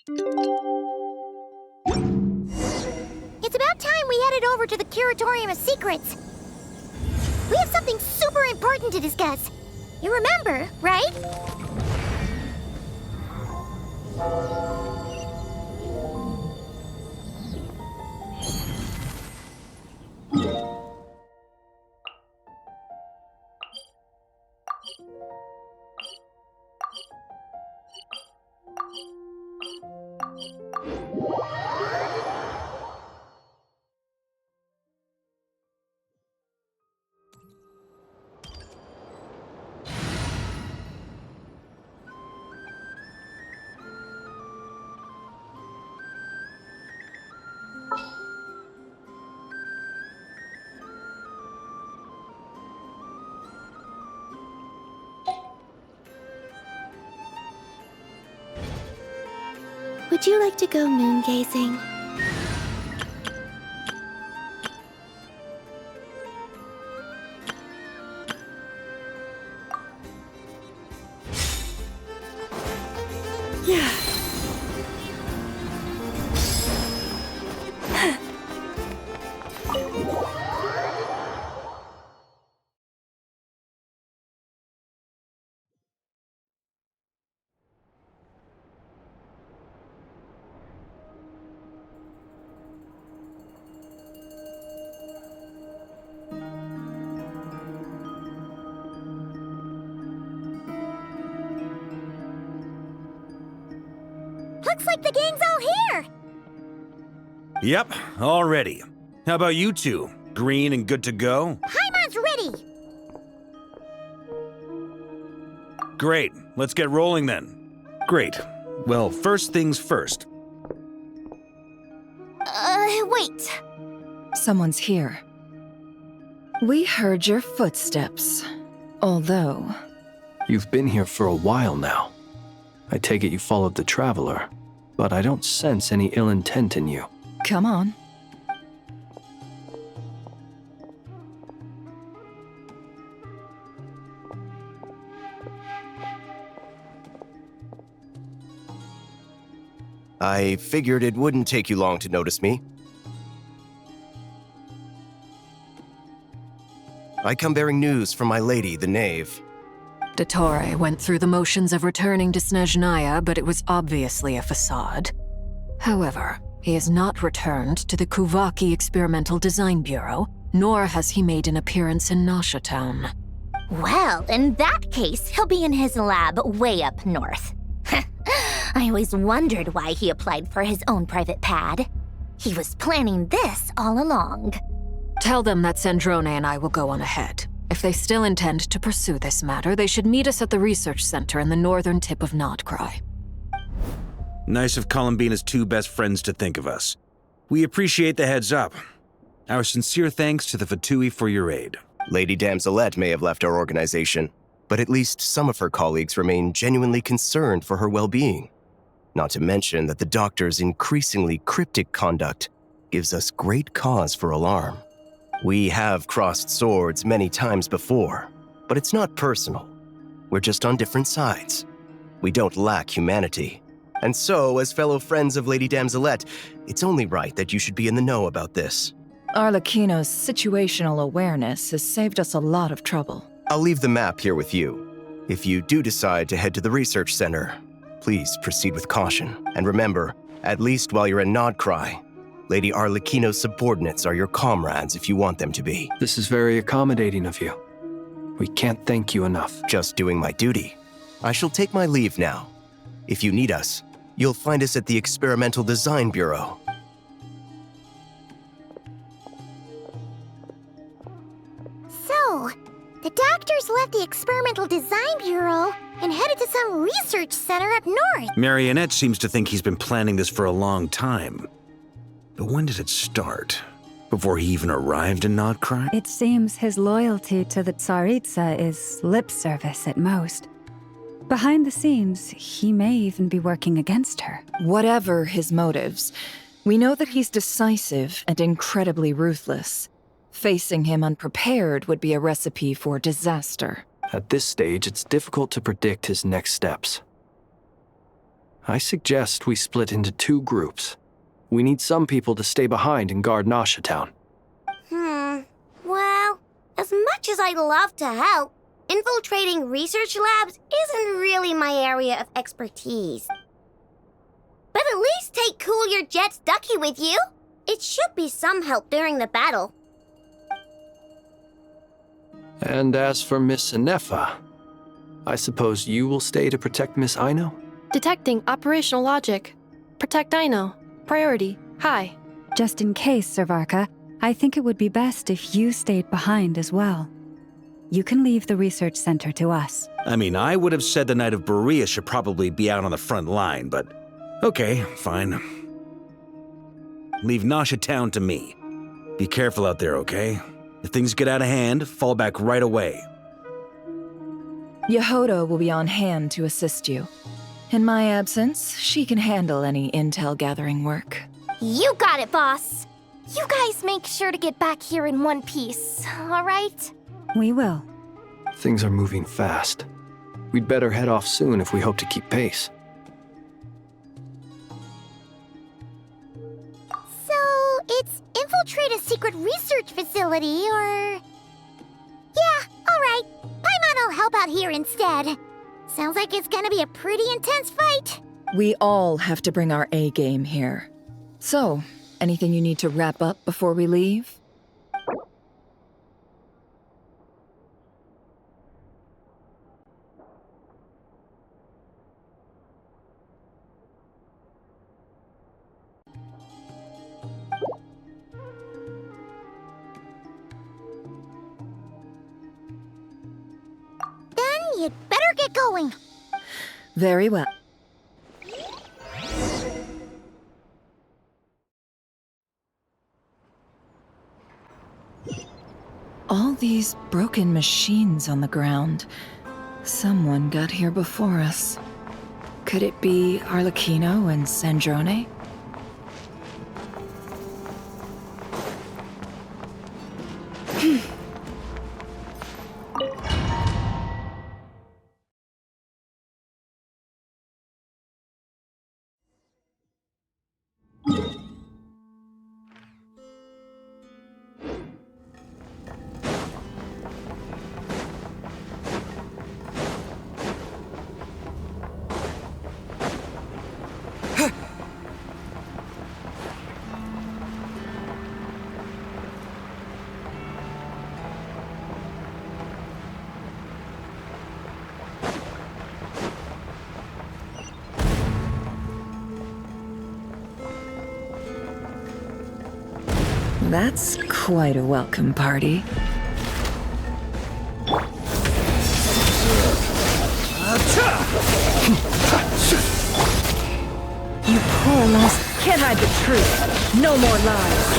It's about time we headed over to the Curatorium of Secrets. We have something super important to discuss. You remember, right? Would you like to go moon gazing? Yeah. Looks like the gang's all here! Yep, all ready. How about you two? Green and good to go? Paimon's ready! Great, let's get rolling then. Great. Well, first things first. Wait. Someone's here. We heard your footsteps. Although... You've been here for a while now. I take it you followed the Traveler, but I don't sense any ill intent in you. Come on. I figured it wouldn't take you long to notice me. I come bearing news from my lady, the Knave. Dottore went through the motions of returning to Snezhnaya, but it was obviously a facade. However, he has not returned to the Kuvaki Experimental Design Bureau, nor has he made an appearance in Nasha Town. Well, in that case, he'll be in his lab way up north. I always wondered why he applied for his own private pad. He was planning this all along. Tell them that Sandrone and I will go on ahead. If they still intend to pursue this matter, they should meet us at the research center in the northern tip of Nod-Krai. Nice of Columbina's two best friends to think of us. We appreciate the heads up. Our sincere thanks to the Fatui for your aid. Lady Damselette may have left our organization, but at least some of her colleagues remain genuinely concerned for her well-being. Not to mention that the doctor's increasingly cryptic conduct gives us great cause for alarm. We have crossed swords many times before, but it's not personal. We're just on different sides. We don't lack humanity. And so, as fellow friends of Lady Damselette, it's only right that you should be in the know about this. Arlecchino's situational awareness has saved us a lot of trouble. I'll leave the map here with you. If you do decide to head to the research center, please proceed with caution. And remember, at least while you're in Nod-Krai, Lady Arlecchino's subordinates are your comrades if you want them to be. This is very accommodating of you. We can't thank you enough. Just doing my duty. I shall take my leave now. If you need us, you'll find us at the Experimental Design Bureau. So, the doctors left the Experimental Design Bureau and headed to some research center up north. Marionette seems to think he's been planning this for a long time. But when did it start? Before he even arrived in Nod-Krai? It seems his loyalty to the Tsaritsa is lip service at most. Behind the scenes, he may even be working against her. Whatever his motives, we know that he's decisive and incredibly ruthless. Facing him unprepared would be a recipe for disaster. At this stage, it's difficult to predict his next steps. I suggest we split into 2 groups. We need some people to stay behind and guard Nasha Town. Well, as much as I'd love to help, infiltrating research labs isn't really my area of expertise. But at least take Cool Your Jets Ducky with you. It should be some help during the battle. And as for Miss Inefa, I suppose you will stay to protect Miss Aino? Detecting operational logic. Protect Aino. Priority. High. Just in case, Servarka, I think it would be best if you stayed behind as well. You can leave the research center to us. I mean, I would have said the Knight of Berea should probably be out on the front line, but okay, fine. Leave Nasha Town to me. Be careful out there, okay? If things get out of hand, fall back right away. Yehoda will be on hand to assist you. In my absence, she can handle any intel gathering work. You got it, boss. You guys make sure to get back here in one piece, all right? We will. Things are moving fast. We'd better head off soon if we hope to keep pace. So, it's infiltrate a secret research facility, or... Yeah, alright. Paimon will help out here instead. Sounds like it's gonna be a pretty intense fight. We all have to bring our A game here. So, anything you need to wrap up before we leave? Then you'd better get going. Very well. All these broken machines on the ground. Someone got here before us. Could it be Arlecchino and Sandrone? That's quite a welcome party. You poor lost... Can't hide the truth. No more lies.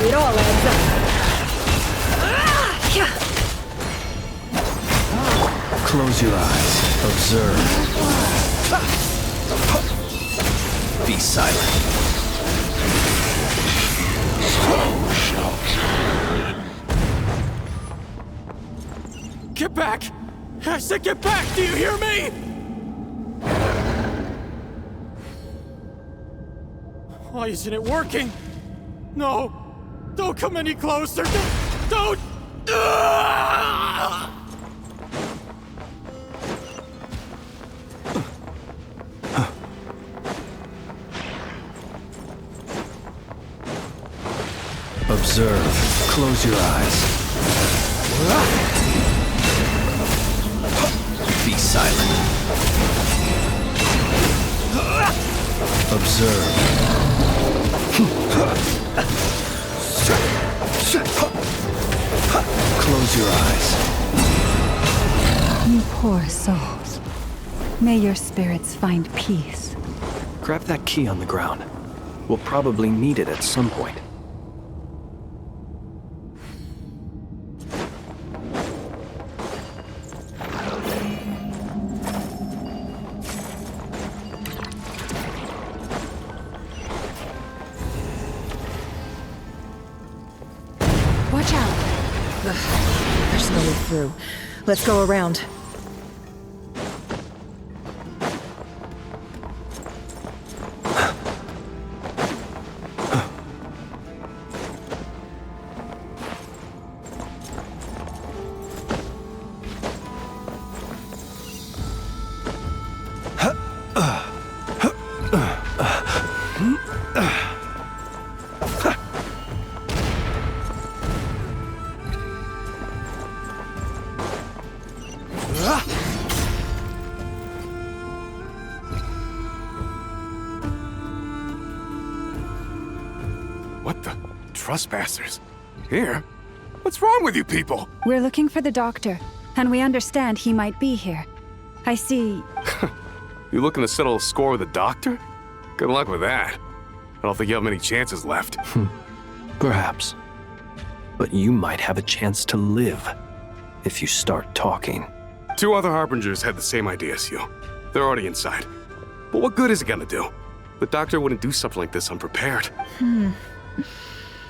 It all adds up. Close your eyes. Observe. Be silent. Get back! I said get back! Do you hear me? Why isn't it working? No! Don't come any closer! Don't! Observe. Close your eyes. Be silent. Observe. Close your eyes. You poor souls. May your spirits find peace. Grab that key on the ground. We'll probably need it at some point. Watch out! Ugh, there's no way through. Let's go around. What the? Trespassers? Here? What's wrong with you people? We're looking for the doctor, and we understand he might be here. I see. You looking to settle a score with the doctor? Good luck with that. I don't think you have many chances left. Perhaps. But you might have a chance to live if you start talking. 2 other Harbingers had the same idea as you. They're already inside. But what good is it gonna do? The doctor wouldn't do something like this unprepared.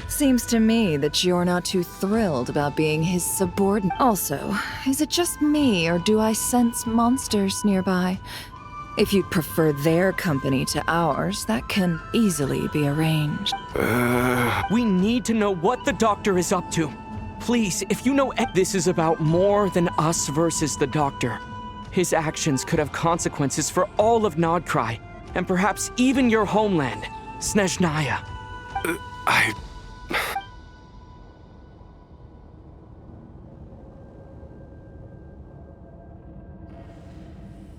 Seems to me that you're not too thrilled about being his subordinate. Also, is it just me, or do I sense monsters nearby? If you'd prefer their company to ours, that can easily be arranged. We need to know what the doctor is up to. Please, if you know this is about more than us versus the doctor. His actions could have consequences for all of Nod-Krai, and perhaps even your homeland, Snezhnaya.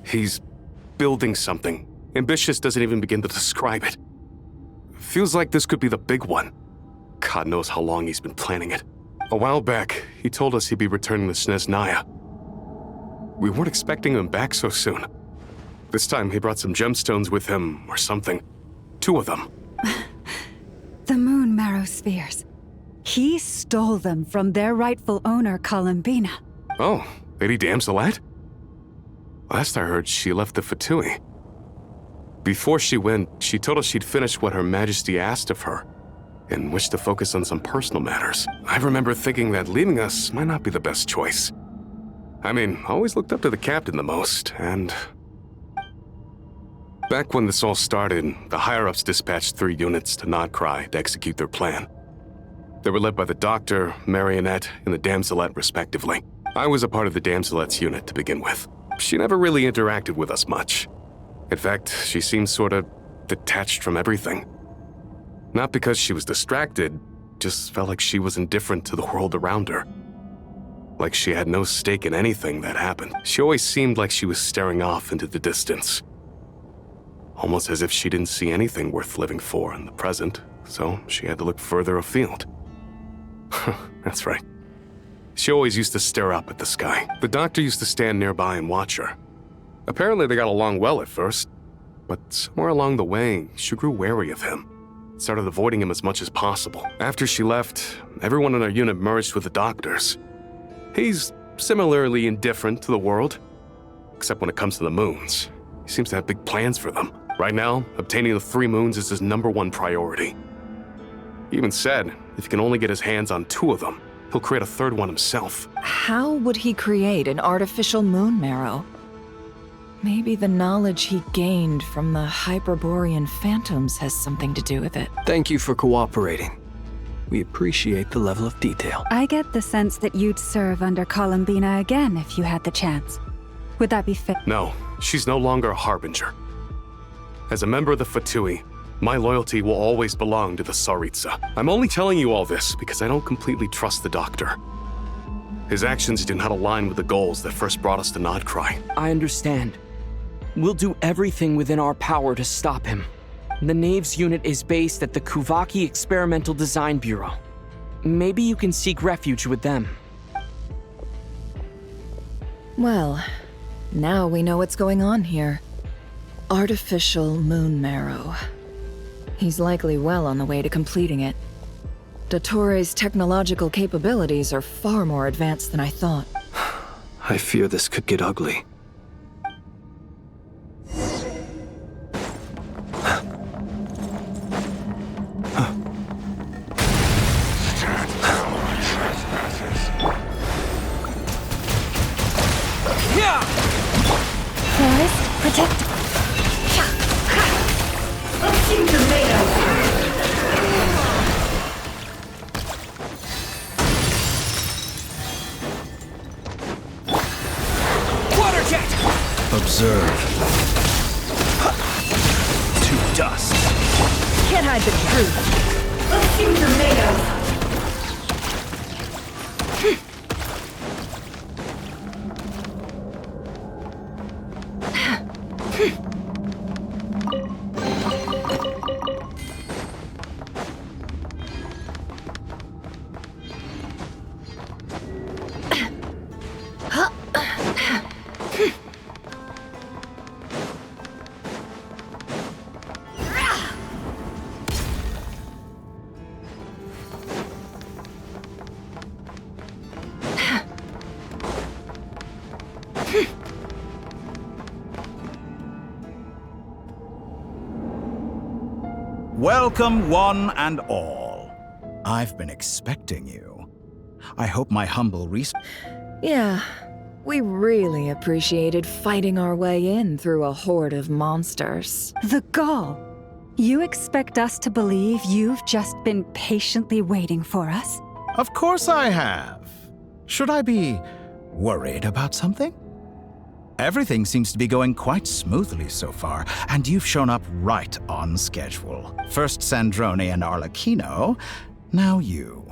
He's building something. Ambitious doesn't even begin to describe it. Feels like this could be the big one. God knows how long he's been planning it. A while back, he told us he'd be returning to Snezhnaya. We weren't expecting him back so soon. This time he brought some gemstones with him, or something. 2 of them. The moon marrow spheres. He stole them from their rightful owner, Columbina. Oh, Lady Damselette? Last I heard, she left the Fatui. Before she went, she told us she'd finished what Her Majesty asked of her, and wished to focus on some personal matters. I remember thinking that leaving us might not be the best choice. I mean, I always looked up to the captain the most, and... Back when this all started, the higher-ups dispatched 3 units to Nod-Krai to execute their plan. They were led by the Doctor, Marionette, and the Damselette, respectively. I was a part of the Damselette's unit to begin with. She never really interacted with us much. In fact, she seemed sort of detached from everything. Not because she was distracted, just felt like she was indifferent to the world around her. Like she had no stake in anything that happened. She always seemed like she was staring off into the distance. Almost as if she didn't see anything worth living for in the present, so she had to look further afield. That's right. She always used to stare up at the sky. The doctor used to stand nearby and watch her. Apparently they got along well at first, but somewhere along the way, she grew wary of him. Started avoiding him as much as possible. After she left, everyone in our unit merged with the doctors. He's similarly indifferent to the world, except when it comes to the moons. He seems to have big plans for them. Right now, obtaining the 3 moons is his #1 priority. He even said, if he can only get his hands on 2 of them, he'll create a 3rd one himself. How would he create an artificial moon marrow? Maybe the knowledge he gained from the Hyperborean phantoms has something to do with it. Thank you for cooperating. We appreciate the level of detail. I get the sense that you'd serve under Columbina again if you had the chance. Would that be fair? No, she's no longer a Harbinger. As a member of the Fatui, my loyalty will always belong to the Tsaritsa. I'm only telling you all this because I don't completely trust the Doctor. His actions do not align with the goals that first brought us to Nod-Krai. I understand. We'll do everything within our power to stop him. The Knaves unit is based at the Kuvaki Experimental Design Bureau. Maybe you can seek refuge with them. Well, now we know what's going on here. artificial moon marrow. He's likely well on the way to completing it. Dottore's technological capabilities are far more advanced than I thought. I fear this could get ugly. Forest, protect. Water jet! Observe. To dust. Can't hide the truth. Let's see what they're made of. Welcome, one and all. I've been expecting you. I hope my humble Yeah, we really appreciated fighting our way in through a horde of monsters. The gall. You expect us to believe you've just been patiently waiting for us? Of course I have. Should I be worried about something? Everything seems to be going quite smoothly so far, and you've shown up right on schedule. First Sandrone and Arlecchino, now you.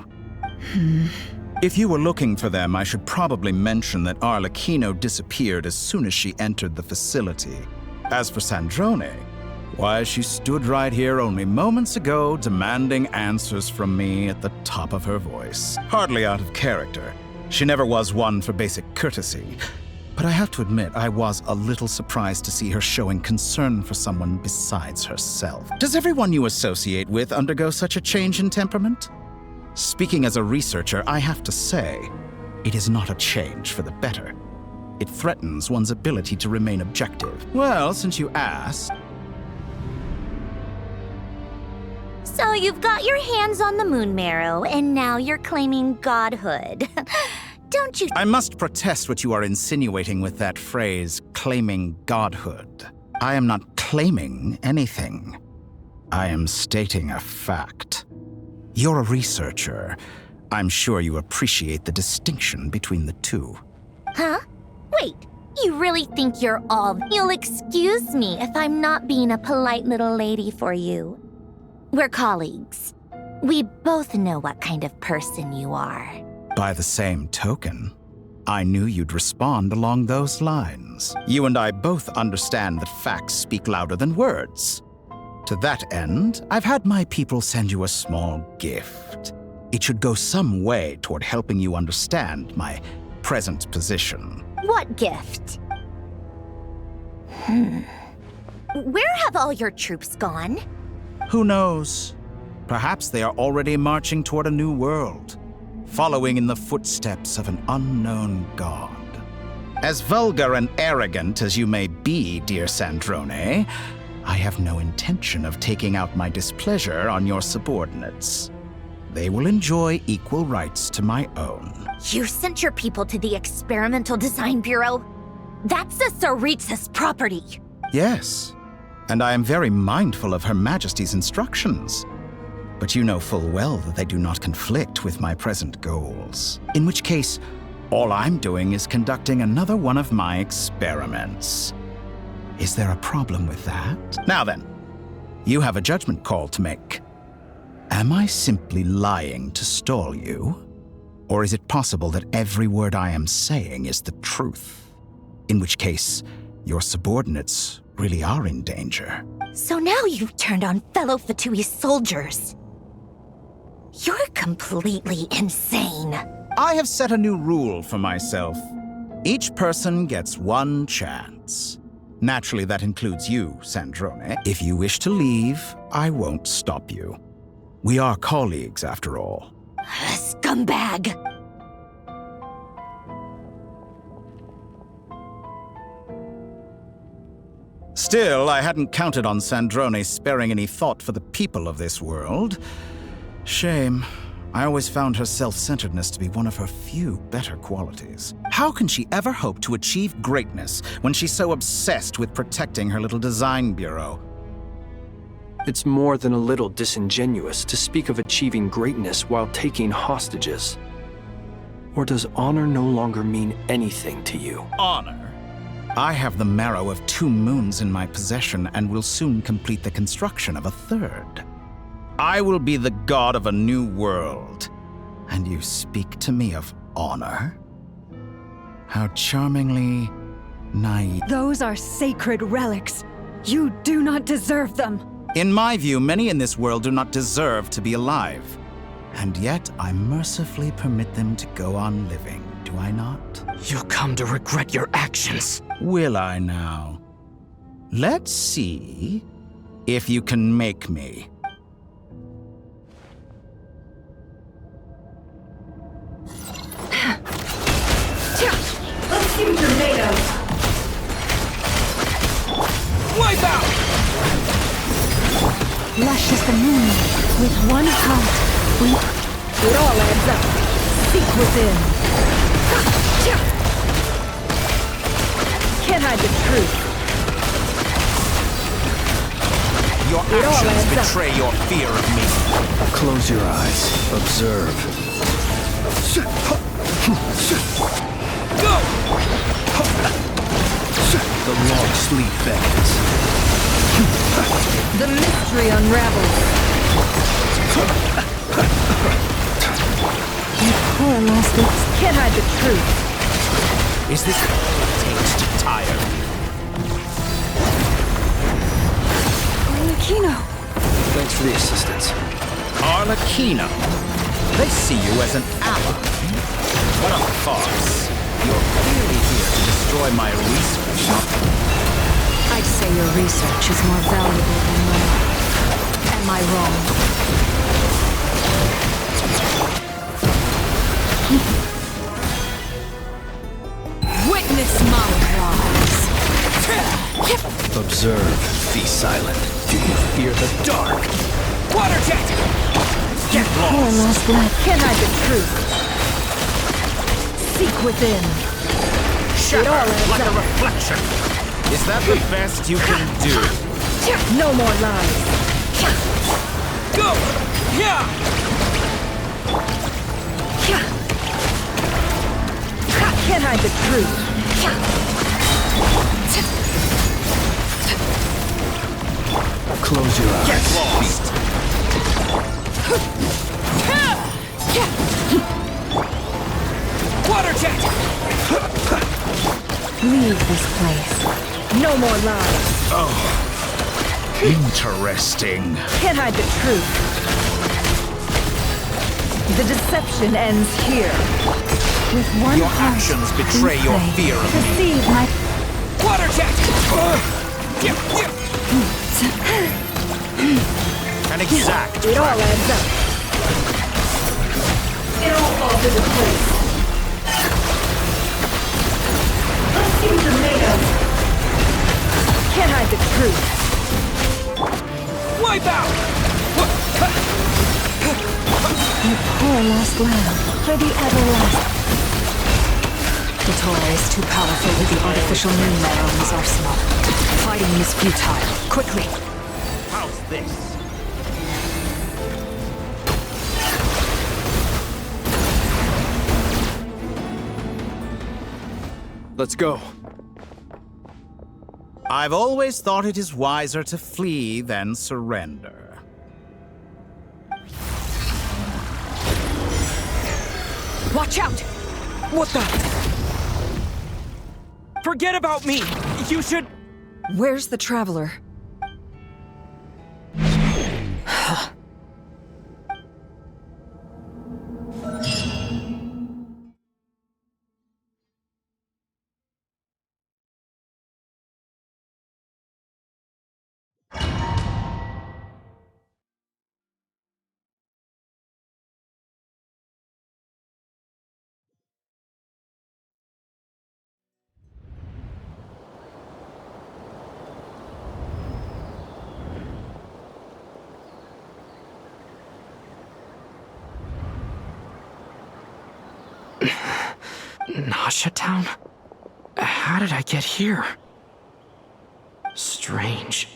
If you were looking for them, I should probably mention that Arlecchino disappeared as soon as she entered the facility. As for Sandrone, why, she stood right here only moments ago demanding answers from me at the top of her voice. Hardly out of character. She never was one for basic courtesy. But I have to admit, I was a little surprised to see her showing concern for someone besides herself. Does everyone you associate with undergo such a change in temperament? Speaking as a researcher, I have to say, it is not a change for the better. It threatens one's ability to remain objective. Well, since you asked... So you've got your hands on the moon marrow, and now you're claiming godhood. Don't you— I must protest what you are insinuating with that phrase, claiming godhood. I am not claiming anything. I am stating a fact. You're a researcher. I'm sure you appreciate the distinction between the two. Huh? Wait, you really think you're all— You'll excuse me if I'm not being a polite little lady for you. We're colleagues. We both know what kind of person you are. By the same token, I knew you'd respond along those lines. You and I both understand that facts speak louder than words. To that end, I've had my people send you a small gift. It should go some way toward helping you understand my present position. What gift? Where have all your troops gone? Who knows? Perhaps they are already marching toward a new world, following in the footsteps of an unknown god. As vulgar and arrogant as you may be, dear Sandrone, I have no intention of taking out my displeasure on your subordinates. They will enjoy equal rights to my own. You sent your people to the Experimental Design Bureau? That's the Tsaritsa's property. Yes, and I am very mindful of Her Majesty's instructions. But you know full well that they do not conflict with my present goals. In which case, all I'm doing is conducting another one of my experiments. Is there a problem with that? Now then, you have a judgment call to make. Am I simply lying to stall you? Or is it possible that every word I am saying is the truth? In which case, your subordinates really are in danger. So now you've turned on fellow Fatui soldiers. You're completely insane. I have set a new rule for myself. Each person gets one chance. Naturally, that includes you, Sandrone. If you wish to leave, I won't stop you. We are colleagues, after all. Scumbag! Still, I hadn't counted on Sandrone sparing any thought for the people of this world. Shame. I always found her self-centeredness to be one of her few better qualities. How can she ever hope to achieve greatness when she's so obsessed with protecting her little design bureau? It's more than a little disingenuous to speak of achieving greatness while taking hostages. Or does honor no longer mean anything to you? Honor? I have the marrow of 2 moons in my possession and will soon complete the construction of a 3rd. I will be the god of a new world. And you speak to me of honor? How charmingly naive. Those are sacred relics. You do not deserve them. In my view, many in this world do not deserve to be alive. And yet, I mercifully permit them to go on living, do I not? You'll come to regret your actions. Will I now? Let's see if you can make me. Let's see what you're made of. Wipe out! Lush as the moon, with one heart, it all adds up. Seek within. Can't hide the truth. Your actions betray your fear of me. Close your eyes. Observe. Go! The long sleep beckons. The mystery unravels. You poor lost lips can't hide the truth. Is this all it takes to tire me? Arlecchino. Thanks for the assistance. Arlecchino? They see you as an ally. What a farce. You're clearly here to destroy my research. I'd say your research is more valuable than mine. Am I wrong? Witness my rise. Observe. Be silent. Do you fear the dark? Water jet! Get Poor lost! lost lad can't hide the truth. Seek within. Shatter like a reflection. Is that the best you can do? No more lies. Go! Yeah! Can't hide the truth. Close your eyes. Get lost! Water jet! Leave this place. No more lies. Oh, interesting. Can't hide the truth. The deception ends here. With one Your heart, actions betray we your pray. fear of me. Deceive my... Water jet! An exact It all adds up. It all falls into place. Let's see what you're made of. Can't hide the truth. Wipe out! You poor lost lamb, for the everlasting. The Torah is too powerful with the artificial moon marrow in his arsenal. Fighting is futile. Quickly! How's this? Let's go. I've always thought it is wiser to flee than surrender. Watch out! What the? Forget about me! You should... Where's the Traveler? Nausea Town? How did I get here? Strange.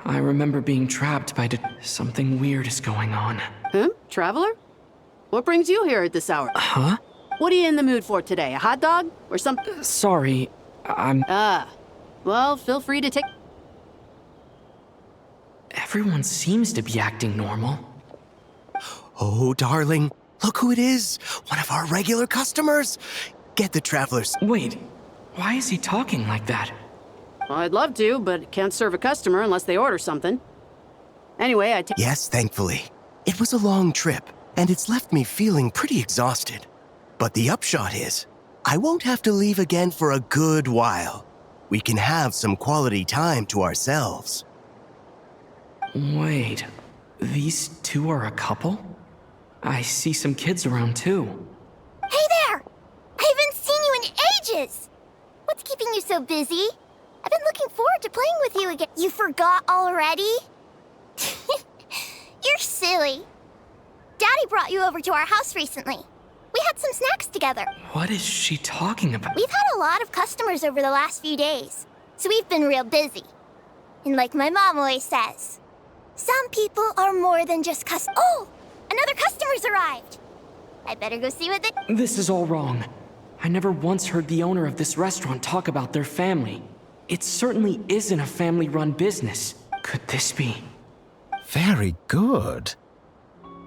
I remember being trapped by something weird is going on. Huh? Traveler? What brings you here at this hour? Huh? What are you in the mood for today? A hot dog? Or something? Sorry, I'm... Well, feel free to take... Everyone seems to be acting normal. Oh, darling, look who it is. One of our regular customers. Get the travelers. Wait, why is he talking like that? Well, I'd love to, but can't serve a customer unless they order something. Anyway, Yes, thankfully. It was a long trip, and it's left me feeling pretty exhausted. But the upshot is, I won't have to leave again for a good while. We can have some quality time to ourselves. Wait, these two are a couple? I see some kids around too. Hey there! I haven't seen you in ages! What's keeping you so busy? I've been looking forward to playing with you again. You forgot already? You're silly. Daddy brought you over to our house recently. We had some snacks together. What is she talking about? We've had a lot of customers over the last few days, so we've been real busy. And like my mom always says, some people are more than just Oh! Another customer's arrived! I better go see what they... This is all wrong. I never once heard the owner of this restaurant talk about their family. It certainly isn't a family-run business. Could this be? Very good.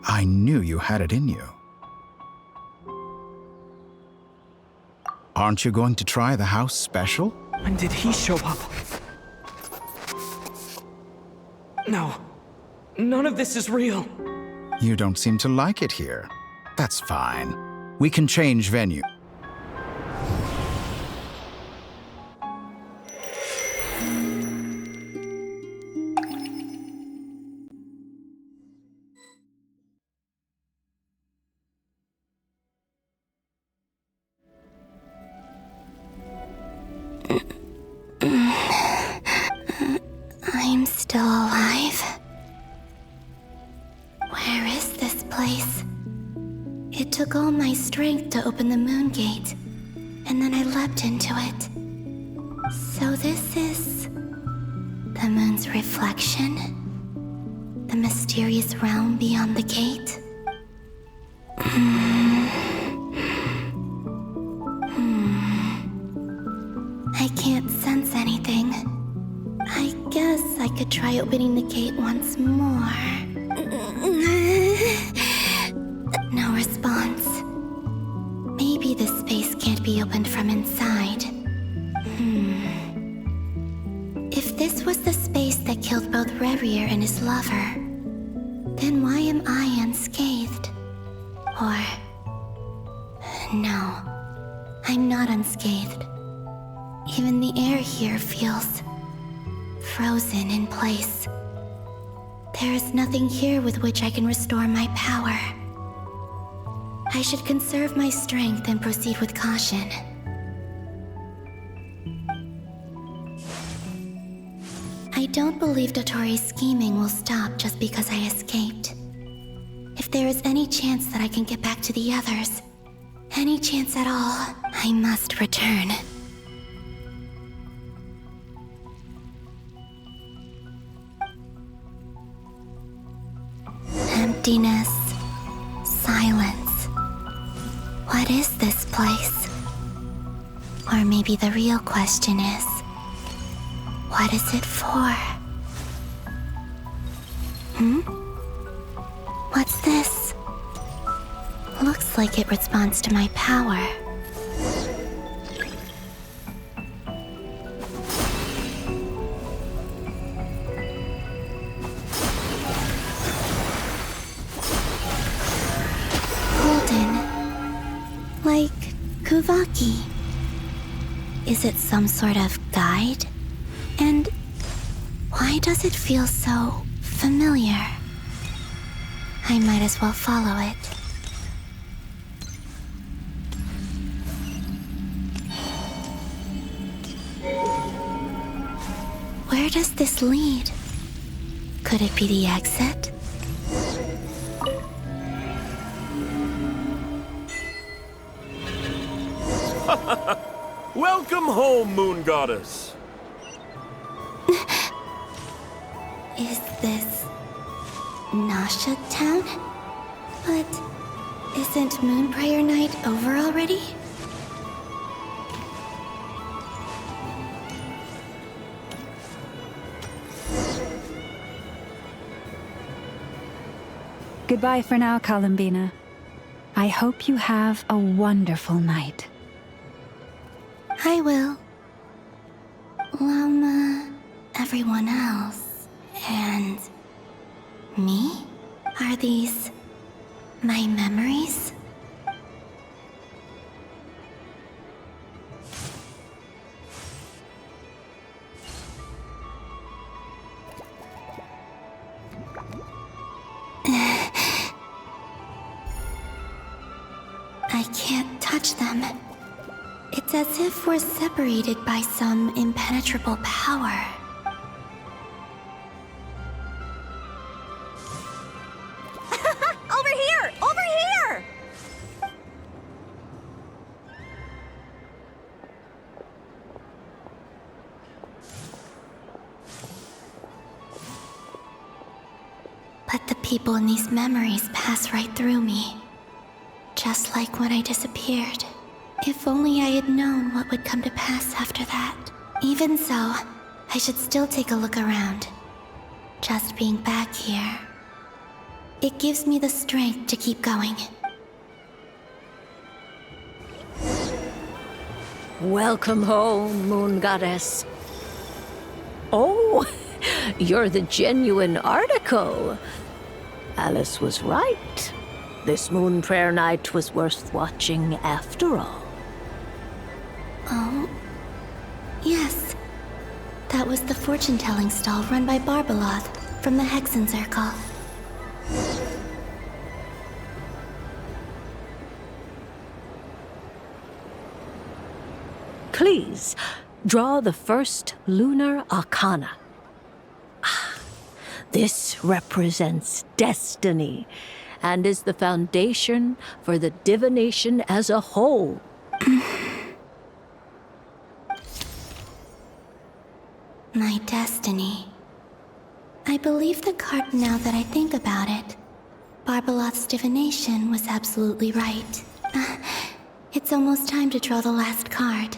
I knew you had it in you. Aren't you going to try the house special? When did he show up? No. None of this is real. You don't seem to like it here. That's fine. We can change venue. I'm still alive. Where is this place? It took all my strength to open the moon gate, and then I leapt into it. So this is... the moon's reflection? The mysterious realm beyond the gate? I can't sense anything. I guess I could try opening the gate once more. No response. Maybe this space can't be opened from inside. If this was the space that killed both Revier and his lover, then why am I unscathed? Or... no, I'm not unscathed. Even the air here feels frozen in place. There is nothing here with which I can restore my power. I should conserve my strength and proceed with caution. I don't believe Dotori's scheming will stop just because I escaped. If there is any chance that I can get back to the others, any chance at all, I must return. Emptiness, silence. What is this place? Or maybe the real question is, what is it for? What's this? Looks like it responds to my power. Like Kuvaki. Is it some sort of guide? And why does it feel so familiar? I might as well follow it. Where does this lead? Could it be the exit? Welcome home, Moon Goddess. Is this Nasha Town? But isn't Moon Prayer Night over already? Goodbye for now, Columbina. I hope you have a wonderful night. I will. Everyone else. And me? Are these my memories? I can't touch them. It's as if we're separated by some impenetrable power. Over here! Over here! But the people in these memories pass right through me. Just like when I disappeared. If only I had known what would come to pass after that. Even so, I should still take a look around. Just being back here. It gives me the strength to keep going. Welcome home, Moon Goddess. Oh, you're the genuine article. Alice was right. This Moon Prayer Night was worth watching after all. Oh, yes. That was the fortune-telling stall run by Barbeloth from the Hexen Circle. Please, draw the first lunar arcana. This represents destiny and is the foundation for the divination as a whole. My destiny. I believe the card now that I think about it. Barbeloth's divination was absolutely right. It's almost time to draw the last card.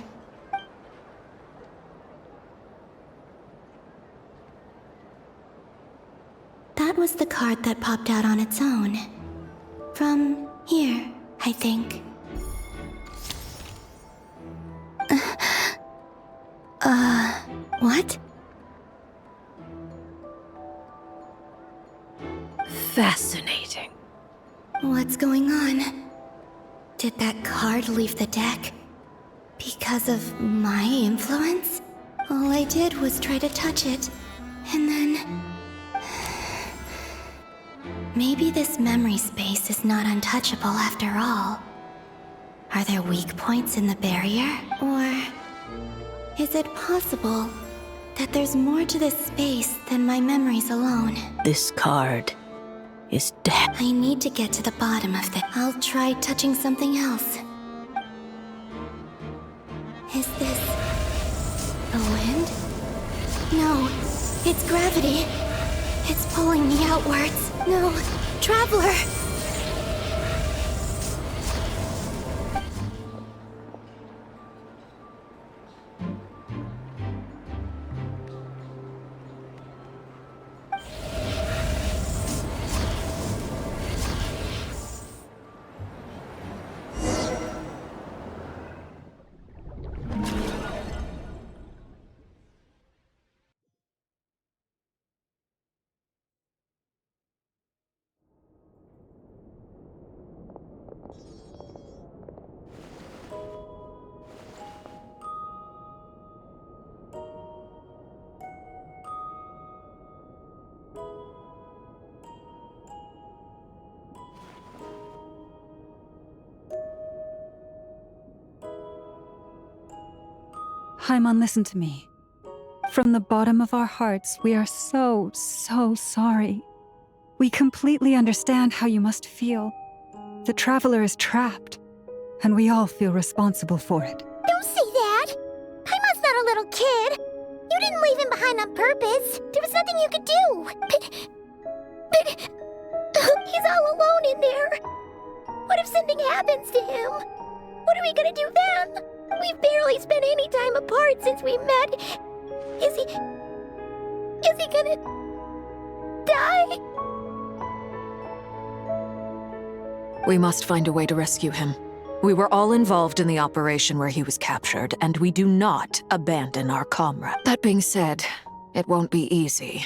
That was the card that popped out on its own. From here, I think. What? Fascinating. What's going on? Did that card leave the deck? Because of my influence? All I did was try to touch it, and then... Maybe this memory space is not untouchable after all. Are there weak points in the barrier? Or is it possible that there's more to this space than my memories alone? This card is dead. I need to get to the bottom of this. I'll try touching something else. Is this the wind? No, it's gravity. It's pulling me outwards. No, Traveler! Haimon, listen to me. From the bottom of our hearts, we are so sorry. We completely understand how you must feel. The Traveler is trapped, and we all feel responsible for it. Don't say that! Paimon's not a little kid! You didn't leave him behind on purpose! There was nothing you could do! But he's all alone in there! What if something happens to him? What are we gonna do then? We've barely spent any time apart since we met. Is he gonna die? We must find a way to rescue him. We were all involved in the operation where he was captured, and we do not abandon our comrade. That being said, it won't be easy.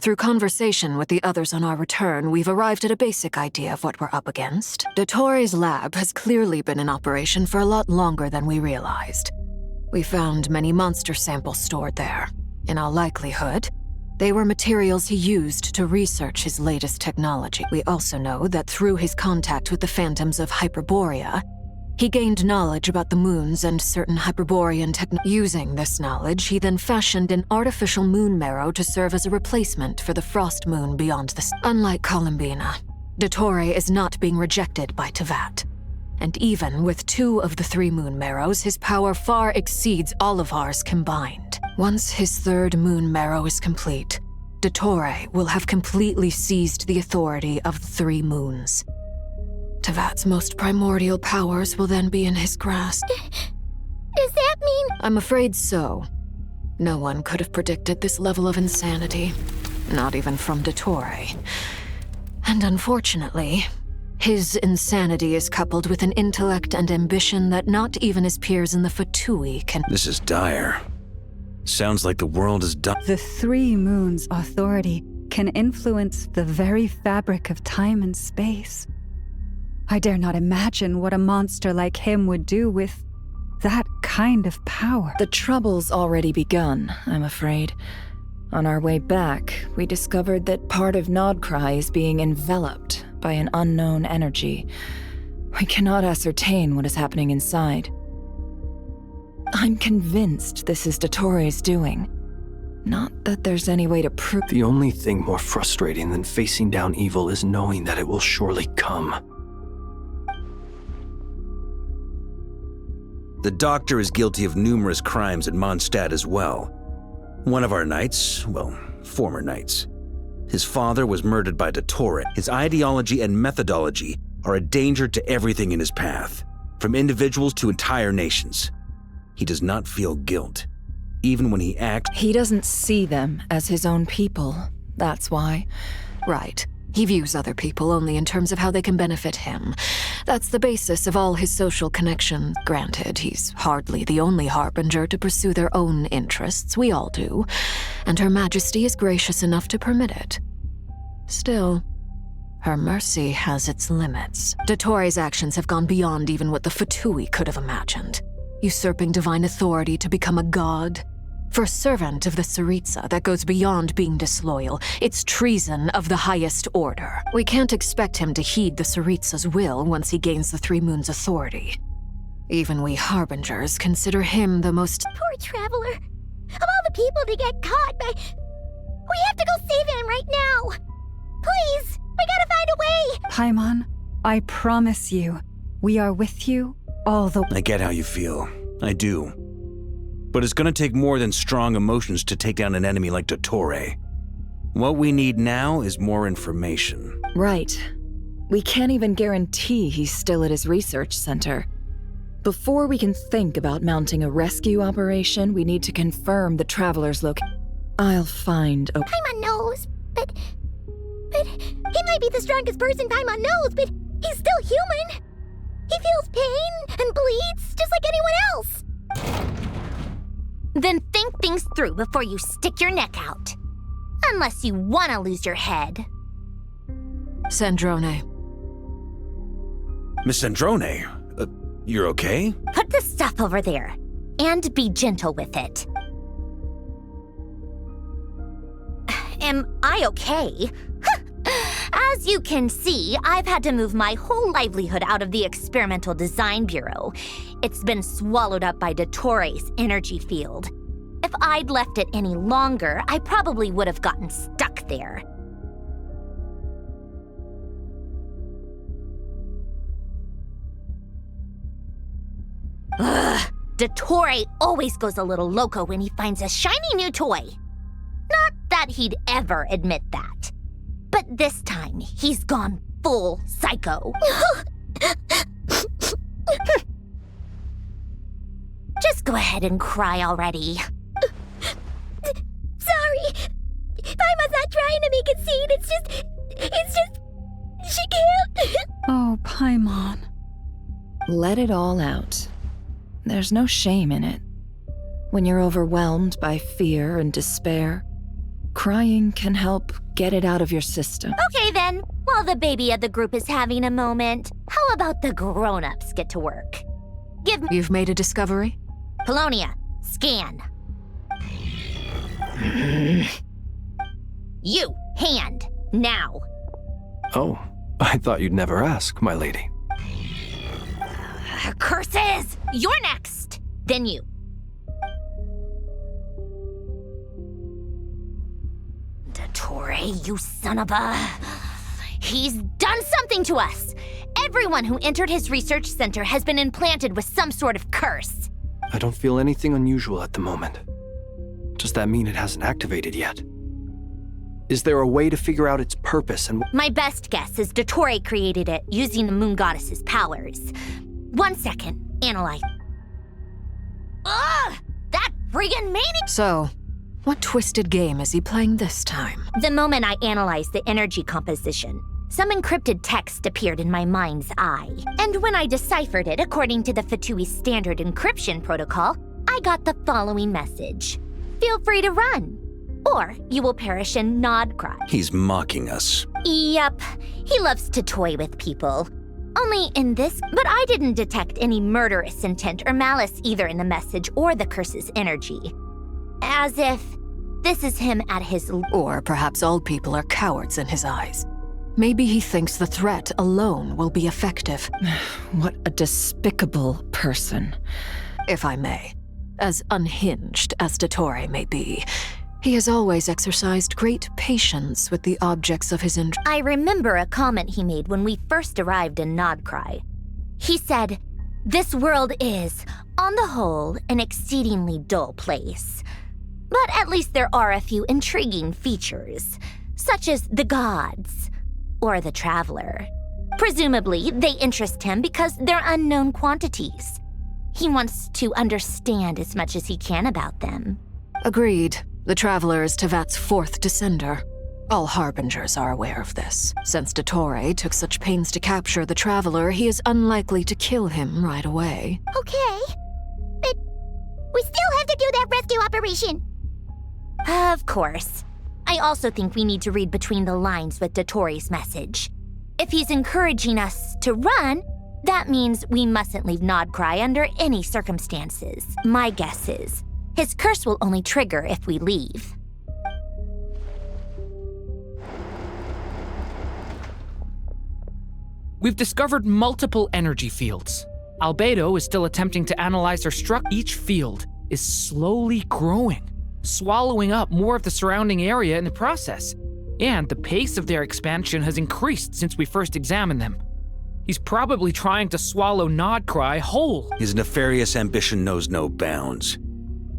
Through conversation with the others on our return, we've arrived at a basic idea of what we're up against. Dottore's lab has clearly been in operation for a lot longer than we realized. We found many monster samples stored there. In all likelihood, they were materials he used to research his latest technology. We also know that through his contact with the phantoms of Hyperborea, he gained knowledge about the moons and certain Hyperborean technology. Using this knowledge, he then fashioned an artificial moon marrow to serve as a replacement for the frost moon beyond the sea. Unlike Columbina, Dottore is not being rejected by Teyvat. And even with 2 of the 3 moon marrows, his power far exceeds all of ours combined. Once his 3rd moon marrow is complete, Dottore will have completely seized the authority of the 3 moons. Teyvat's most primordial powers will then be in his grasp. Does that mean— I'm afraid so. No one could have predicted this level of insanity. Not even from Dottore. And unfortunately, his insanity is coupled with an intellect and ambition that not even his peers in the Fatui can— This is dire. Sounds like the world is done. The 3 moons' authority can influence the very fabric of time and space. I dare not imagine what a monster like him would do with that kind of power. The trouble's already begun, I'm afraid. On our way back, we discovered that part of Nod-Krai is being enveloped by an unknown energy. We cannot ascertain what is happening inside. I'm convinced this is Dottore's doing. Not that there's any way to prove— The only thing more frustrating than facing down evil is knowing that it will surely come. The doctor is guilty of numerous crimes at Mondstadt as well. One of our knights, well, former knights. His father was murdered by Dottore. His ideology and methodology are a danger to everything in his path, from individuals to entire nations. He does not feel guilt, even when he acts— He doesn't see them as his own people, that's why. Right. He views other people only in terms of how they can benefit him. That's the basis of all his social connections. Granted, he's hardly the only harbinger to pursue their own interests. We all do. And Her Majesty is gracious enough to permit it. Still, her mercy has its limits. Dottore's actions have gone beyond even what the Fatui could have imagined. Usurping divine authority to become a god. For a servant of the Tsaritsa, that goes beyond being disloyal. It's treason of the highest order. We can't expect him to heed the Tsaritsa's will once he gains the 3 moons' authority. Even we harbingers consider him the most— Poor traveler. Of all the people to get caught by— We have to go save him right now. Please, we gotta find a way. Paimon, I promise you, we are with you all the— I get how you feel. I do. But it's gonna take more than strong emotions to take down an enemy like Dottore. What we need now is more information. Right. We can't even guarantee he's still at his research center. Before we can think about mounting a rescue operation, we need to confirm the traveler's location. I'll find a— Paimon knows, but he might be the strongest person Paimon knows, but he's still human. He feels pain and bleeds just like anyone else. Then think things through before you stick your neck out. Unless you want to lose your head. Sandrone. Miss Sandrone, you're okay? Put the stuff over there, and be gentle with it. Am I okay? As you can see, I've had to move my whole livelihood out of the Experimental Design Bureau. It's been swallowed up by Dottore's energy field. If I'd left it any longer, I probably would have gotten stuck there. Ugh, Dottore always goes a little loco when he finds a shiny new toy. Not that he'd ever admit that. But this time, he's gone full psycho. Just go ahead and cry already. Sorry. Paimon's not trying to make a scene. It's just, she can't. Oh, Paimon. Let it all out. There's no shame in it. When you're overwhelmed by fear and despair, crying can help get it out of your system. Okay then, while the baby of the group is having a moment, how about the grown-ups get to work? Give me— You've made a discovery? Polonia, scan. You, hand, now. Oh, I thought you'd never ask, my lady. Curses! You're next! Then you. Dottore, you son of a... He's done something to us! Everyone who entered his research center has been implanted with some sort of curse. I don't feel anything unusual at the moment. Does that mean it hasn't activated yet? Is there a way to figure out its purpose and— My best guess is Dottore created it using the moon goddess's powers. 1 second, analyze. Ugh! That friggin' maniac! So, what twisted game is he playing this time? The moment I analyzed the energy composition, some encrypted text appeared in my mind's eye. And when I deciphered it according to the Fatui's standard encryption protocol, I got the following message. Feel free to run, or you will perish in Nod-Krai. He's mocking us. Yep, he loves to toy with people. Only in this, but I didn't detect any murderous intent or malice either in the message or the curse's energy. As if this is him at his... Or perhaps all people are cowards in his eyes. Maybe he thinks the threat alone will be effective. What a despicable person. If I may. As unhinged as Dottore may be, he has always exercised great patience with the objects of his interest. I remember a comment he made when we first arrived in Nod-Krai. He said, "This world is, on the whole, an exceedingly dull place. But at least there are a few intriguing features, such as the gods, or the traveler. Presumably, they interest him because they're unknown quantities. He wants to understand as much as he can about them." Agreed. The Traveler is Tevat's fourth descender. All Harbingers are aware of this. Since Dottore took such pains to capture the Traveler, he is unlikely to kill him right away. Okay, but we still have to do that rescue operation. Of course. I also think we need to read between the lines with Dottore's message. If he's encouraging us to run, that means we mustn't leave Nod-Krai under any circumstances. My guess is, his curse will only trigger if we leave. We've discovered multiple energy fields. Albedo is still attempting to analyze our structure. Each field is slowly growing, swallowing up more of the surrounding area in the process. And the pace of their expansion has increased since we first examined them. He's probably trying to swallow Nod-Krai whole. His nefarious ambition knows no bounds.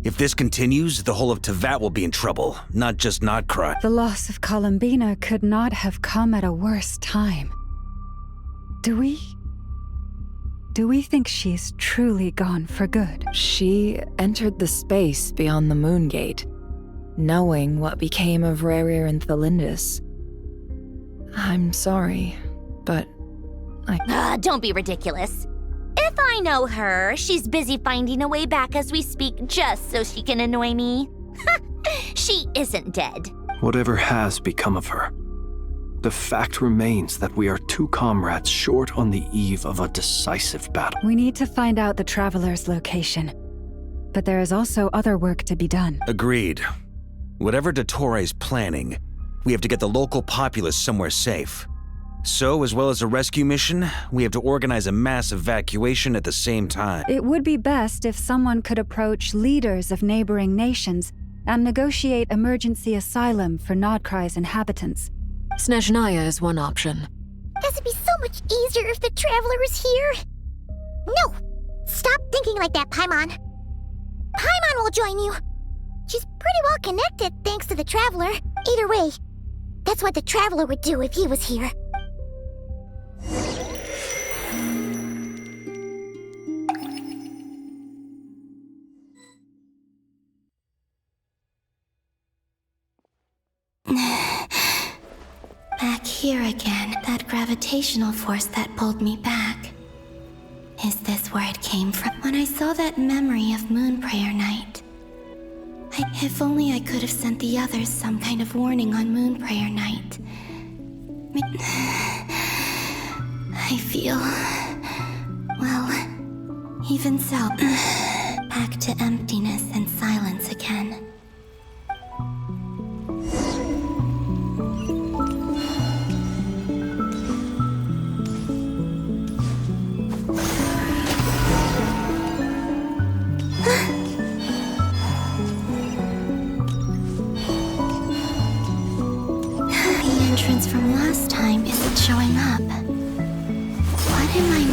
If this continues, the whole of Tevat will be in trouble, not just Nod-Krai. The loss of Columbina could not have come at a worse time. Do we think she's truly gone for good? She entered the space beyond the Moon Gate, knowing what became of Rerir and Thalindus. I'm sorry, but Don't be ridiculous. If I know her, she's busy finding a way back as we speak just so she can annoy me. She isn't dead. Whatever has become of her, the fact remains that we are two comrades short on the eve of a decisive battle. We need to find out the Traveler's location. But there is also other work to be done. Agreed. Whatever Dottore's planning, we have to get the local populace somewhere safe. So, as well as a rescue mission, we have to organize a mass evacuation at the same time. It would be best if someone could approach leaders of neighboring nations and negotiate emergency asylum for Nod-Krai's inhabitants. Snezhnaya is one option. Guess it'd be so much easier if the Traveler is here. No! Stop thinking like that, Paimon. Paimon will join you. She's pretty well connected thanks to the Traveler. Either way, that's what the Traveler would do if he was here. Back here again, that gravitational force that pulled me back. Is this where it came from? When I saw that memory of Moon Prayer Night. If only I could have sent the others some kind of warning on Moon Prayer Night. I feel... well, even so, back to emptiness and silence again. From last time isn't showing up. What am I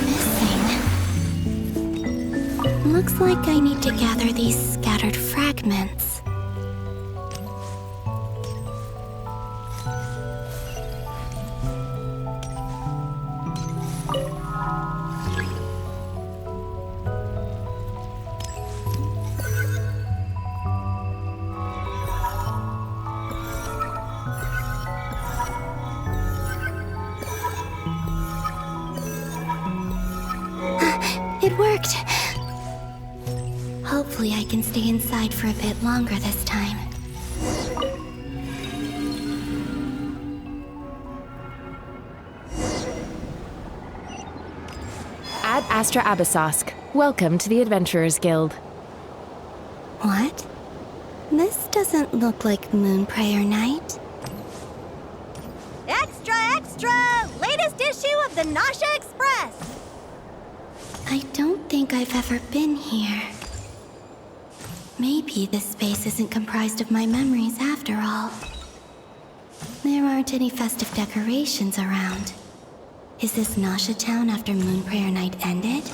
missing? Looks like I need to gather these scattered fragments. It worked! Hopefully I can stay inside for a bit longer this time. Ad Astra Abyssosque. Welcome to the Adventurers Guild. What? This doesn't look like Moon Prayer Night. Extra, extra! Latest issue of the Nasha Express! I don't think I've ever been here. Maybe this space isn't comprised of my memories after all. There aren't any festive decorations around. Is this Nasha Town after Moon Prayer Night ended?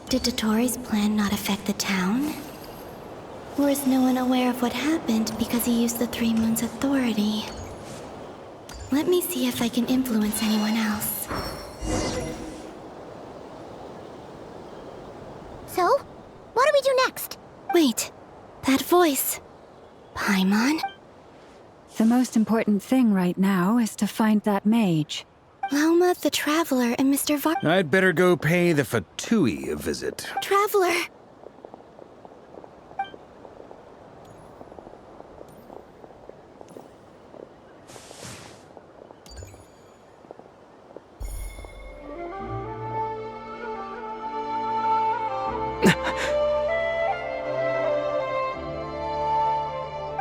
Did Dotori's plan not affect the town? Or is no one aware of what happened because he used the Three Moons' authority? Let me see if I can influence anyone else. So, what do we do next? Wait, that voice. Paimon? The most important thing right now is to find that mage. Lauma the Traveler and Mr. I'd better go pay the Fatui a visit. Traveler!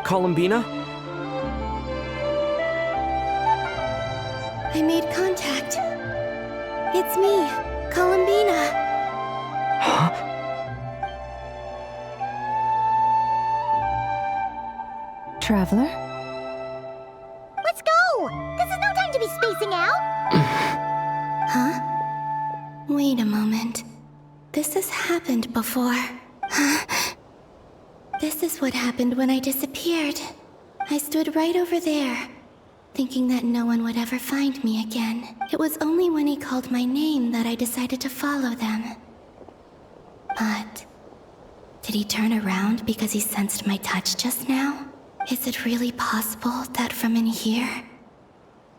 Columbina? I made contact. It's me, Columbina. Huh? Traveler? Let's go! This is no time to be spacing out! Huh? Wait a moment. This has happened before. Huh? This is what happened when I disappeared. I stood right over there, thinking that no one would ever find me again. It was only when he called my name that I decided to follow them. But did he turn around because he sensed my touch just now? Is it really possible that from in here,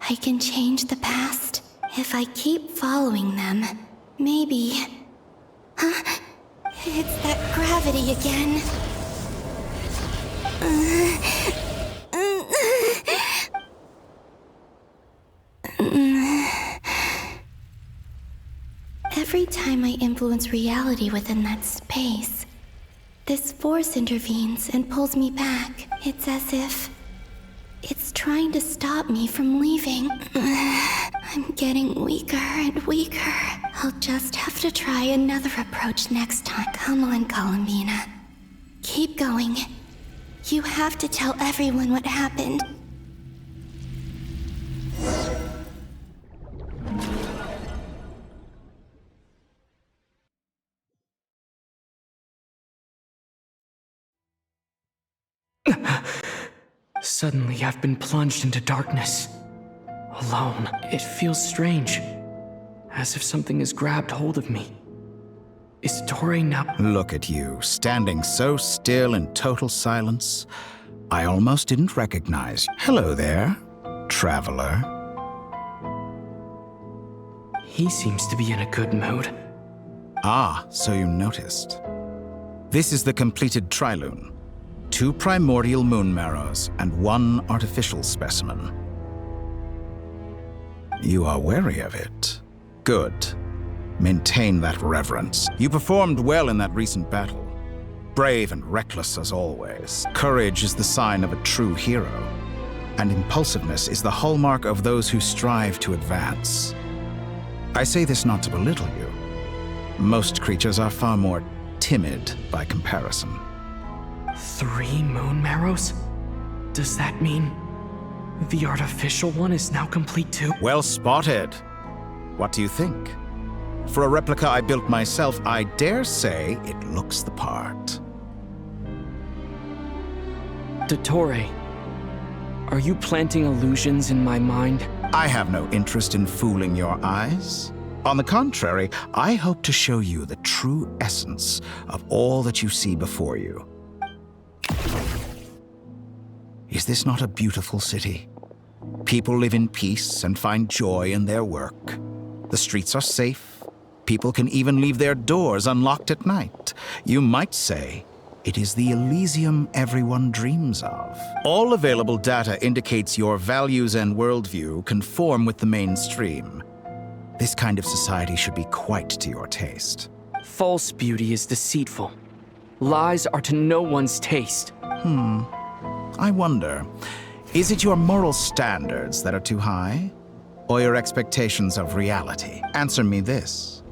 I can change the past? If I keep following them, maybe... Huh? It's that gravity again. Every time I influence reality within that space, this force intervenes and pulls me back. It's as if it's trying to stop me from leaving. I'm getting weaker and weaker. I'll just have to try another approach next time. Come on, Columbina. Keep going. You have to tell everyone what happened. Suddenly, I've been plunged into darkness. Alone. It feels strange. As if something has grabbed hold of me. Is Toray now— Look at you, standing so still in total silence. I almost didn't recognize you. Hello there, traveler. He seems to be in a good mood. Ah, so you noticed. This is the completed Trilune. 2 primordial moon marrows and 1 artificial specimen. You are wary of it. Good. Maintain that reverence. You performed well in that recent battle. Brave and reckless as always. Courage is the sign of a true hero. And impulsiveness is the hallmark of those who strive to advance. I say this not to belittle you. Most creatures are far more timid by comparison. 3 moon marrows? Does that mean the artificial one is now complete too? Well spotted. What do you think? For a replica I built myself, I dare say it looks the part. Dottore, are you planting illusions in my mind? I have no interest in fooling your eyes. On the contrary, I hope to show you the true essence of all that you see before you. Is this not a beautiful city? People live in peace and find joy in their work. The streets are safe. People can even leave their doors unlocked at night. You might say it is the Elysium everyone dreams of. All available data indicates your values and worldview conform with the mainstream. This kind of society should be quite to your taste. False beauty is deceitful. Lies are to no one's taste. I wonder, is it your moral standards that are too high? Or your expectations of reality? Answer me this.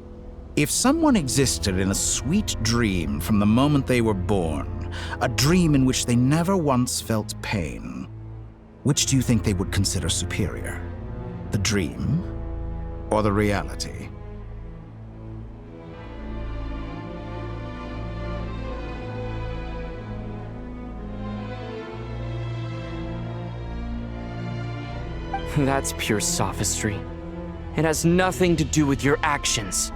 If someone existed in a sweet dream from the moment they were born, a dream in which they never once felt pain, which do you think they would consider superior? The dream or the reality? That's pure sophistry. It has nothing to do with your actions.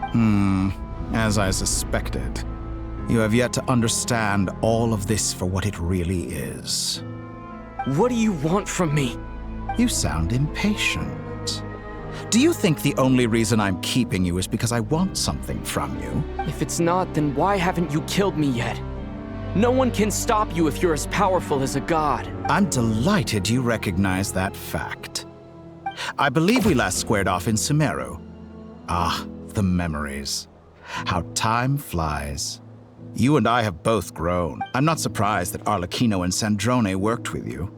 As I suspected. You have yet to understand all of this for what it really is. What do you want from me? You sound impatient. Do you think the only reason I'm keeping you is because I want something from you? If it's not, then why haven't you killed me yet? No one can stop you if you're as powerful as a god. I'm delighted you recognize that fact. I believe we last squared off in Sumeru. Ah, the memories. How time flies. You and I have both grown. I'm not surprised that Arlecchino and Sandrone worked with you.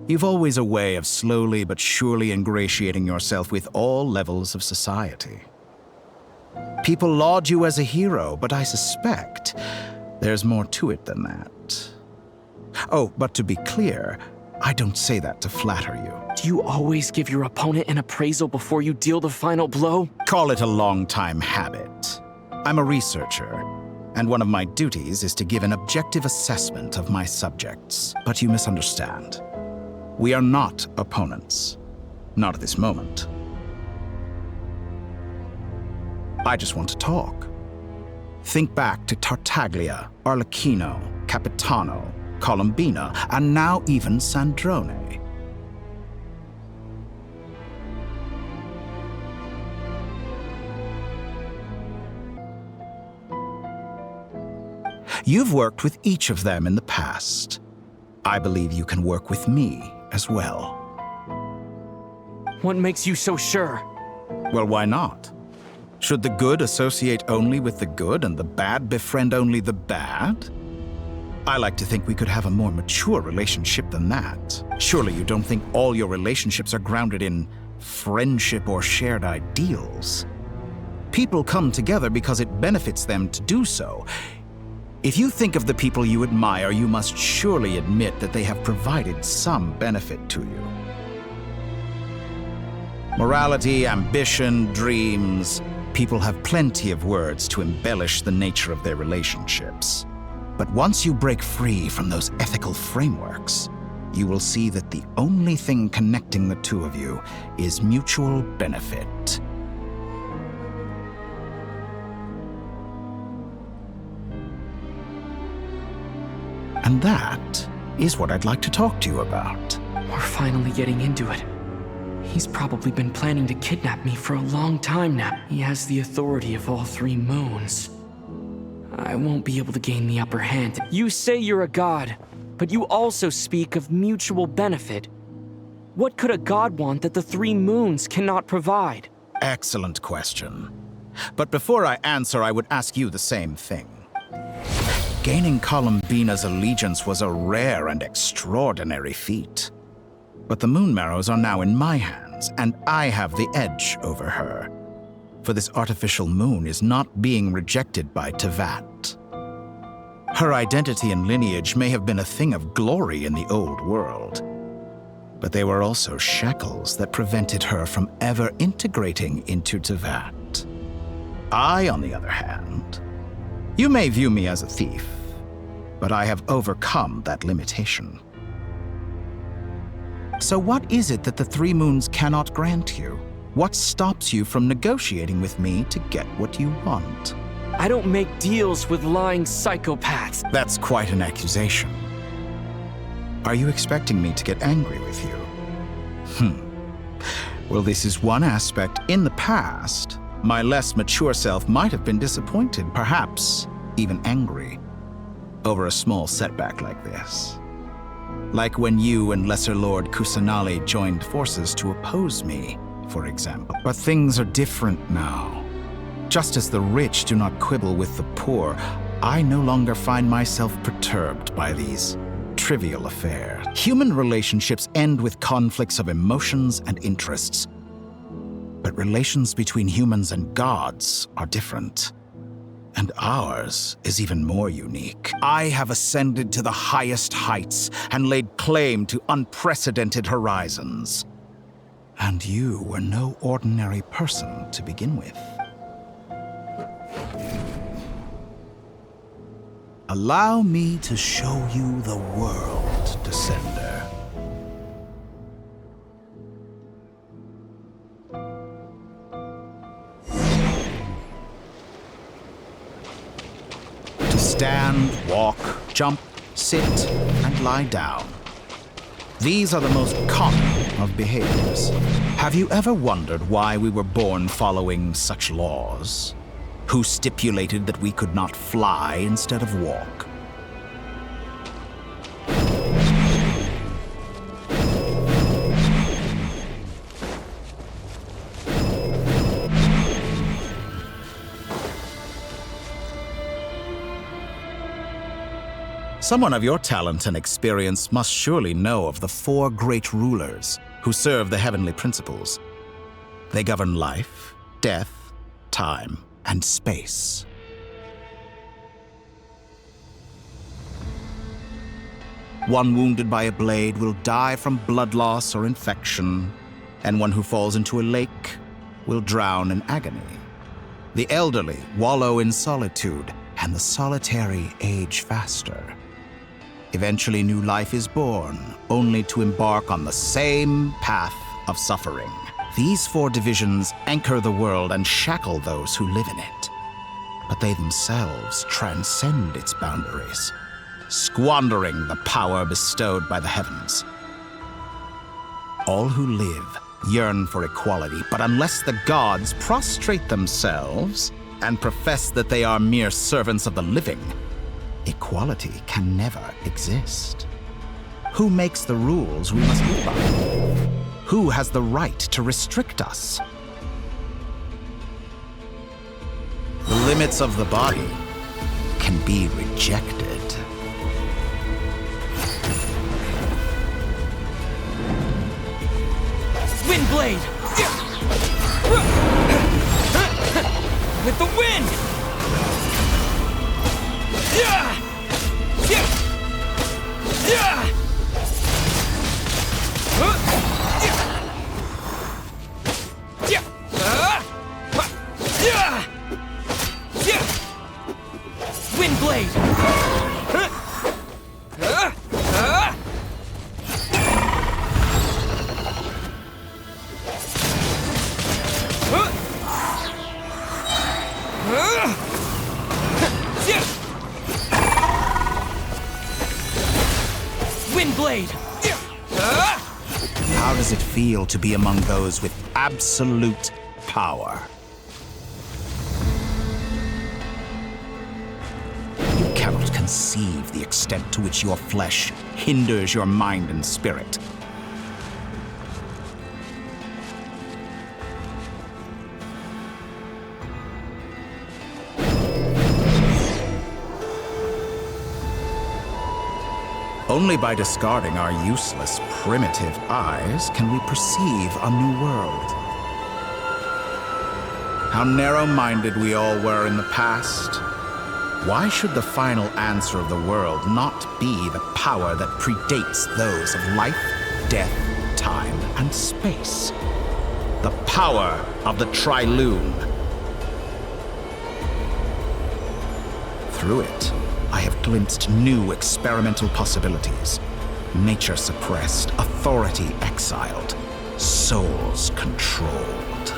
You've always a way of slowly but surely ingratiating yourself with all levels of society. People laud you as a hero, but I suspect there's more to it than that. Oh, but to be clear, I don't say that to flatter you. Do you always give your opponent an appraisal before you deal the final blow? Call it a long-time habit. I'm a researcher, and one of my duties is to give an objective assessment of my subjects. But you misunderstand. We are not opponents. Not at this moment. I just want to talk. Think back to Tartaglia, Arlecchino, Capitano, Colombina, and now even Sandrone. You've worked with each of them in the past. I believe you can work with me as well. What makes you so sure? Well, why not? Should the good associate only with the good and the bad befriend only the bad? I like to think we could have a more mature relationship than that. Surely you don't think all your relationships are grounded in friendship or shared ideals? People come together because it benefits them to do so. If you think of the people you admire, you must surely admit that they have provided some benefit to you. Morality, ambition, dreams. People have plenty of words to embellish the nature of their relationships. But once you break free from those ethical frameworks, you will see that the only thing connecting the two of you is mutual benefit. And that is what I'd like to talk to you about. We're finally getting into it. He's probably been planning to kidnap me for a long time now. He has the authority of all three moons. I won't be able to gain the upper hand. You say you're a god, but you also speak of mutual benefit. What could a god want that the three moons cannot provide? Excellent question. But before I answer, I would ask you the same thing. Gaining Columbina's allegiance was a rare and extraordinary feat. But the Moon Marrows are now in my hands, and I have the edge over her. For this artificial moon is not being rejected by Teyvat. Her identity and lineage may have been a thing of glory in the old world, but they were also shackles that prevented her from ever integrating into Teyvat. I, on the other hand, you may view me as a thief, but I have overcome that limitation. So what is it that the three moons cannot grant you? What stops you from negotiating with me to get what you want? I don't make deals with lying psychopaths. That's quite an accusation. Are you expecting me to get angry with you? Well, this is one aspect. In the past, my less mature self might have been disappointed, perhaps even angry, over a small setback like this. Like when you and Lesser Lord Kusanali joined forces to oppose me, for example. But things are different now. Just as the rich do not quibble with the poor, I no longer find myself perturbed by these trivial affairs. Human relationships end with conflicts of emotions and interests. But relations between humans and gods are different. And ours is even more unique. I have ascended to the highest heights and laid claim to unprecedented horizons. And you were no ordinary person to begin with. Allow me to show you the world, Descender. To stand, walk, jump, sit, and lie down. These are the most common of behaviors. Have you ever wondered why we were born following such laws? Who stipulated that we could not fly instead of walk? Someone of your talent and experience must surely know of the four great rulers who serve the heavenly principles. They govern life, death, time, and space. One wounded by a blade will die from blood loss or infection, and one who falls into a lake will drown in agony. The elderly wallow in solitude, and the solitary age faster. Eventually, new life is born, only to embark on the same path of suffering. These four divisions anchor the world and shackle those who live in it. But they themselves transcend its boundaries, squandering the power bestowed by the heavens. All who live yearn for equality, but unless the gods prostrate themselves and profess that they are mere servants of the living, equality can never exist. Who makes the rules we must live by? Who has the right to restrict us? The limits of the body can be rejected. Windblade! With the wind! Windblade! Windblade! How does it feel to be among those with absolute power? You cannot conceive the extent to which your flesh hinders your mind and spirit. Only by discarding our useless, primitive eyes can we perceive a new world. How narrow-minded we all were in the past. Why should the final answer of the world not be the power that predates those of life, death, time, and space? The power of the Trilune. Through it, I have glimpsed new experimental possibilities. Nature suppressed, authority exiled, souls controlled.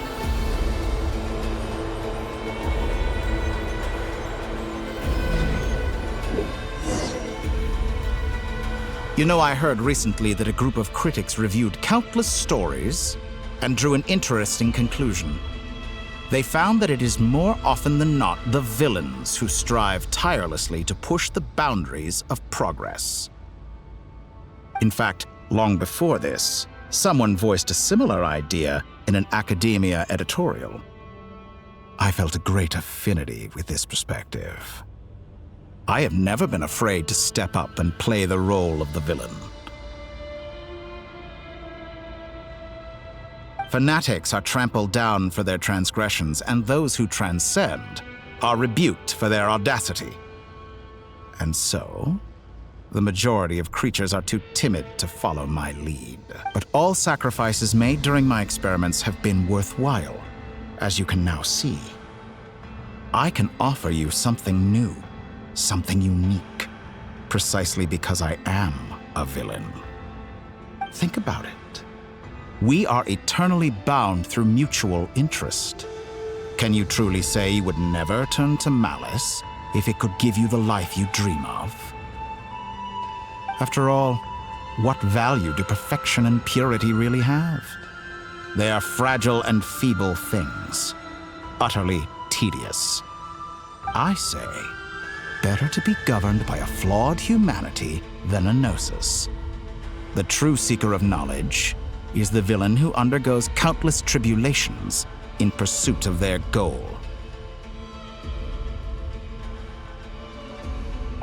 You know, I heard recently that a group of critics reviewed countless stories and drew an interesting conclusion. They found that it is more often than not the villains who strive tirelessly to push the boundaries of progress. In fact, long before this, someone voiced a similar idea in an academia editorial. I felt a great affinity with this perspective. I have never been afraid to step up and play the role of the villain. Fanatics are trampled down for their transgressions, and those who transcend are rebuked for their audacity. And so, the majority of creatures are too timid to follow my lead. But all sacrifices made during my experiments have been worthwhile, as you can now see. I can offer you something new, something unique, precisely because I am a villain. Think about it. We are eternally bound through mutual interest. Can you truly say you would never turn to malice if it could give you the life you dream of? After all, what value do perfection and purity really have? They are fragile and feeble things, utterly tedious. I say, better to be governed by a flawed humanity than a gnosis. The true seeker of knowledge is the villain who undergoes countless tribulations in pursuit of their goal.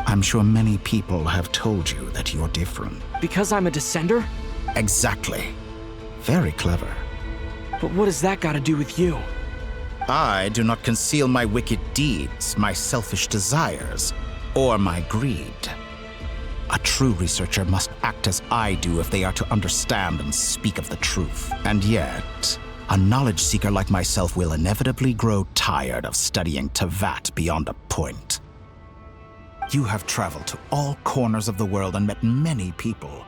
I'm sure many people have told you that you're different. Because I'm a descender? Exactly. Very clever. But what has that got to do with you? I do not conceal my wicked deeds, my selfish desires, or my greed. A true researcher must act as I do if they are to understand and speak of the truth. And yet, a knowledge seeker like myself will inevitably grow tired of studying Tevat beyond a point. You have traveled to all corners of the world and met many people.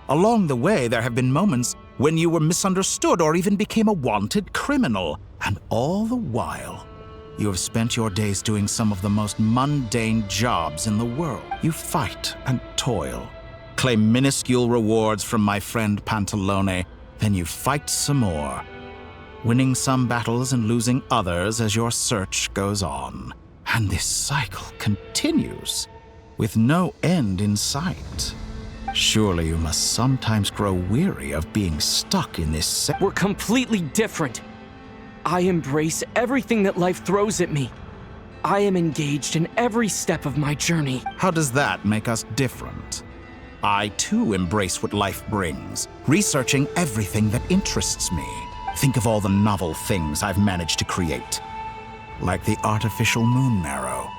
Along the way, there have been moments when you were misunderstood or even became a wanted criminal. And all the while, you have spent your days doing some of the most mundane jobs in the world. You fight and toil, claim minuscule rewards from my friend Pantalone, then you fight some more, winning some battles and losing others as your search goes on. And this cycle continues, with no end in sight. Surely you must sometimes grow weary of being stuck in this We're completely different. I embrace everything that life throws at me. I am engaged in every step of my journey. How does that make us different? I too embrace what life brings, researching everything that interests me. Think of all the novel things I've managed to create, like the artificial moon marrow.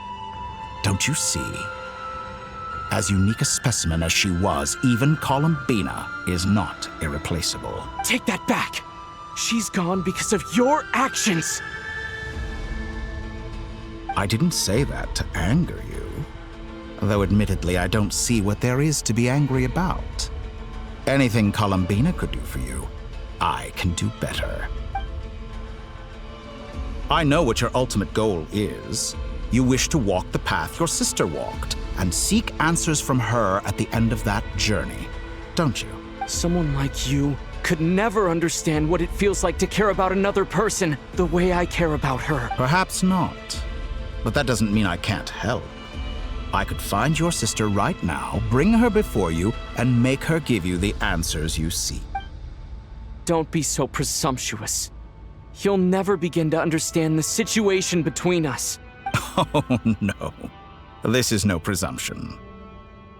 Don't you see? As unique a specimen as she was, even Columbina is not irreplaceable. Take that back! She's gone because of your actions! I didn't say that to anger you. Though admittedly, I don't see what there is to be angry about. Anything Columbina could do for you, I can do better. I know what your ultimate goal is. You wish to walk the path your sister walked, and seek answers from her at the end of that journey, don't you? Someone like you could never understand what it feels like to care about another person the way I care about her. Perhaps not. But that doesn't mean I can't help. I could find your sister right now, bring her before you, and make her give you the answers you seek. Don't be so presumptuous. You'll never begin to understand the situation between us. Oh, no. This is no presumption.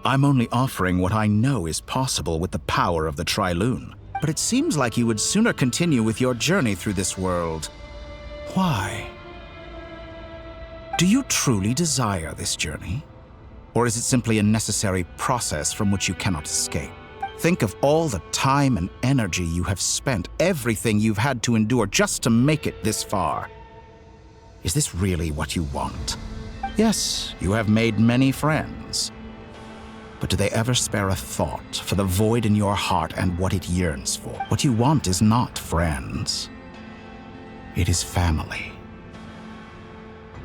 I'm only offering what I know is possible with the power of the Trilune. But it seems like you would sooner continue with your journey through this world. Why? Do you truly desire this journey? Or is it simply a necessary process from which you cannot escape? Think of all the time and energy you have spent, everything you've had to endure just to make it this far. Is this really what you want? Yes, you have made many friends. But do they ever spare a thought for the void in your heart and what it yearns for? What you want is not friends. It is family.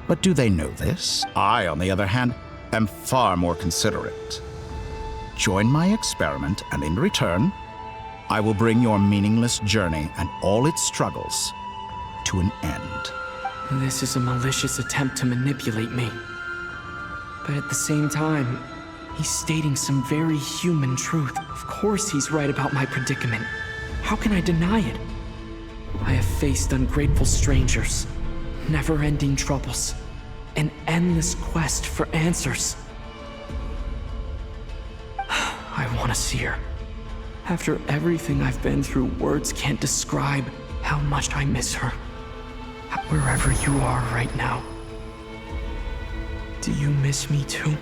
But do they know this? I, on the other hand, am far more considerate. Join my experiment, and in return, I will bring your meaningless journey and all its struggles to an end. This is a malicious attempt to manipulate me. But at the same time, he's stating some very human truth. Of course he's right about my predicament. How can I deny it? I have faced ungrateful strangers, never-ending troubles, an endless quest for answers. I want to see her. After everything I've been through, words can't describe how much I miss her. Wherever you are right now, do you miss me too?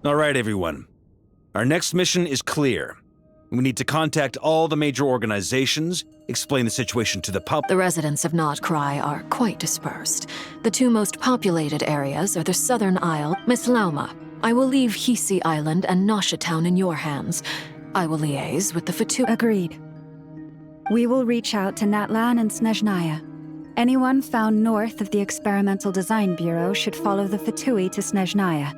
All right, everyone. Our next mission is clear. We need to contact all the major organizations, explain the situation to the public. The residents of Nod-Krai are quite dispersed. The two most populated areas are the Southern Isle. Miss Lauma, I will leave Hisi Island and Nasha Town in your hands. I will liaise with the Fatu. Agreed. We will reach out to Natlan and Snezhnaya. Anyone found north of the Experimental Design Bureau should follow the Fatui to Snezhnaya.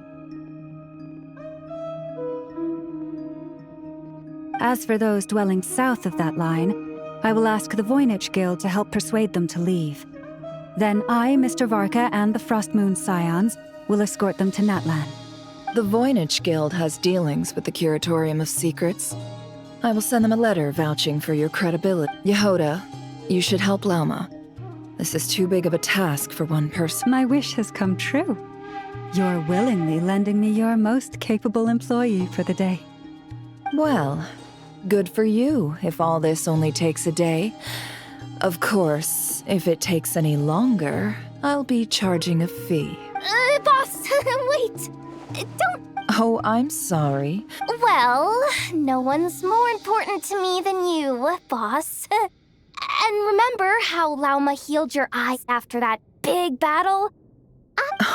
As for those dwelling south of that line, I will ask the Voynich Guild to help persuade them to leave. Then I, Mr. Varka, and the Frostmoon Scions will escort them to Natlan. The Voynich Guild has dealings with the Curatorium of Secrets. I will send them a letter vouching for your credibility. Yehoda, you should help Lauma. This is too big of a task for one person. My wish has come true. You're willingly lending me your most capable employee for the day. Well, good for you if all this only takes a day. Of course, if it takes any longer, I'll be charging a fee. Boss, wait! Don't... Oh, I'm sorry. Well, no one's more important to me than you, boss. And remember how Lauma healed your eyes after that big battle?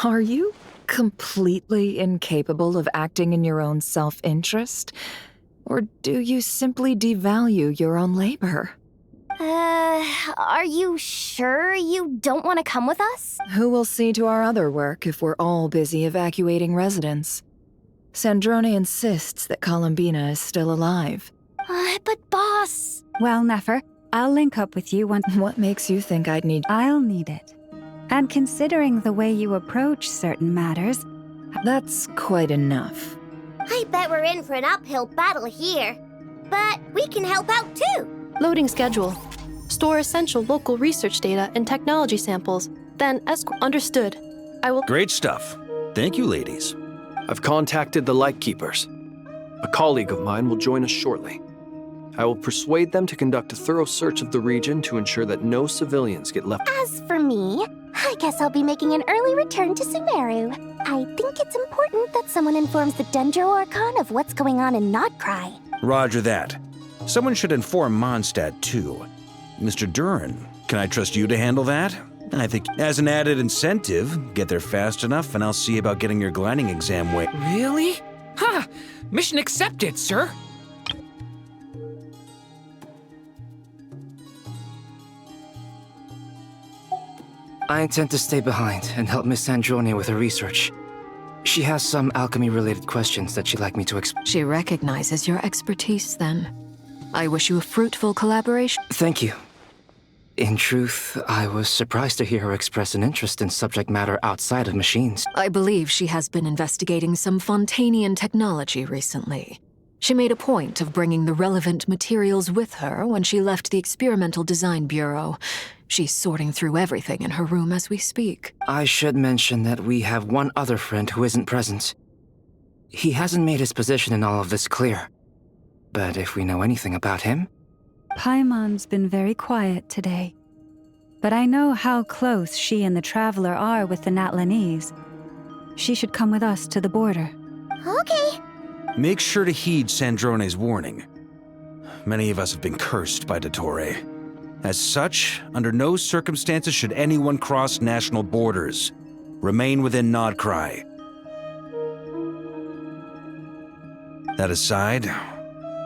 Are you completely incapable of acting in your own self-interest? Or do you simply devalue your own labor? Are you sure you don't want to come with us? Who will see to our other work if we're all busy evacuating residents? Sandrone insists that Columbina is still alive. But boss... Well, Nefer, I'll link up with you once... What makes you think I'd need... I'll need it. And considering the way you approach certain matters... That's quite enough. I bet we're in for an uphill battle here. But we can help out too. Loading schedule. Store essential local research data and technology samples. Then understood. I will... Great stuff. Thank you, ladies. I've contacted the Lightkeepers. A colleague of mine will join us shortly. I will persuade them to conduct a thorough search of the region to ensure that no civilians get left. As for me, I guess I'll be making an early return to Sumeru. I think it's important that someone informs the Dendro Archon of what's going on in Nod-Krai. Roger that. Someone should inform Mondstadt, too. Mr. Duran, can I trust you to handle that? I think as an added incentive, get there fast enough and I'll see about getting your gliding exam Really? Ha! Mission accepted, sir. I intend to stay behind and help Miss Sandrone with her research. She has some alchemy-related questions that she'd like me to explain. She recognizes your expertise, then. I wish you a fruitful collaboration. Thank you. In truth, I was surprised to hear her express an interest in subject matter outside of machines. I believe she has been investigating some Fontanian technology recently. She made a point of bringing the relevant materials with her when she left the Experimental Design Bureau. She's sorting through everything in her room as we speak. I should mention that we have one other friend who isn't present. He hasn't made his position in all of this clear. But if we know anything about him... Paimon's been very quiet today. But I know how close she and the Traveler are with the Natlanese. She should come with us to the border. Okay. Make sure to heed Sandrone's warning. Many of us have been cursed by Dottore. As such, under no circumstances should anyone cross national borders. Remain within Nod-Krai. That aside,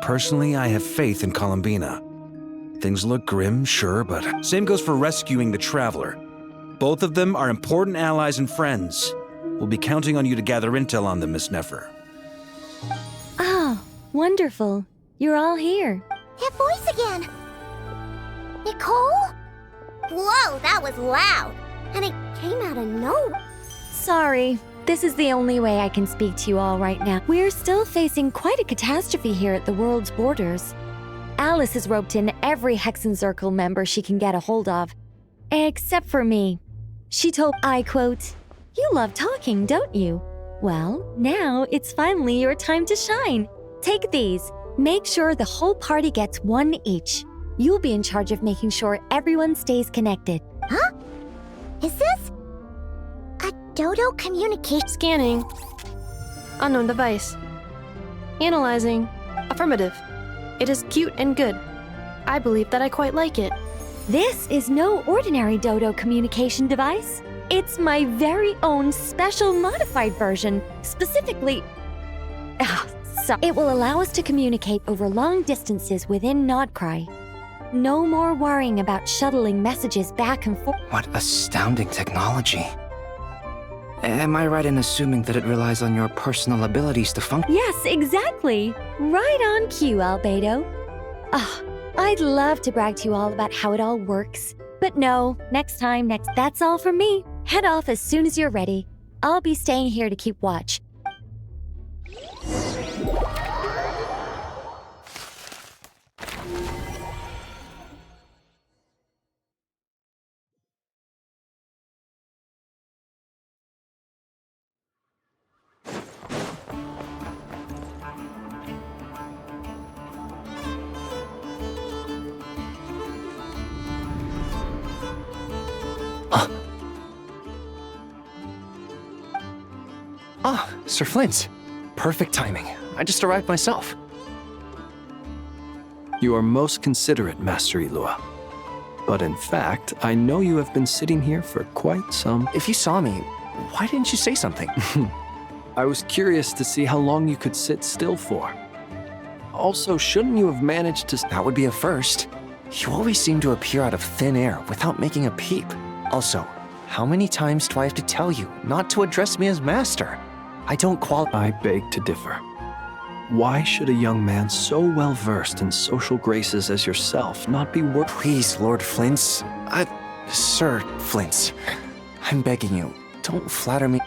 personally, I have faith in Columbina. Things look grim, sure, but same goes for rescuing the Traveler. Both of them are important allies and friends. We'll be counting on you to gather intel on them, Miss Nefer. Oh, wonderful. You're all here. That voice again! Nicole? Whoa, that was loud! And it came out of nowhere. Sorry. This is the only way I can speak to you all right now. We're still facing quite a catastrophe here at the world's borders. Alice has roped in every Hexenzirkel member she can get a hold of. Except for me. She told, I quote, "You love talking, don't you? Well, now it's finally your time to shine. Take these. Make sure the whole party gets one each. You'll be in charge of making sure everyone stays connected." Huh? Is this a Dodo communication? Scanning. Unknown device. Analyzing. Affirmative. It is cute and good. I believe that I quite like it. This is no ordinary Dodo communication device. It's my very own special modified version, specifically... So it will allow us to communicate over long distances within Nod-Krai. No more worrying about shuttling messages back and forth. What astounding technology. Am I right in assuming that it relies on your personal abilities to function? Yes, exactly. Right on cue, Albedo. I'd love to brag to you all about how it all works. But no, next. That's all from me. Head off as soon as you're ready. I'll be staying here to keep watch. Sir Flint. Perfect timing. I just arrived myself. You are most considerate, Master Ilua. But in fact, I know you have been sitting here for quite some... If you saw me, why didn't you say something? I was curious to see how long you could sit still for. Also, shouldn't you have managed to... That would be a first. You always seem to appear out of thin air without making a peep. Also, how many times do I have to tell you not to address me as master? I don't qualify. I beg to differ. Why should a young man so well versed in social graces as yourself not be worth... Please, Lord Flint's... Sir Flint's. I'm begging you, don't flatter me.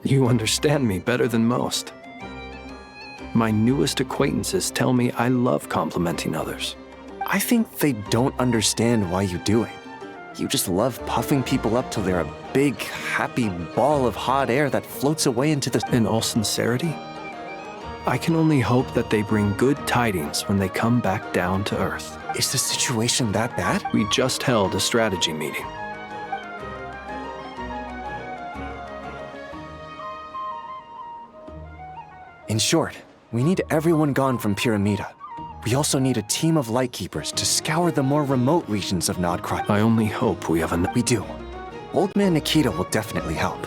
You understand me better than most. My newest acquaintances tell me I love complimenting others. I think they don't understand why you do it. You just love puffing people up till they're a big, happy ball of hot air that floats away into the... In all sincerity, I can only hope that they bring good tidings when they come back down to Earth. Is the situation that bad? We just held a strategy meeting. short, we need everyone gone from Pyramida. We also need a team of Lightkeepers to scour the more remote regions of Nod-Krai. I only hope we have enough. We do. Old Man Nikita will definitely help.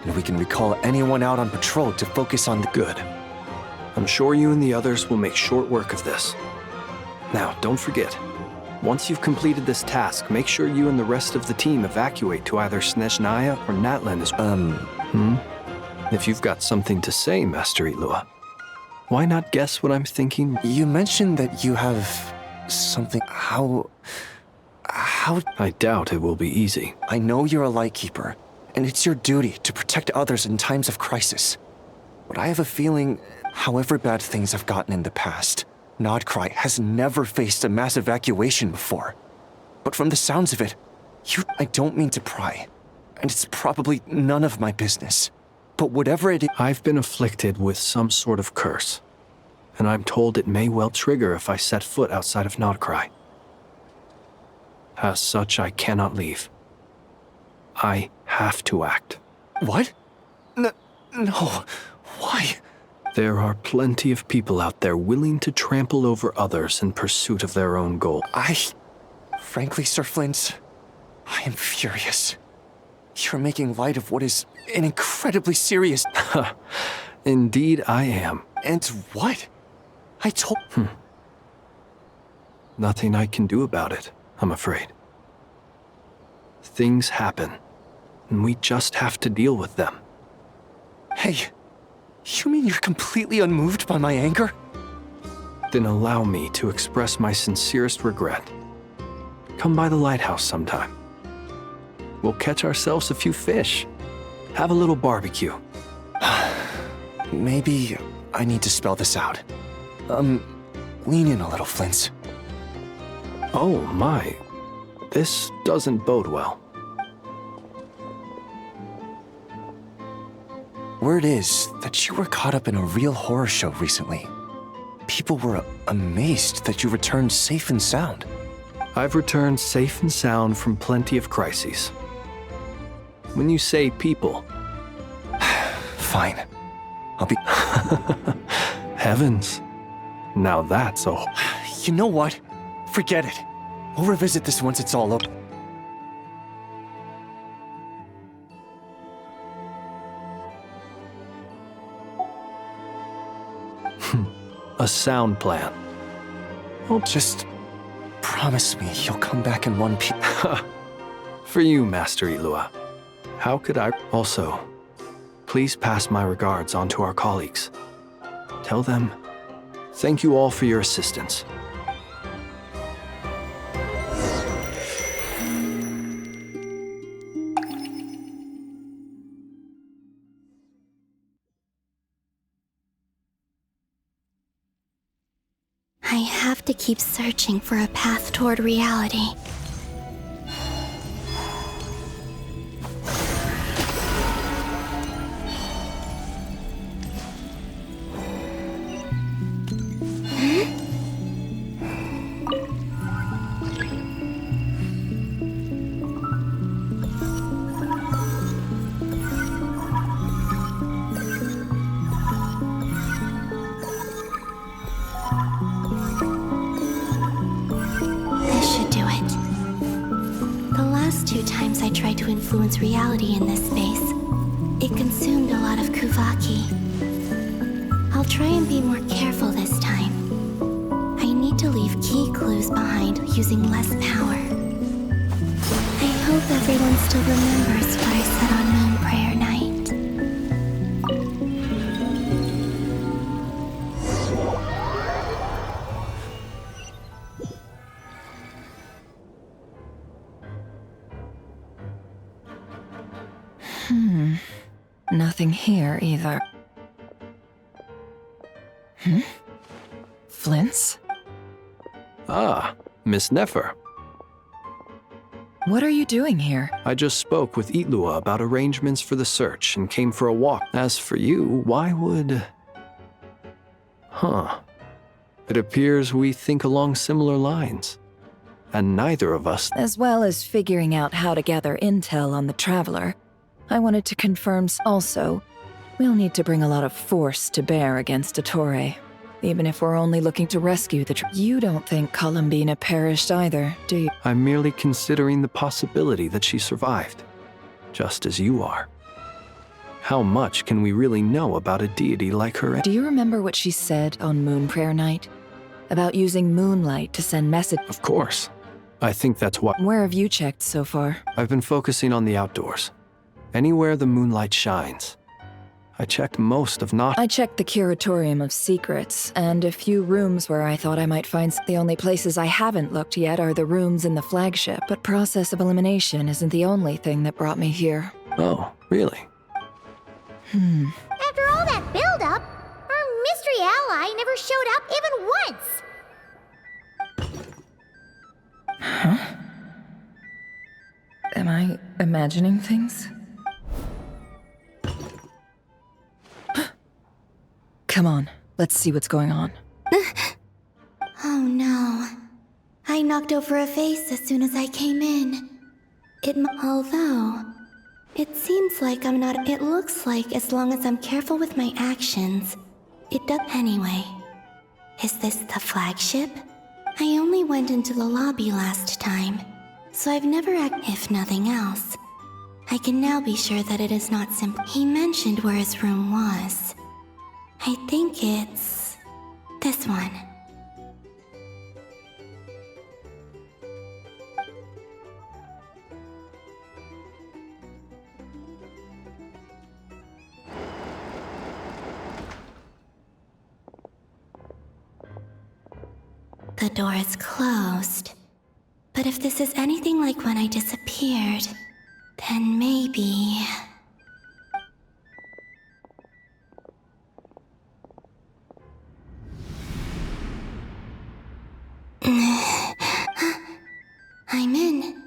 And we can recall anyone out on patrol to focus on the good. I'm sure you and the others will make short work of this. Now, don't forget, once you've completed this task, make sure you and the rest of the team evacuate to either Snezhnaya or Natlan as If you've got something to say, Master Ilua, why not guess what I'm thinking? You mentioned that you have something. How? I doubt it will be easy. I know you're a Lightkeeper, and it's your duty to protect others in times of crisis. But I have a feeling, however bad things have gotten in the past, Nod-Krai has never faced a mass evacuation before. But from the sounds of it, I don't mean to pry, and it's probably none of my business. But whatever it is... I've been afflicted with some sort of curse, and I'm told it may well trigger if I set foot outside of Nod-Krai. As such, I cannot leave. I have to act. What? No. Why? There are plenty of people out there willing to trample over others in pursuit of their own goal. Frankly, Sir Flint, I am furious. You're making light of what is an incredibly serious... Indeed I am. And what? I told... Nothing I can do about it, I'm afraid. Things happen, and we just have to deal with them. Hey, you mean you're completely unmoved by my anger? Then allow me to express my sincerest regret. Come by the lighthouse sometime. We'll catch ourselves a few fish. Have a little barbecue. Maybe I need to spell this out. Lean in a little, Flint. Oh my. This doesn't bode well. Word is that you were caught up in a real horror show recently. People were amazed that you returned safe and sound. I've returned safe and sound from plenty of crises. When you say people... Fine. I'll be... Heavens. Now that's a... You know what? Forget it. We'll revisit this once it's all over. A sound plan. Well, just promise me you'll come back in one piece. For you, Master Ilua. How could I... Also, please pass my regards on to our colleagues. Tell them, thank you all for your assistance. I have to keep searching for a path toward reality. Influence reality in this space. It consumed a lot of Kuvaki. I'll try and be more careful this time. I need to leave key clues behind using less power. I hope everyone still remembers what I said on Moon Prayer Night. Nothing here either. Flint's? Ah, Miss Nefer. What are you doing here? I just spoke with Ilua about arrangements for the search and came for a walk. As for you, why would... It appears we think along similar lines. And neither of us... As well as figuring out how to gather intel on the Traveler, I wanted to confirm also, We'll need to bring a lot of force to bear against Ettore, even if we're only looking to rescue the You don't think Columbina perished either, do you? I'm merely considering the possibility that she survived, just as you are. How much can we really know about a deity like her? Do you remember what she said on Moon Prayer Night? About using moonlight to send messages? Of course. I think that's what... Where have you checked so far? I've been focusing on the outdoors. Anywhere the moonlight shines. I checked most of not... I checked the Curatorium of Secrets, and a few rooms where I thought I might find... The only places I haven't looked yet are the rooms in the flagship, but process of elimination isn't the only thing that brought me here. Oh, really? After all that build-up, our mystery ally never showed up even once! Huh? Am I imagining things? Come on, let's see what's going on. Oh no. I knocked over a vase as soon as I came in. Although, it seems like I'm not. It looks like as long as I'm careful with my actions, it does. Anyway, is this the flagship? I only went into the lobby last time, so I've never if nothing else. I can now be sure that it is not simple. He mentioned where his room was. I think it's this one. The door is closed. But if this is anything like when I disappeared, then maybe... I'm in.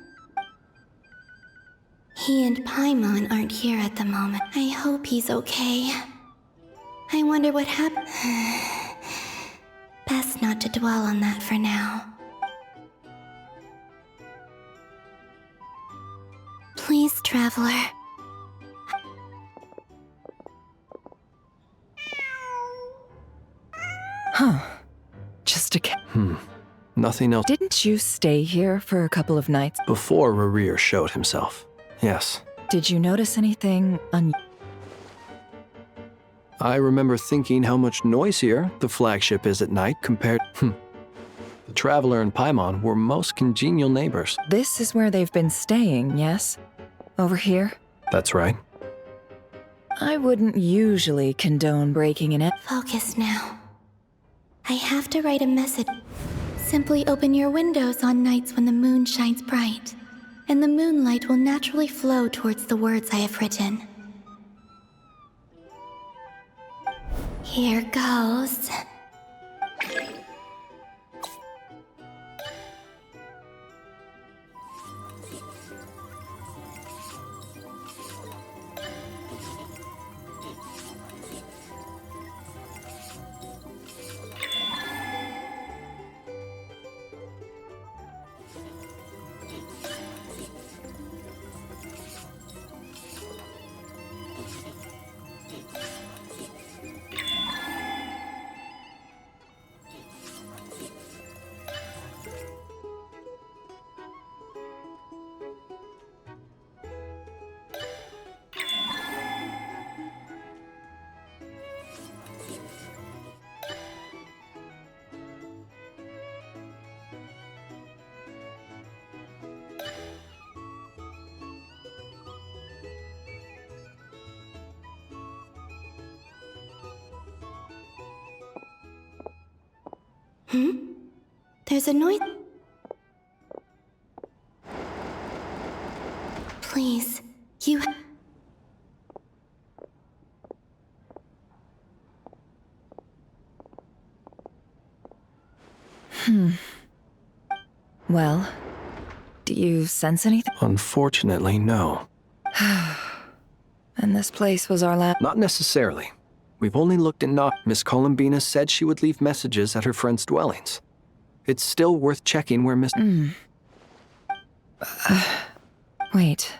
He and Paimon aren't here at the moment. I hope he's okay. I wonder what happened. Best not to dwell on that for now. Please, traveler. Huh. Just a cat. Nothing else. Didn't you stay here for a couple of nights? Before Rerir showed himself. Yes. Did you notice anything I remember thinking how much noisier the flagship is at night compared... The Traveler and Paimon were most congenial neighbors. This is where they've been staying, yes? Over here? That's right. I wouldn't usually condone breaking in it. Focus now. I have to write a message. Simply open your windows on nights when the moon shines bright, and the moonlight will naturally flow towards the words I have written. Here goes. There's a noise. Please, you... Well, do you sense anything? Unfortunately, no. And this place was our last... Not necessarily. We've only looked at Nod. Miss Columbina said she would leave messages at her friends' dwellings. It's still worth checking where Miss... Wait.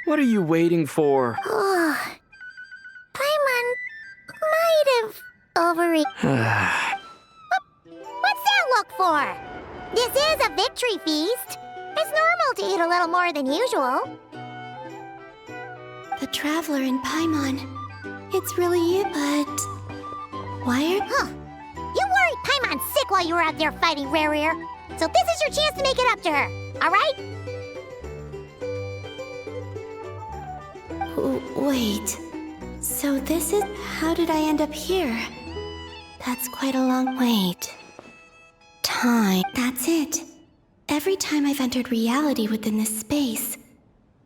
What are you waiting for? overeat. What's that look for? This is a victory feast. It's normal to eat a little more than usual. The Traveler in Paimon. It's really you, but... Why are... Huh. You worried Paimon sick while you were out there fighting Rarier. So this is your chance to make it up to her, alright? Wait. So this is... How did I end up here? That's quite a long wait. Time. That's it. Every time I've entered reality within this space,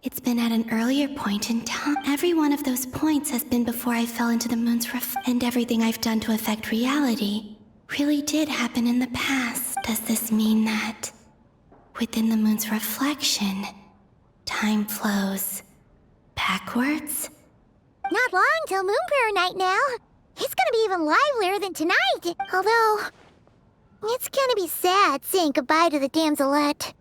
it's been at an earlier point in time. Every one of those points has been before I fell into the moon's and everything I've done to affect reality really did happen in the past. Does this mean that within the moon's reflection, time flows backwards? Not long till Moon Prayer Night now. It's gonna be even livelier than tonight. Although, it's gonna be sad saying goodbye to the damselette.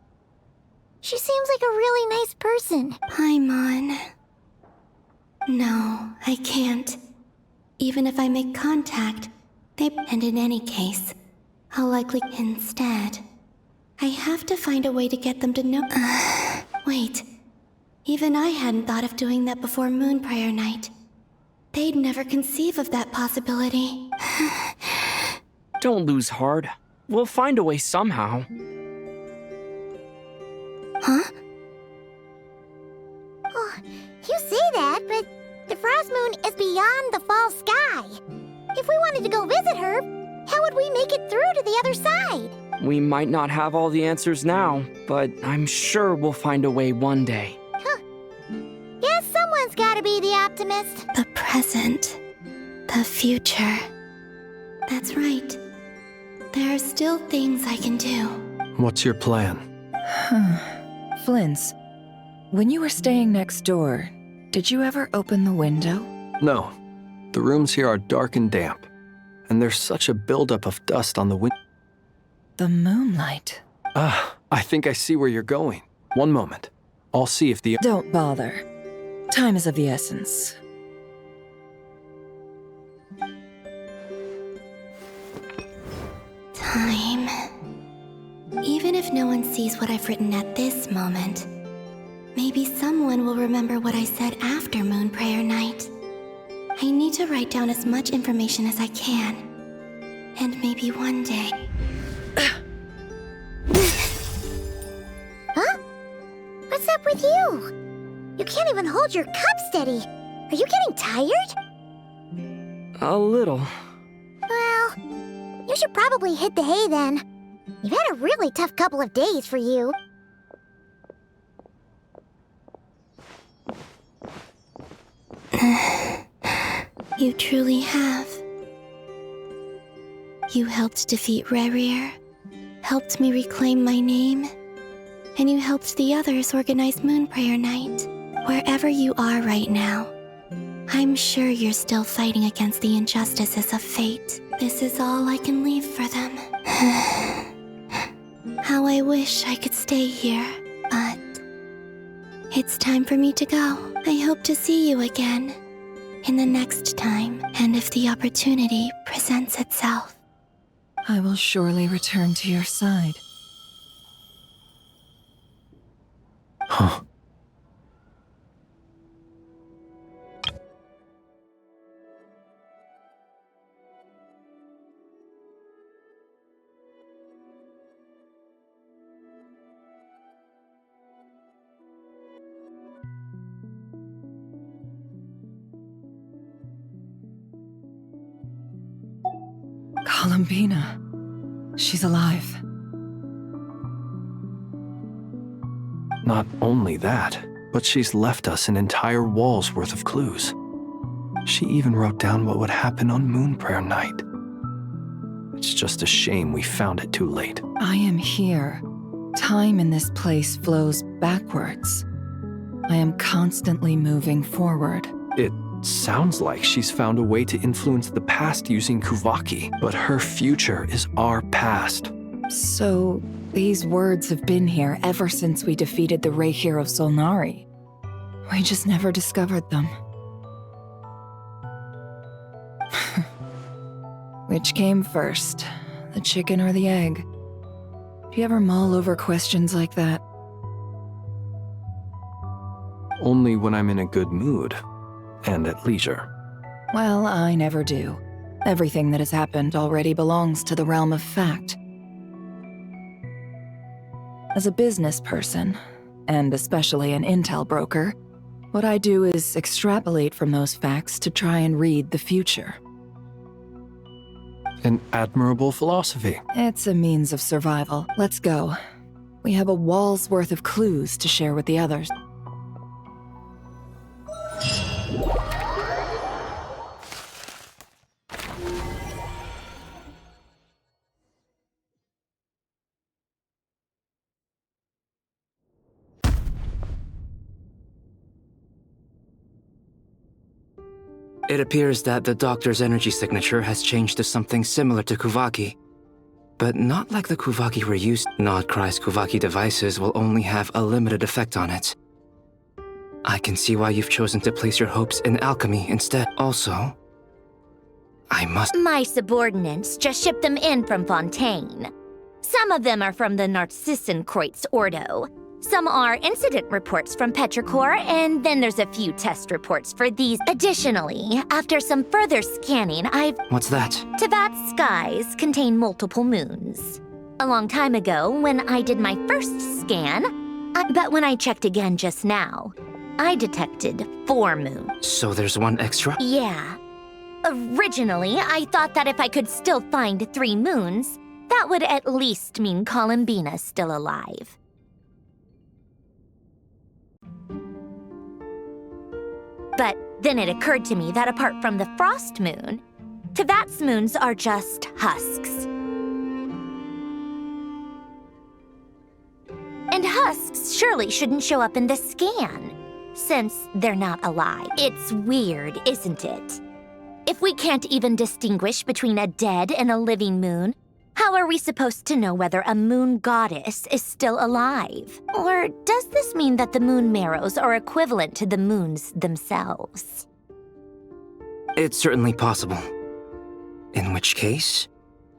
She seems like a really nice person. Paimon. No, I can't. Even if I make contact, and in any case, I'll likely instead. I have to find a way to get them to know. Wait. Even I hadn't thought of doing that before Moon Prayer Night. They'd never conceive of that possibility. Don't lose heart. We'll find a way somehow. Huh? Oh, you say that, but the Frost Moon is beyond the fall sky. If we wanted to go visit her, how would we make it through to the other side? We might not have all the answers now, but I'm sure we'll find a way one day. Yes, someone's gotta be the optimist. The present. The future. That's right. There are still things I can do. What's your plan? Flint's, when you were staying next door, did you ever open the window? No. The rooms here are dark and damp, and there's such a buildup of dust on the window. The moonlight. I think I see where you're going. One moment. I'll see if the... Don't bother. Time is of the essence. Time. Even if no one sees what I've written at this moment, maybe someone will remember what I said after Moon Prayer Night. I need to write down as much information as I can. And maybe one day... Huh? What's up with you? You can't even hold your cup steady. Are you getting tired? A little. Well, you should probably hit the hay then. You've had a really tough couple of days for you. You truly have. You helped defeat Rarier, helped me reclaim my name, and you helped the others organize Moon Prayer Night. Wherever you are right now, I'm sure you're still fighting against the injustices of fate. This is all I can leave for them. How I wish I could stay here, but it's time for me to go. I hope to see you again in the next time, and if the opportunity presents itself. I will surely return to your side. Huh. Columbina. She's alive. Not only that, but she's left us an entire wall's worth of clues. She even wrote down what would happen on Moon Prayer Night. It's just a shame we found it too late. I am here. Time in this place flows backwards. I am constantly moving forward. It sounds like she's found a way to influence the past using Kuvaki, but her future is our past. So, these words have been here ever since we defeated the Reihir of Solnari. We just never discovered them. Which came first, the chicken or the egg? Do you ever mull over questions like that? Only when I'm in a good mood and at leisure. Well, I never do. Everything that has happened already belongs to the realm of fact. As a business person, and especially an intel broker, what I do is extrapolate from those facts to try and read the future. An admirable philosophy. It's a means of survival. Let's go. We have a wall's worth of clues to share with the others. It appears that the doctor's energy signature has changed to something similar to Kuvaki. But not like the Kuvaki we're used to. Nod-Krai's Kuvaki devices will only have a limited effect on it. I can see why you've chosen to place your hopes in alchemy instead. Also, I must— My subordinates just shipped them in from Fontaine. Some of them are from the Narcissenkreuz Ordo. Some are incident reports from Petrichor, and then there's a few test reports for these. Additionally, after some further scanning, What's that? Tevat's skies contain multiple moons. A long time ago, when I did my first scan, but when I checked again just now, I detected 4 moons. So there's one extra? Yeah. Originally, I thought that if I could still find 3 moons, that would at least mean Columbina's still alive. But then it occurred to me that apart from the frost moon, Tevat's moons are just husks. And husks surely shouldn't show up in the scan, since they're not alive. It's weird, isn't it? If we can't even distinguish between a dead and a living moon, how are we supposed to know whether a moon goddess is still alive? Or does this mean that the moon marrows are equivalent to the moons themselves? It's certainly possible. In which case,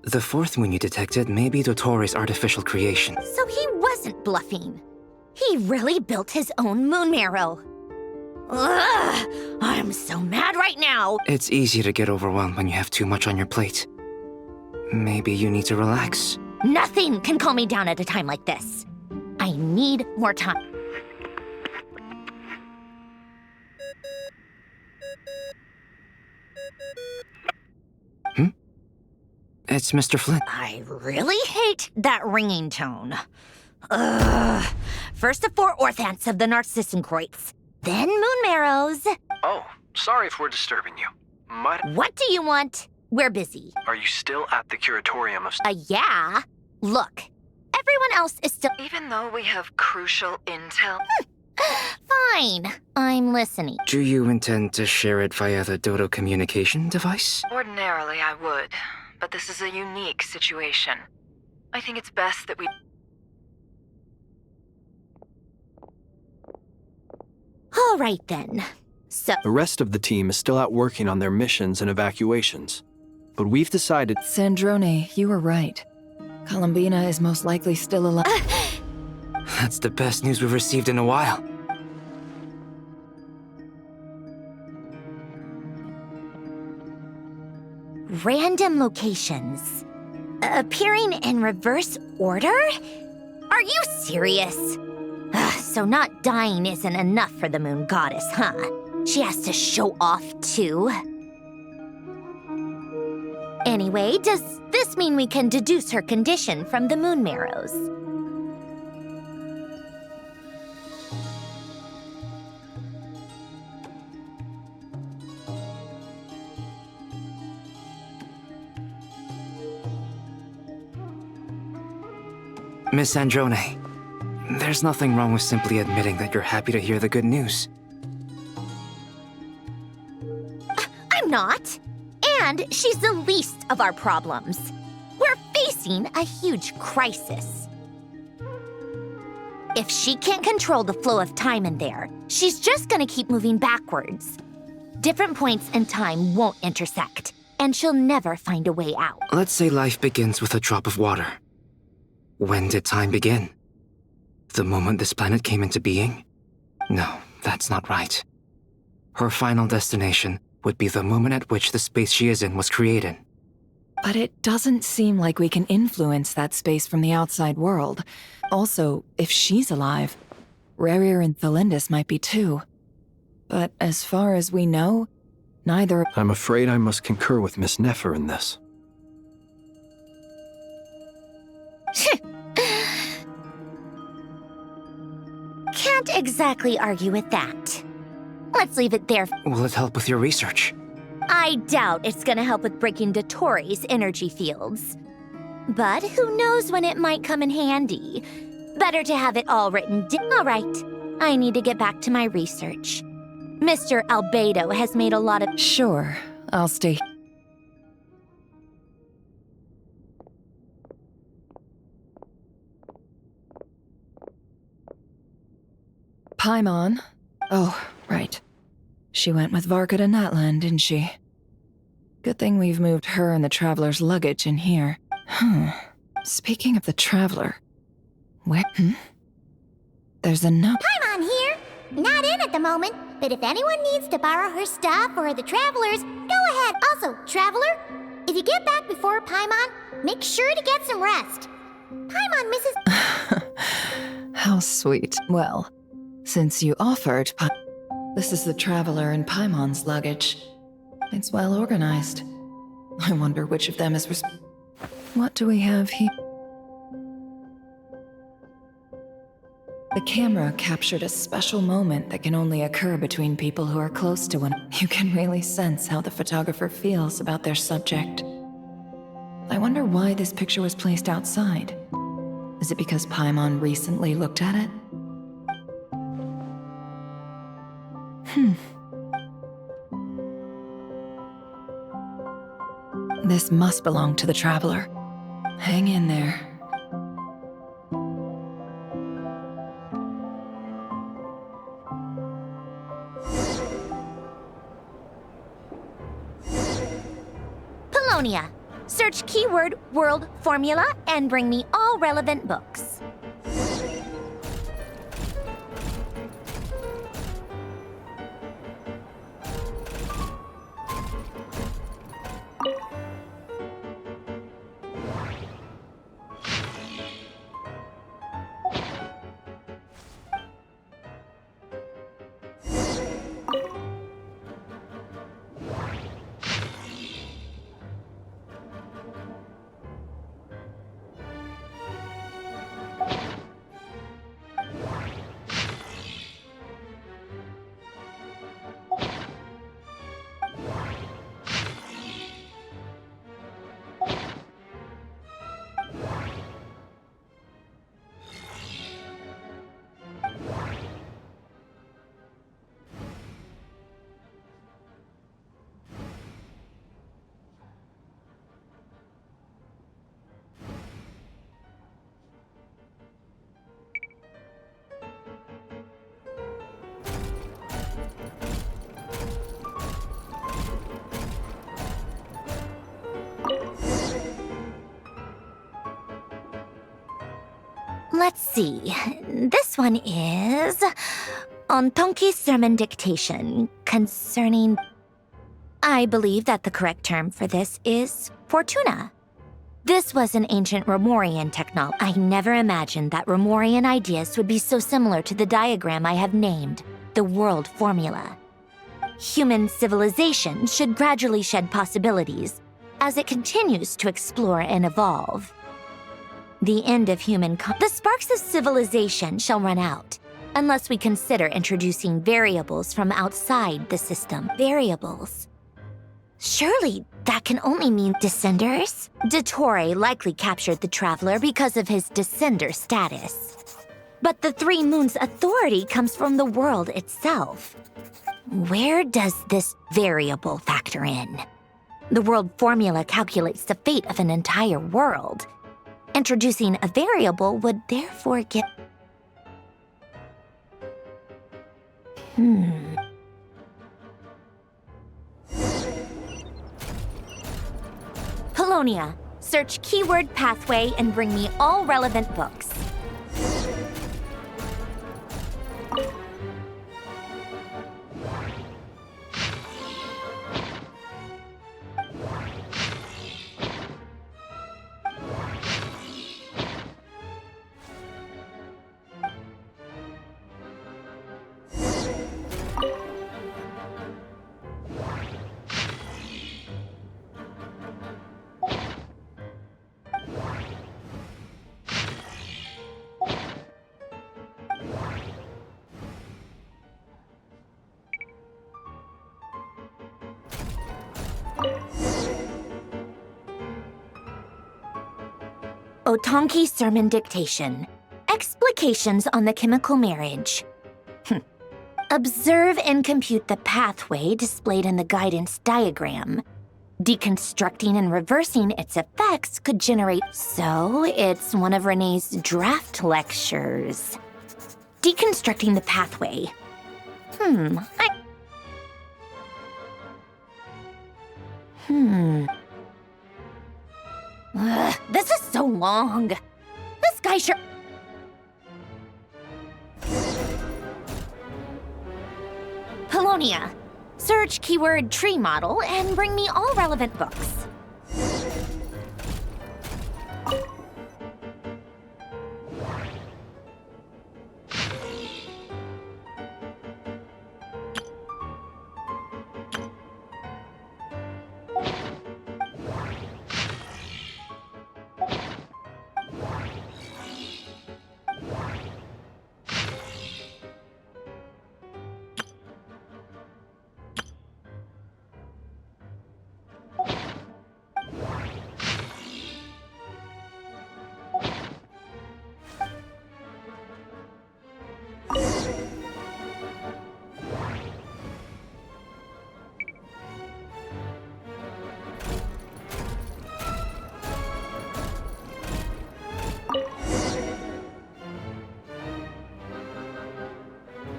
the 4th moon you detected may be Dottore artificial creation. So he wasn't bluffing. He really built his own moon marrow. Ugh! I'm so mad right now! It's easy to get overwhelmed when you have too much on your plate. Maybe you need to relax. Nothing can calm me down at a time like this. I need more time. It's Mr. Flynn. I really hate that ringing tone. Ugh. First the 4 orthants of the Narcissenkreuz, then moon marrows. Oh, sorry if we're disturbing you. What do you want? We're busy. Are you still at the curatorium of— Yeah. Look, everyone else is still— Even though we have crucial intel? Fine. I'm listening. Do you intend to share it via the Dodo communication device? Ordinarily, I would, but this is a unique situation. I think it's best that we... All right, then. So... The rest of the team is still out working on their missions and evacuations. But we've decided— Sandrone, you were right. Columbina is most likely still alive. That's the best news we've received in a while. Random locations. Appearing in reverse order? Are you serious? So not dying isn't enough for the moon goddess, huh? She has to show off too. Anyway, does this mean we can deduce her condition from the moon marrows? Miss Androne, there's nothing wrong with simply admitting that you're happy to hear the good news. I'm not. And she's the least of our problems. We're facing a huge crisis. If she can't control the flow of time in there, she's just gonna keep moving backwards. Different points in time won't intersect, and she'll never find a way out. Let's say life begins with a drop of water. When did time begin? The moment this planet came into being? No, that's not right. Her final destination would be the moment at which the space she is in was created. But it doesn't seem like we can influence that space from the outside world. Also, if she's alive, Rerir and Thalindus might be too. But as far as we know, neither— I'm afraid I must concur with Miss Nefer in this. Can't exactly argue with that. Let's leave it there. Will it help with your research? I doubt it's gonna help with breaking Dotori's energy fields. But who knows when it might come in handy. Better to have it all written down. All right, I need to get back to my research. Mr. Albedo has made a lot of— Sure, I'll stay. Paimon. Oh, right. She went with Varka to Natlan, didn't she? Good thing we've moved her and the Traveler's luggage in here. Speaking of the Traveler, where— There's a note— Paimon here! Not in at the moment, but if anyone needs to borrow her stuff or the Travelers, go ahead. Also, Traveler, if you get back before Paimon, make sure to get some rest. Paimon misses— How sweet. Well, since you offered, this is the Traveler and Paimon's luggage. It's well organized. I wonder which of them is What do we have here? The camera captured a special moment that can only occur between people who are close to one. You can really sense how the photographer feels about their subject. I wonder why this picture was placed outside. Is it because Paimon recently looked at it? This must belong to the Traveler. Hang in there. Paulownia. Search keyword world formula and bring me all relevant books. Let's see. This one is on Tonki's sermon dictation concerning— I believe that the correct term for this is Fortuna. This was an ancient Romorian technology. I never imagined that Romorian ideas would be so similar to the diagram I have named, the world formula. Human civilization should gradually shed possibilities as it continues to explore and evolve. The end of the sparks of civilization shall run out, unless we consider introducing variables from outside the system. Variables. Surely that can only mean descenders? Dottore likely captured the Traveler because of his descender status. But the Three Moons' authority comes from the world itself. Where does this variable factor in? The world formula calculates the fate of an entire world. Introducing a variable would therefore get— Polonia, search keyword pathway and bring me all relevant books. Otonki Sermon Dictation. Explications on the chemical marriage. Observe and compute the pathway displayed in the guidance diagram. Deconstructing and reversing its effects could generate... So, it's one of Renee's draft lectures. Deconstructing the pathway. Ugh, this is so long. This guy sure... Polonia, search keyword tree model and bring me all relevant books.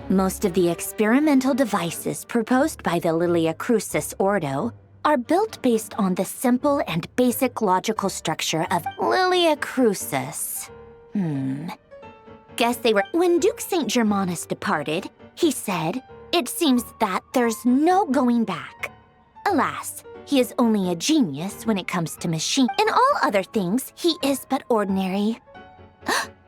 Most of the experimental devices proposed by the Lilia Crucis Ordo are built based on the simple and basic logical structure of Lilia Crucis. Guess they were... When Duke St. Germanus departed, he said, "It seems that there's no going back." Alas, he is only a genius when it comes to machine. In all other things, he is but ordinary.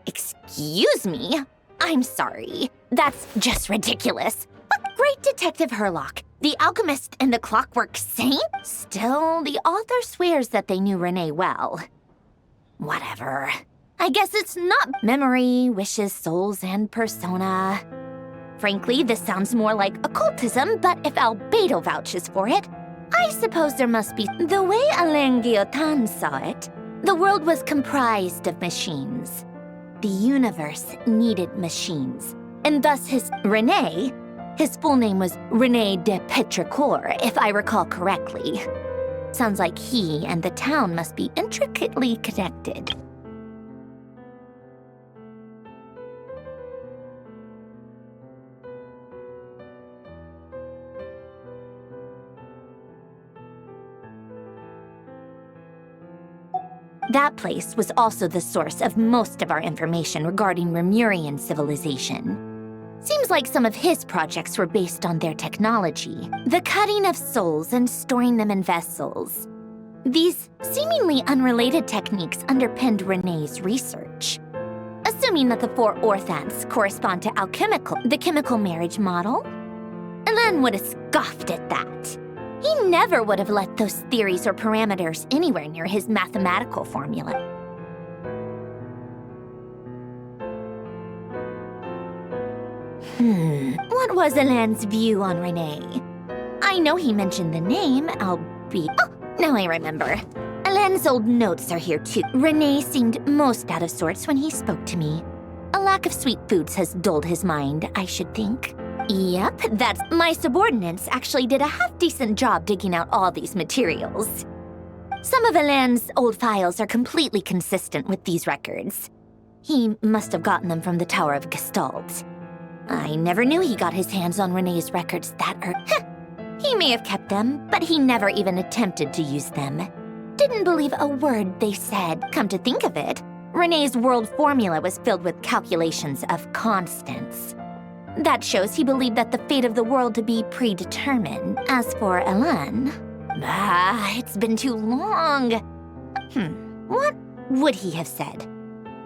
Excuse me? I'm sorry. That's just ridiculous. But great Detective Herlock, the alchemist and the clockwork saint? Still, the author swears that they knew Renee well. Whatever. I guess it's not memory, wishes, souls, and persona. Frankly, this sounds more like occultism, but if Albedo vouches for it, I suppose there must be... The way Alain Guillotin saw it, the world was comprised of machines. The universe needed machines, and thus his Renee, his full name was René de Petrichor, if I recall correctly. Sounds like he and the town must be intricately connected. That place was also the source of most of our information regarding Remurian civilization. Seems like some of his projects were based on their technology, the cutting of souls and storing them in vessels. These seemingly unrelated techniques underpinned Renee's research. Assuming that the 4 orthants correspond to the chemical marriage model, Alain would have scoffed at that. He never would have let those theories or parameters anywhere near his mathematical formula. What was Alain's view on Renee? I know he mentioned the name, albeit... Oh, now I remember. Alain's old notes are here too. Renee seemed most out of sorts when he spoke to me. A lack of sweet foods has dulled his mind, I should think. Yep, that's... My subordinates actually did a half-decent job digging out all these materials. Some of Alain's old files are completely consistent with these records. He must have gotten them from the Tower of Gestalt. I never knew he got his hands on Renee's records that early. He may have kept them, but he never even attempted to use them. didn't believe a word they said. Come to think of it, Renee's world formula was filled with calculations of constants. That shows he believed that the fate of the world to be predetermined. As for Elan, it's been too long. What would he have said?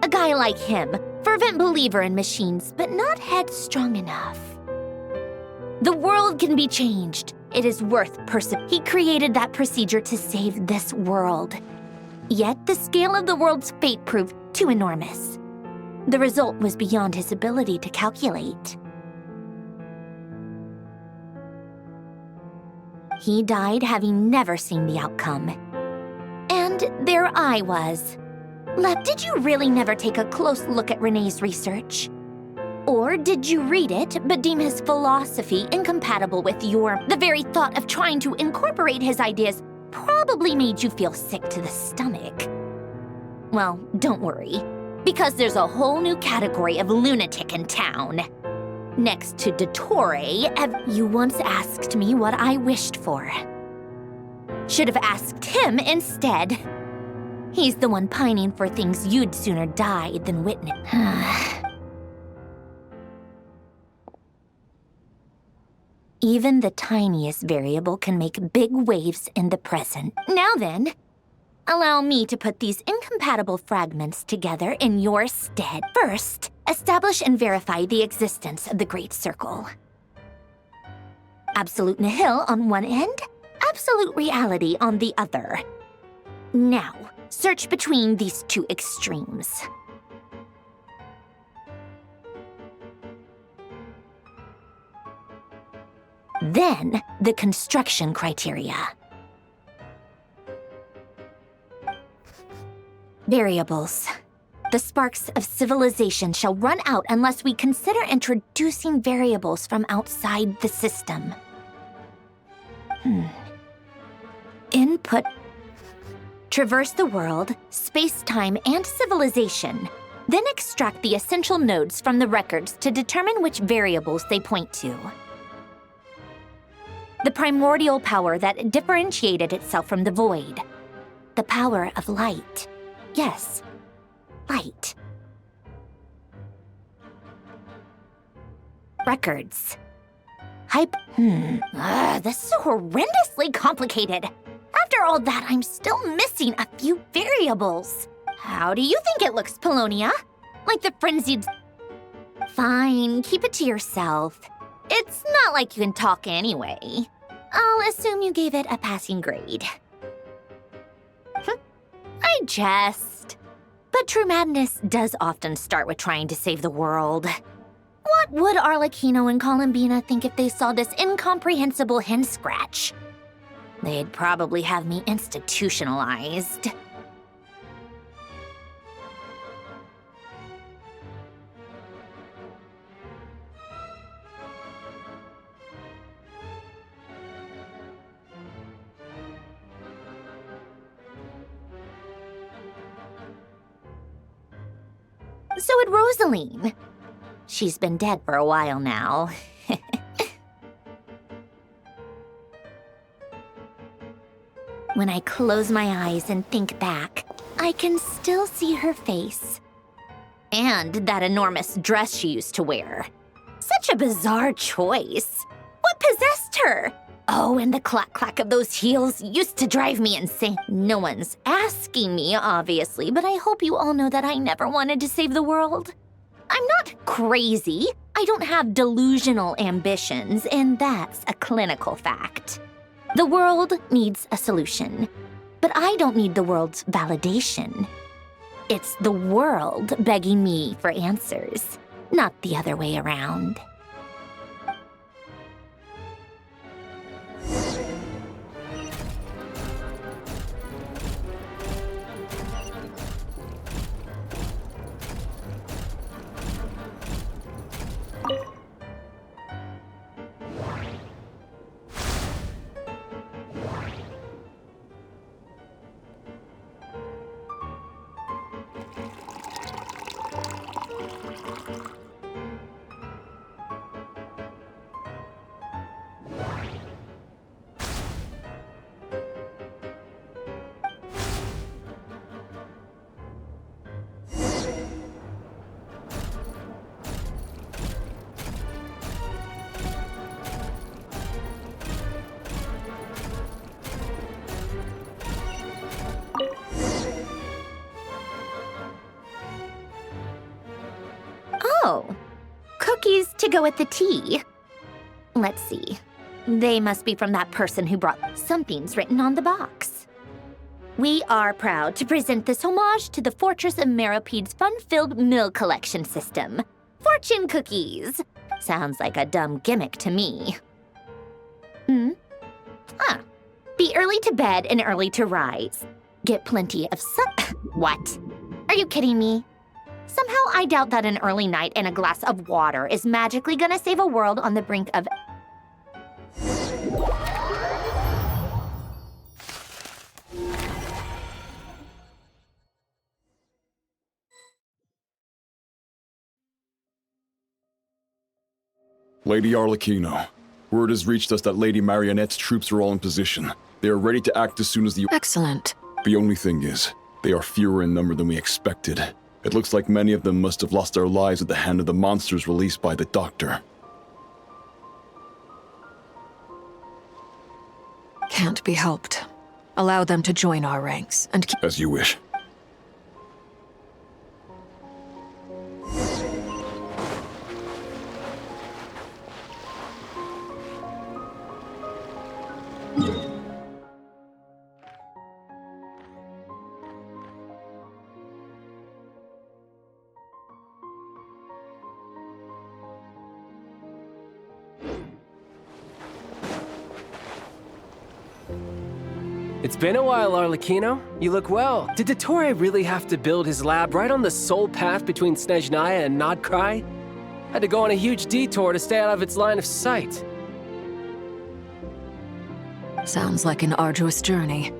A guy like him, fervent believer in machines, but not headstrong enough. The world can be changed. It is worth He created that procedure to save this world. Yet the scale of the world's fate proved too enormous. The result was beyond his ability to calculate. He died having never seen the outcome. And there I was. Left, did you really never take a close look at Renee's research? Or did you read it, but deem his philosophy incompatible with your... The very thought of trying to incorporate his ideas probably made you feel sick to the stomach. Well, don't worry, because there's a whole new category of lunatic in town. Next to Dottore, you once asked me what I wished for. Should have asked him instead. He's the one pining for things you'd sooner die than witness. Even the tiniest variable can make big waves in the present. Now then, allow me to put these incompatible fragments together in your stead. First, establish and verify the existence of the Great Circle. Absolute nihil on one end, absolute reality on the other. Now, search between these two extremes. Then, the construction criteria. Variables. The sparks of civilization shall run out unless we consider introducing variables from outside the system. Input. Traverse the world, space-time, and civilization. Then extract the essential nodes from the records to determine which variables they point to. The primordial power that differentiated itself from the void. The power of light. Yes, light. Records. This is so horrendously complicated. After all that, I'm still missing a few variables. How do you think it looks, Polonia? Like the frenzied... Fine, keep it to yourself. It's not like you can talk anyway. I'll assume you gave it a passing grade. I jest. But true madness does often start with trying to save the world. What would Arlecchino and Columbina think if they saw this incomprehensible hen scratch? They'd probably have me institutionalized. So would Rosaline. She's been dead for a while now. When I close my eyes and think back, I can still see her face. And that enormous dress she used to wear. Such a bizarre choice. What possessed her? Oh, and the clack-clack of those heels used to drive me insane. No one's asking me, obviously, but I hope you all know that I never wanted to save the world. I'm not crazy. I don't have delusional ambitions, and that's a clinical fact. The world needs a solution, but I don't need the world's validation. It's the world begging me for answers, not the other way around. Oh, cookies to go with the tea. Let's see. They must be from that person who brought something's written on the box. We are proud to present this homage to the Fortress of Meropede's fun-filled mill collection system. Fortune cookies. Sounds like a dumb gimmick to me. Be early to bed and early to rise. Get plenty of sun. What? Are you kidding me? Somehow I doubt that an early night and a glass of water is magically gonna save a world on the brink of... Lady Arlecchino, word has reached us that Lady Marionette's troops are all in position. They are ready to act as soon as the... Excellent. The only thing is, they are fewer in number than we expected. It looks like many of them must have lost their lives at the hand of the monsters released by the Doctor. Can't be helped. Allow them to join our ranks and keep... As you wish. It's been a while, Arlecchino. You look well. Did Dottore really have to build his lab right on the sole path between Snezhnaya and Nod-Krai? Had to go on a huge detour to stay out of its line of sight. Sounds like an arduous journey.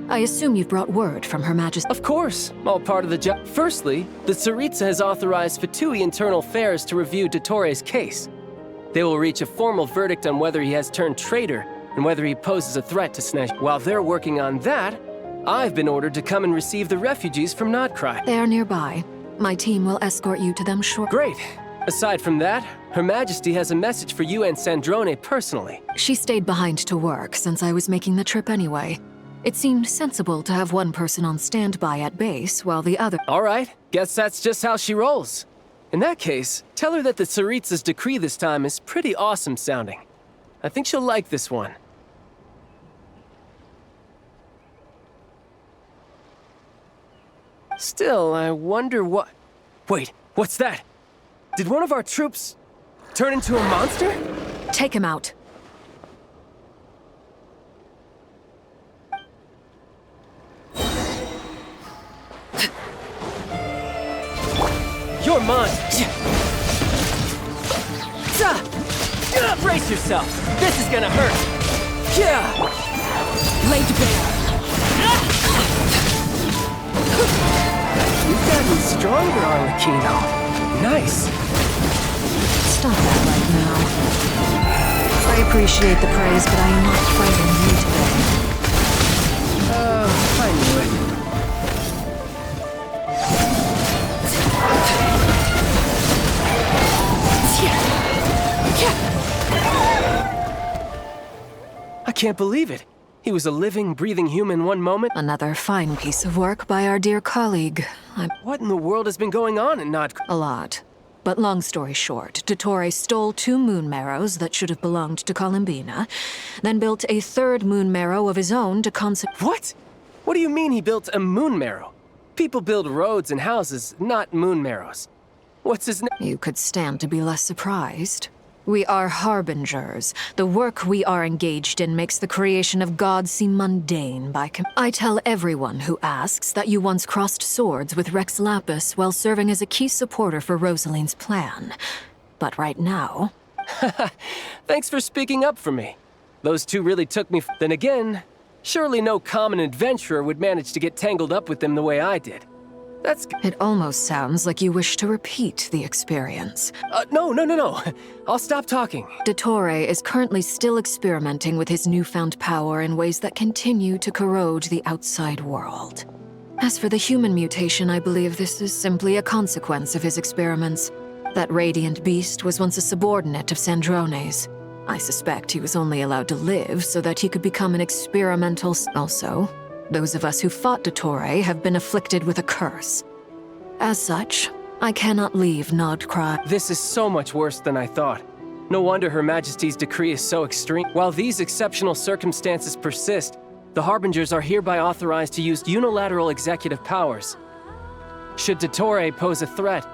I assume you've brought word from Her Majesty. Of course, all part of the job. Firstly, the Tsaritsa has authorized Fatui Internal Affairs to review Dottore's case. They will reach a formal verdict on whether he has turned traitor and whether he poses a threat to Snezh. While they're working on that, I've been ordered to come and receive the refugees from Nod-Krai. They are nearby. My team will escort you to them shortly. Great. Aside from that, Her Majesty has a message for you and Sandrone personally. She stayed behind to work since I was making the trip anyway. It seemed sensible to have one person on standby at base while the other... All right, guess that's just how she rolls. In that case, tell her that the Tsaritsa's decree this time is pretty awesome sounding. I think she'll like this one. Still, I wonder what... Wait, what's that? Did one of our troops turn into a monster? Take him out. You're mine! Brace yourself! This is gonna hurt! Laid bare! You've gotten stronger, Arlecchino. Nice. Stop that right now. I appreciate the praise, but I am not fighting you today. Oh, I knew it. I can't believe it. He was a living, breathing human one moment. Another fine piece of work by our dear colleague. What in the world has been going on in Nod-Krai? A lot. But long story short, Dottore stole 2 moon marrows that should have belonged to Columbina, then built a 3rd moon marrow of his own to What? What do you mean he built a moon marrow? People build roads and houses, not moon marrows. What's his name? You could stand to be less surprised. We are harbingers. The work we are engaged in makes the creation of God seem mundane by I tell everyone who asks that you once crossed swords with Rex Lapis while serving as a key supporter for Rosaline's plan. But right now... Thanks for speaking up for me. Those two really took me Then again, surely no common adventurer would manage to get tangled up with them the way I did. It almost sounds like you wish to repeat the experience. No. I'll stop talking. Dottore is currently still experimenting with his newfound power in ways that continue to corrode the outside world. As for the human mutation, I believe this is simply a consequence of his experiments. That radiant beast was once a subordinate of Sandrone's. I suspect he was only allowed to live so that he could become an experimental... Also, those of us who fought Dottore have been afflicted with a curse. As such, I cannot leave Nod-Krai. This is so much worse than I thought. No wonder Her Majesty's decree is so extreme. While these exceptional circumstances persist, the Harbingers are hereby authorized to use unilateral executive powers. Should Dottore pose a threat,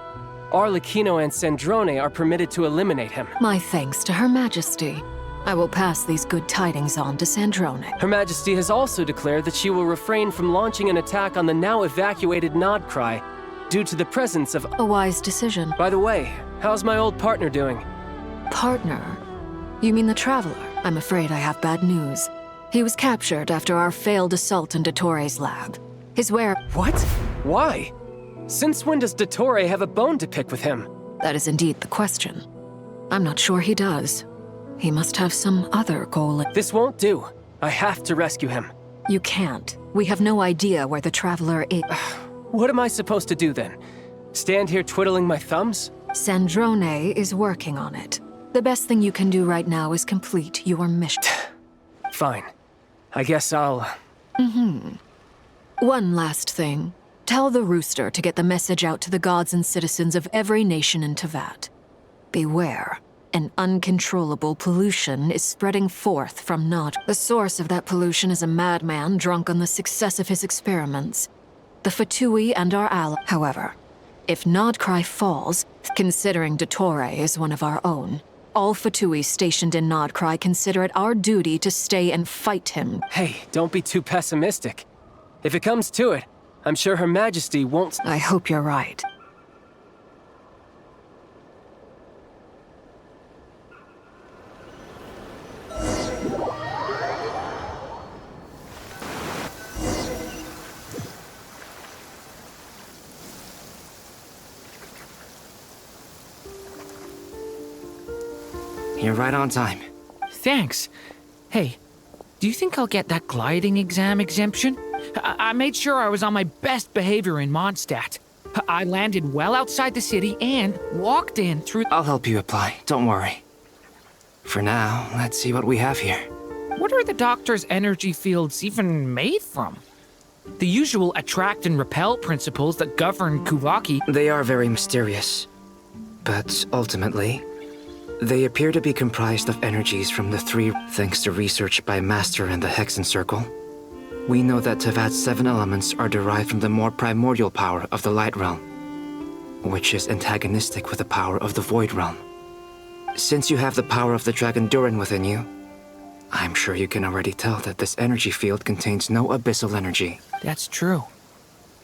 Arlecchino and Sandrone are permitted to eliminate him. My thanks to Her Majesty. I will pass these good tidings on to Sandrone. Her Majesty has also declared that she will refrain from launching an attack on the now evacuated Nod-Krai due to the presence of... A wise decision. By the way, how's my old partner doing? Partner? You mean the Traveler? I'm afraid I have bad news. He was captured after our failed assault on Dottore's lab. His What? Why? Since when does Dottore have a bone to pick with him? That is indeed the question. I'm not sure he does. He must have some other goal. This won't do. I have to rescue him. You can't. We have no idea where the Traveler is. What am I supposed to do then? Stand here twiddling my thumbs? Sandrone is working on it. The best thing you can do right now is complete your mission. Fine. I guess I'll... One last thing. Tell the Rooster to get the message out to the gods and citizens of every nation in Teyvat. Beware. An uncontrollable pollution is spreading forth from Nod. The source of that pollution is a madman drunk on the success of his experiments. The Fatui and our ally. However, if Nod-Krai falls, considering Dottore is one of our own, all Fatui stationed in Nod-Krai consider it our duty to stay and fight him. Hey, don't be too pessimistic. If it comes to it, I'm sure Her Majesty won't... I hope you're right. You're right on time. Thanks. Hey, do you think I'll get that gliding exam exemption? I made sure I was on my best behavior in Mondstadt. I landed well outside the city and walked in through... I'll help you apply, don't worry. For now, let's see what we have here. What are the doctor's energy fields even made from? The usual attract and repel principles that govern Kuvaki... They are very mysterious. But ultimately, they appear to be comprised of energies from the three... Thanks to research by Master and the Hexen Circle, we know that Teyvat's 7 elements are derived from the more primordial power of the Light Realm, which is antagonistic with the power of the Void Realm. Since you have the power of the Dragon Durin within you, I'm sure you can already tell that this energy field contains no abyssal energy. That's true.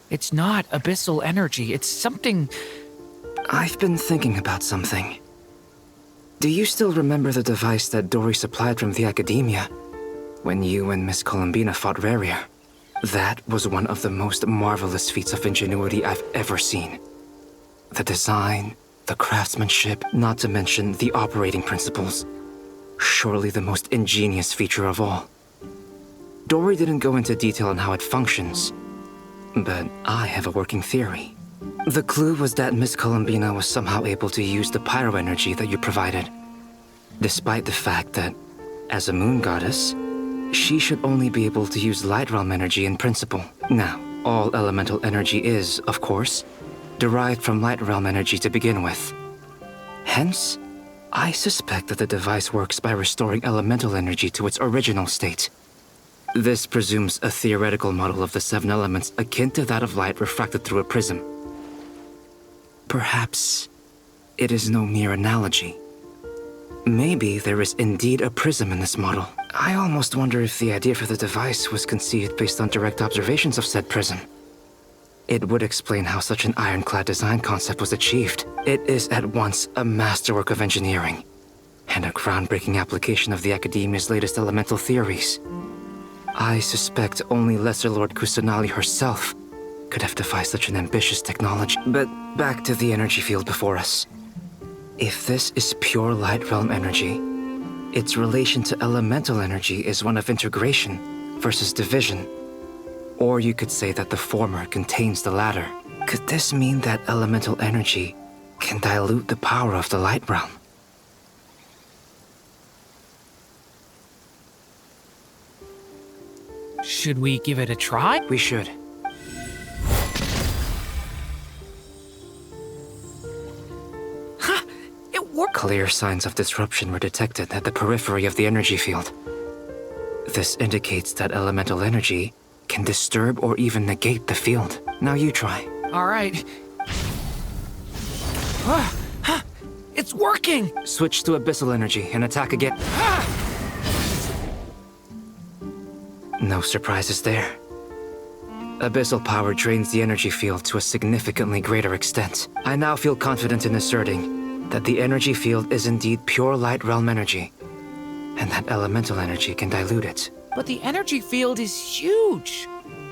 It's not abyssal energy, it's something... I've been thinking about something. Do you still remember the device that Dory supplied from the Academia when you and Miss Columbina fought Raria? That was one of the most marvelous feats of ingenuity I've ever seen. The design, the craftsmanship, not to mention the operating principles. Surely the most ingenious feature of all. Dory didn't go into detail on how it functions, but I have a working theory. The clue was that Miss Columbina was somehow able to use the pyro energy that you provided, despite the fact that, as a moon goddess, she should only be able to use Light Realm energy in principle. Now, all elemental energy is, of course, derived from Light Realm energy to begin with. Hence, I suspect that the device works by restoring elemental energy to its original state. This presumes a theoretical model of the 7 elements akin to that of light refracted through a prism. Perhaps it is no mere analogy. Maybe there is indeed a prism in this model. I almost wonder if the idea for the device was conceived based on direct observations of said prism. It would explain how such an ironclad design concept was achieved. It is at once a masterwork of engineering and a groundbreaking application of the Academia's latest elemental theories. I suspect only Lesser Lord Kusanali herself could have devised such an ambitious technology. But back to the energy field before us. If this is pure Light Realm energy, its relation to elemental energy is one of integration versus division. Or you could say that the former contains the latter. Could this mean that elemental energy can dilute the power of the Light Realm? Should we give it a try? We should. work? Clear signs of disruption were detected at the periphery of the energy field. This indicates that elemental energy can disturb or even negate the field. Now you try. All right. It's working! Switch to abyssal energy and attack again. No surprises there. Abyssal power drains the energy field to a significantly greater extent. I now feel confident in asserting that the energy field is indeed pure light realm energy, and that elemental energy can dilute it. But the energy field is huge.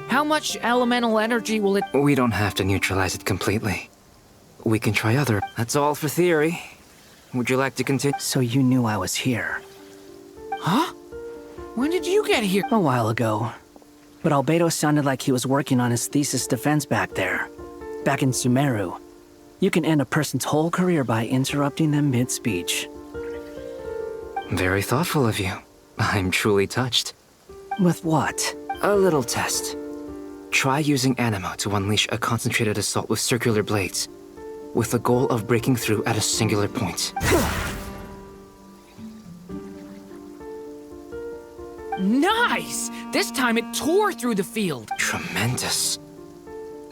How much elemental energy will it... We don't have to neutralize it completely. We can try other... That's all for theory. Would you like to continue? So you knew I was here. Huh? When did you get here? A while ago. But Albedo sounded like he was working on his thesis defense back there. Back in Sumeru. You can end a person's whole career by interrupting them mid-speech. Very thoughtful of you. I'm truly touched. With what? A little test. Try using Animo to unleash a concentrated assault with circular blades, with the goal of breaking through at a singular point. Nice! This time it tore through the field. Tremendous.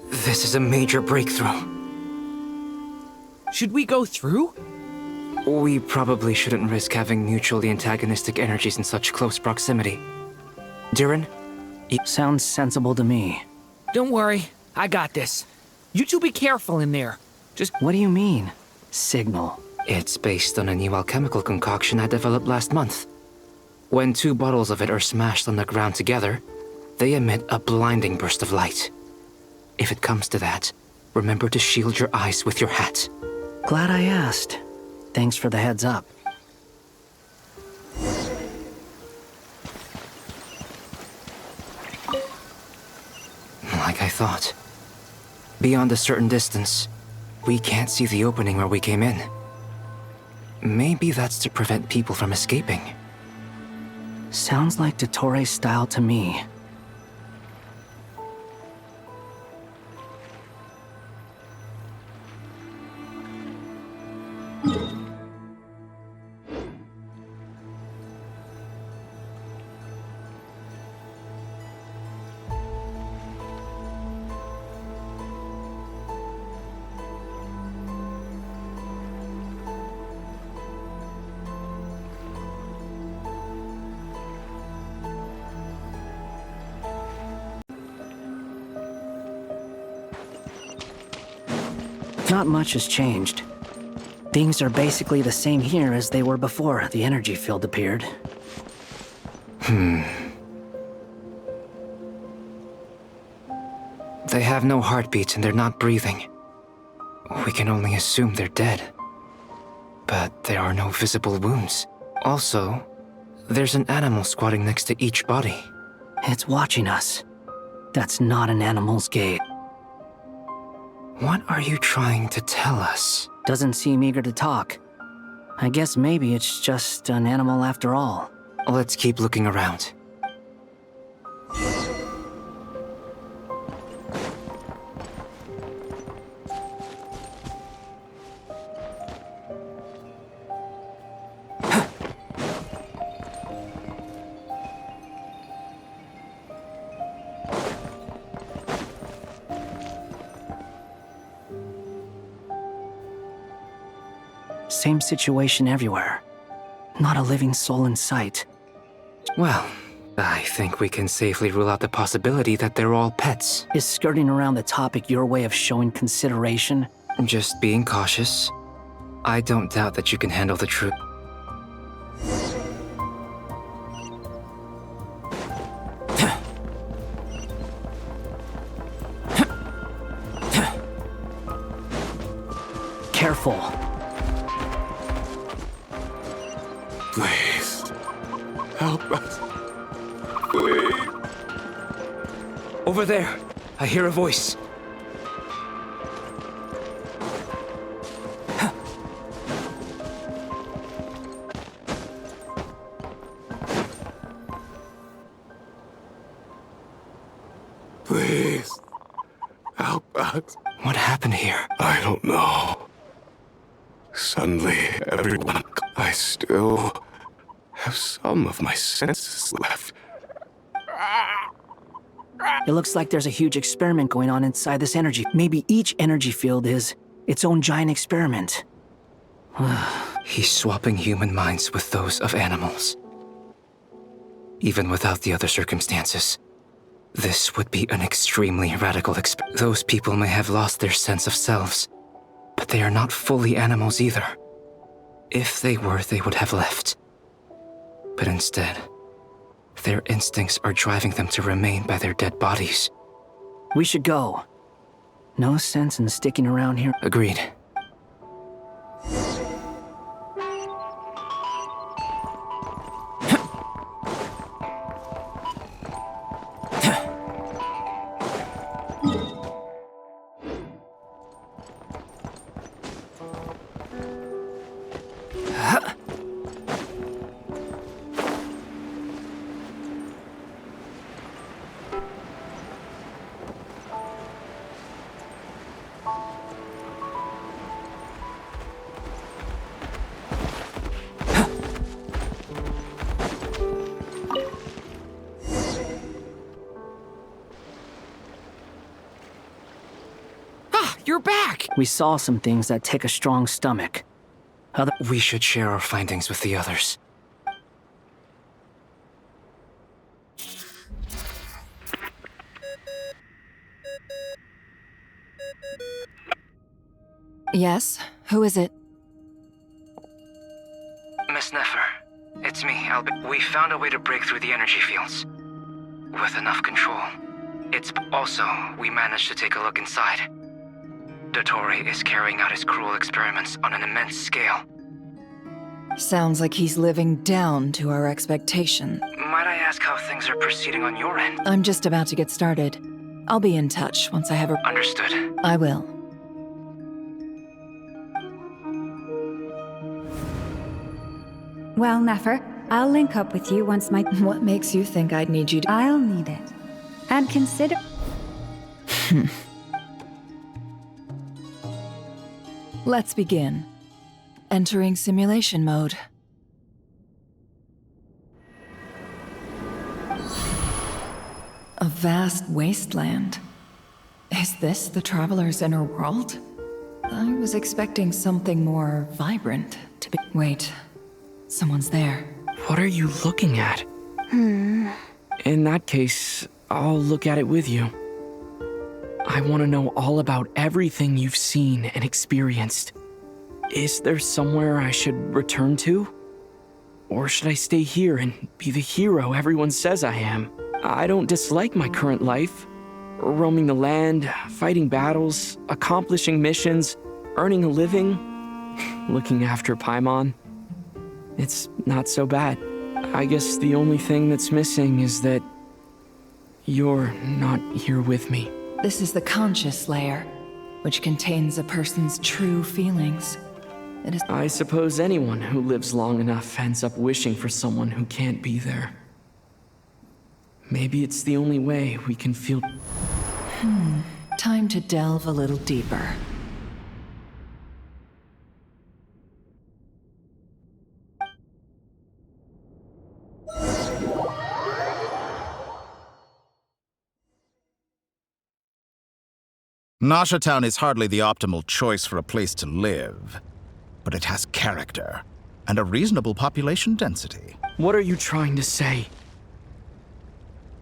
This is a major breakthrough. Should we go through? We probably shouldn't risk having mutually antagonistic energies in such close proximity. Durin? Sounds sensible to me. Don't worry, I got this. You two be careful in there. Just... What do you mean? Signal? It's based on a new alchemical concoction I developed last month. When 2 bottles of it are smashed on the ground together, they emit a blinding burst of light. If it comes to that, remember to shield your eyes with your hat. Glad I asked. Thanks for the heads up. Like I thought. Beyond a certain distance, we can't see the opening where we came in. Maybe that's to prevent people from escaping. Sounds like Dottore style to me. Not much has changed. Things are basically the same here as they were before the energy field appeared. They have no heartbeats and they're not breathing. We can only assume they're dead. But there are no visible wounds. Also, there's an animal squatting next to each body. It's watching us. That's not an animal's gait. What are you trying to tell us? Doesn't seem eager to talk. I guess maybe it's just an animal after all. Let's keep looking around. Same situation everywhere. Not a living soul in sight. Well, I think we can safely rule out the possibility that they're all pets. Is skirting around the topic your way of showing consideration? Just being cautious. I don't doubt that you can handle the truth. Careful. Please. Help us. Please. Over there. I hear a voice. Please. Help us. What happened here? I don't know. Suddenly, everyone, I still have some of my senses left. It looks like there's a huge experiment going on inside this energy. Maybe each energy field is its own giant experiment. He's swapping human minds with those of animals. Even without the other circumstances, this would be an extremely radical experiment. Those people may have lost their sense of selves, but they are not fully animals either. If they were, they would have left. But instead, their instincts are driving them to remain by their dead bodies. We should go. No sense in sticking around here. Agreed. You're back! We saw some things that take a strong stomach. We should share our findings with the others. Yes? Who is it? Miss Nefer, it's me, We found a way to break through the energy fields. With enough control. We managed to take a look inside. Dottore is carrying out his cruel experiments on an immense scale. Sounds like he's living down to our expectation. Might I ask how things are proceeding on your end? I'm just about to get started. I'll be in touch once I have a... Understood. I will. Well, Nefer, I'll link up with you once my... What makes you think I'd need you to... I'll need it. And consider... Let's begin. Entering simulation mode. A vast wasteland. Is this the traveler's inner world? I was expecting something more vibrant to be... Wait. Someone's there. What are you looking at? In that case, I'll look at it with you. I want to know all about everything you've seen and experienced. Is there somewhere I should return to? Or should I stay here and be the hero everyone says I am? I don't dislike my current life. Roaming the land, fighting battles, accomplishing missions, earning a living, looking after Paimon. It's not so bad. I guess the only thing that's missing is that you're not here with me. This is the conscious layer, which contains a person's true feelings. It is... I suppose anyone who lives long enough ends up wishing for someone who can't be there. Maybe it's the only way we can feel... Time to delve a little deeper. Nasha Town is hardly the optimal choice for a place to live, but it has character and a reasonable population density. What are you trying to say?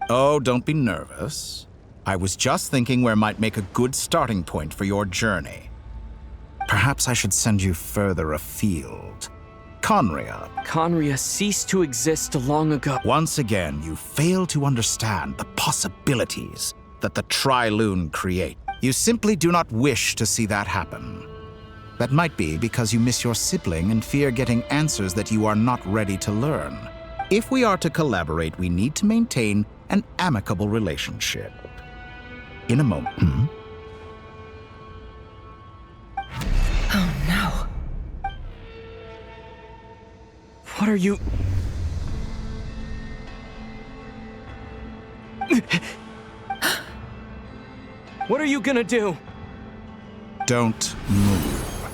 Oh, don't be nervous. I was just thinking where might make a good starting point for your journey. Perhaps I should send you further afield. Conria. Conria ceased to exist long ago. Once again, you fail to understand the possibilities that the Tri-Lune create. You simply do not wish to see that happen. That might be because you miss your sibling and fear getting answers that you are not ready to learn. If we are to collaborate, we need to maintain an amicable relationship. In a moment. Oh no. What are you... What are you gonna do? Don't move.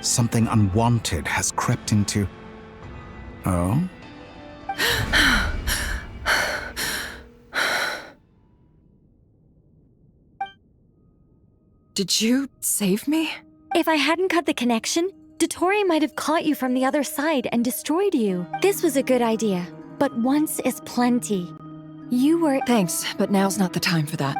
Something unwanted has crept into... Oh? Did you save me? If I hadn't cut the connection, Dottore might have caught you from the other side and destroyed you. This was a good idea, but once is plenty. You were— Thanks, but now's not the time for that.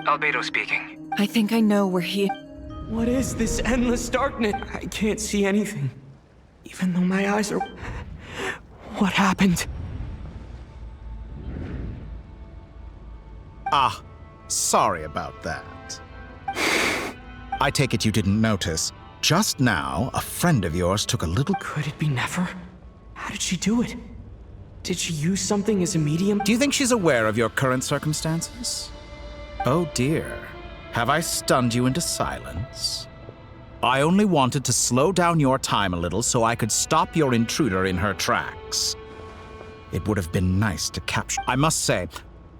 Albedo speaking. I think I know where he— What is this endless darkness? I can't see anything, even though my eyes are... What happened? Ah, sorry about that. I take it you didn't notice. Just now, a friend of yours took a little... Could it be Nefer? How did she do it? Did she use something as a medium? Do you think she's aware of your current circumstances? Oh dear. Have I stunned you into silence? I only wanted to slow down your time a little so I could stop your intruder in her tracks. It would have been nice to capture... I must say,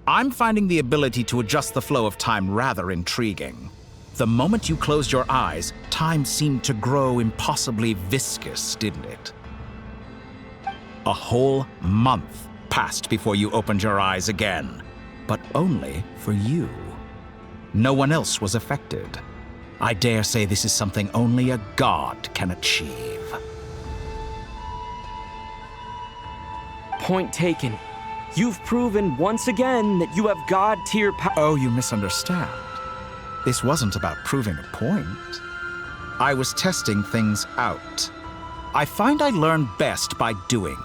I'm finding the ability to adjust the flow of time rather intriguing. The moment you closed your eyes, time seemed to grow impossibly viscous, didn't it? A whole month passed before you opened your eyes again, but only for you. No one else was affected. I dare say this is something only a god can achieve. Point taken. You've proven once again that you have god-tier power. Oh, you misunderstand. This wasn't about proving a point. I was testing things out. I find I learn best by doing,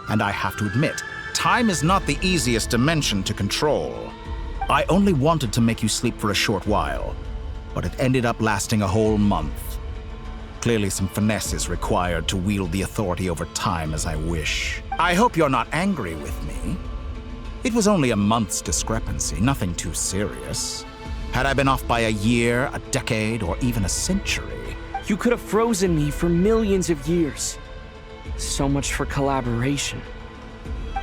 and I have to admit, time is not the easiest dimension to control. I only wanted to make you sleep for a short while, but it ended up lasting a whole month. Clearly some finesse is required to wield the authority over time as I wish. I hope you're not angry with me. It was only a month's discrepancy, nothing too serious. Had I been off by a year, a decade, or even a century... You could have frozen me for millions of years. So much for collaboration.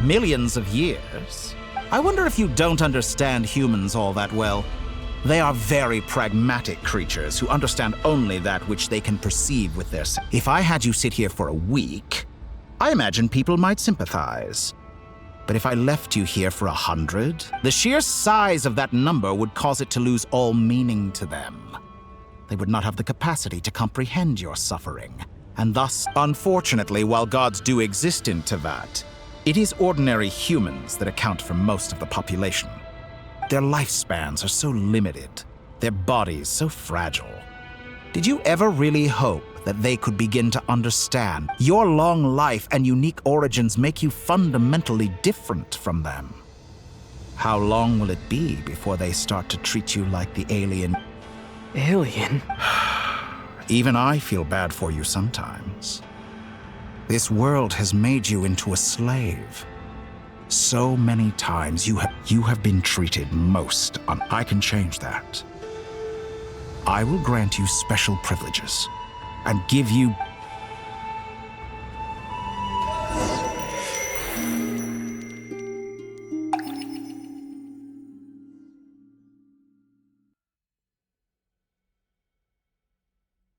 Millions of years? I wonder if you don't understand humans all that well. They are very pragmatic creatures who understand only that which they can perceive with their senses. If I had you sit here for a week, I imagine people might sympathize. But if I left you here for 100, the sheer size of that number would cause it to lose all meaning to them. They would not have the capacity to comprehend your suffering. And thus, unfortunately, while gods do exist in Tevat, it is ordinary humans that account for most of the population. Their lifespans are so limited, their bodies so fragile. Did you ever really hope that they could begin to understand your long life and unique origins make you fundamentally different from them? How long will it be before they start to treat you like the alien? Alien? Even I feel bad for you sometimes. This world has made you into a slave. So many times you have been treated most I can change that. I will grant you special privileges and give you...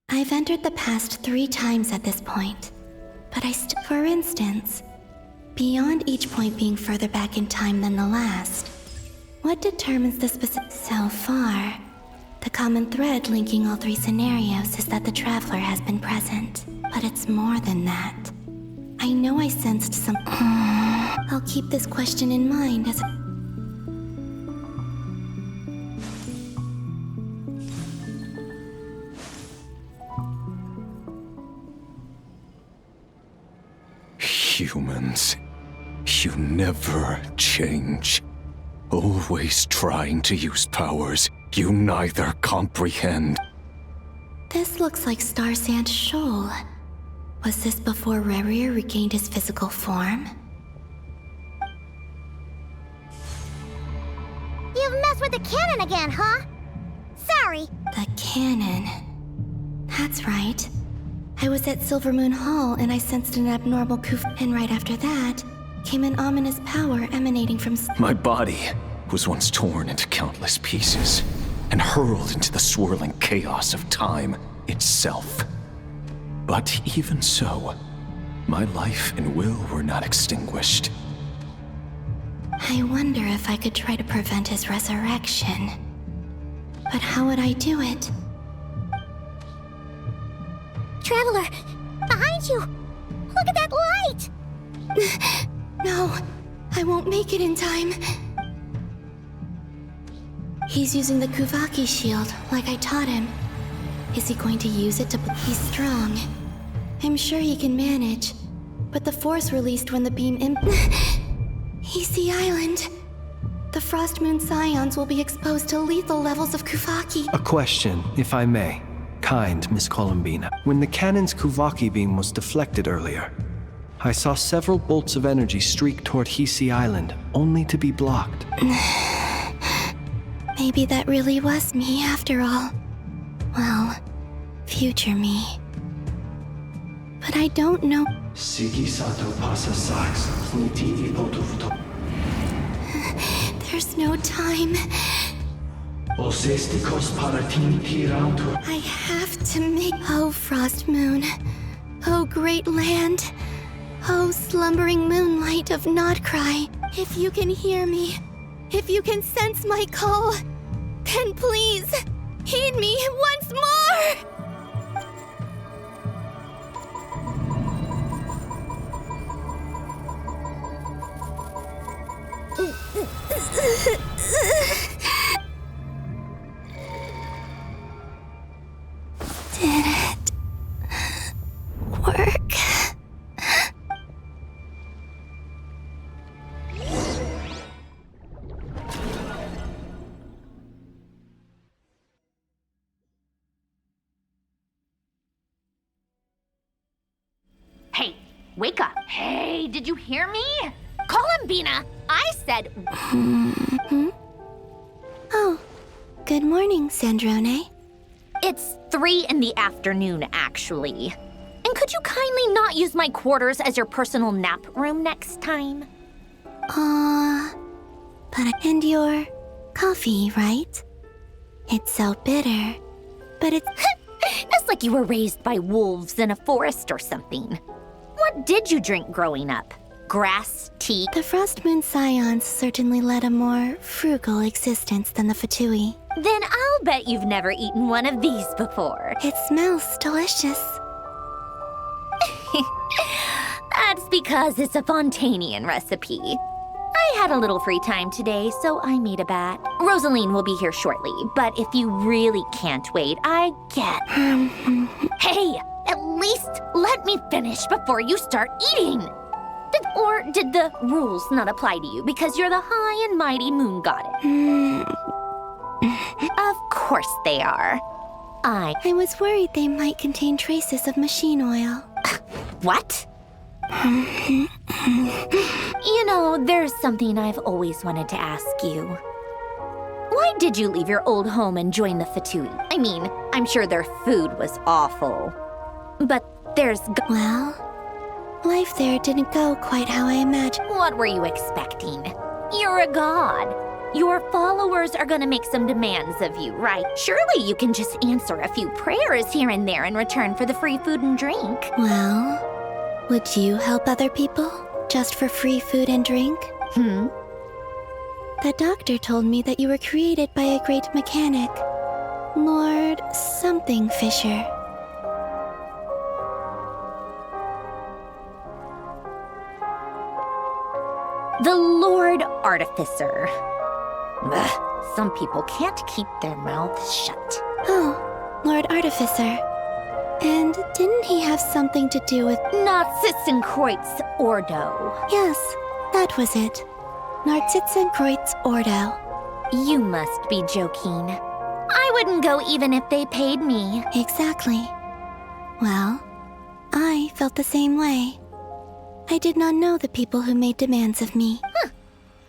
I've entered the past 3 times at this point, but for instance, beyond each point being further back in time than the last, what determines the specific... So far, the common thread linking all 3 scenarios is that the Traveler has been present, but it's more than that. I know I sensed some... I'll keep this question in mind as... Humans, you never change. Always trying to use powers you neither comprehend. This looks like Star Sand Shoal. Was this before Rerir regained his physical form? You've messed with the cannon again, huh? Sorry. The cannon. That's right. I was at Silver Moon Hall and I sensed an abnormal and right after that, came an ominous power emanating from... My body was once torn into countless pieces and hurled into the swirling chaos of time itself. But even so, my life and will were not extinguished. I wonder if I could try to prevent his resurrection. But how would I do it? Traveler, behind you! Look at that light! No, I won't make it in time. He's using the Kuvaki shield, like I taught him. Is he going to use it to... He's strong. I'm sure he can manage. But the force released when the beam He's the island. The Frost Moon Scions will be exposed to lethal levels of Kuvaki. A question, if I may. Kind Miss Columbina. When the cannon's Kuvaki beam was deflected earlier, I saw several bolts of energy streak toward Hisi Island, only to be blocked. Maybe that really was me after all. Well, future me. But I don't know. There's no time. I have to make... Oh, Frost Moon. Oh, great land. Oh, slumbering moonlight of Nod-Krai. If you can hear me, if you can sense my call, then please, heed me once more! Did it work? Hey, wake up. Hey, did you hear me? Columbina, I said... Oh, good morning, Sandrone. It's 3 in the afternoon, actually. And could you kindly not use my quarters as your personal nap room next time? And your coffee, right? It's so bitter, but it's... It's like you were raised by wolves in a forest or something. What did you drink growing up? Grass, tea? The Frost Moon Scions certainly led a more frugal existence than the Fatui. Then I'll bet you've never eaten one of these before. It smells delicious. That's because it's a Fontanian recipe. I had a little free time today, so I made a bat. Rosaline will be here shortly, but if you really can't wait, I get... Hey, at least let me finish before you start eating! Did the rules not apply to you because you're the high and mighty moon goddess? Of course they are. I was worried they might contain traces of machine oil. What? You know, there's something I've always wanted to ask you. Why did you leave your old home and join the Fatui? I mean, I'm sure their food was awful. But there's... Well, life there didn't go quite how I imagined. What were you expecting? You're a god. Your followers are gonna make some demands of you, right? Surely you can just answer a few prayers here and there in return for the free food and drink. Well... Would you help other people, just for free food and drink? The doctor told me that you were created by a great mechanic, Lord something Fisher. The Lord Artificer. Ugh, some people can't keep their mouths shut. Oh, Lord Artificer. And didn't he have something to do with... Narcissenkreuz Ordo. Yes, that was it. Narcissenkreuz Ordo. You must be joking. I wouldn't go even if they paid me. Exactly. Well, I felt the same way. I did not know the people who made demands of me.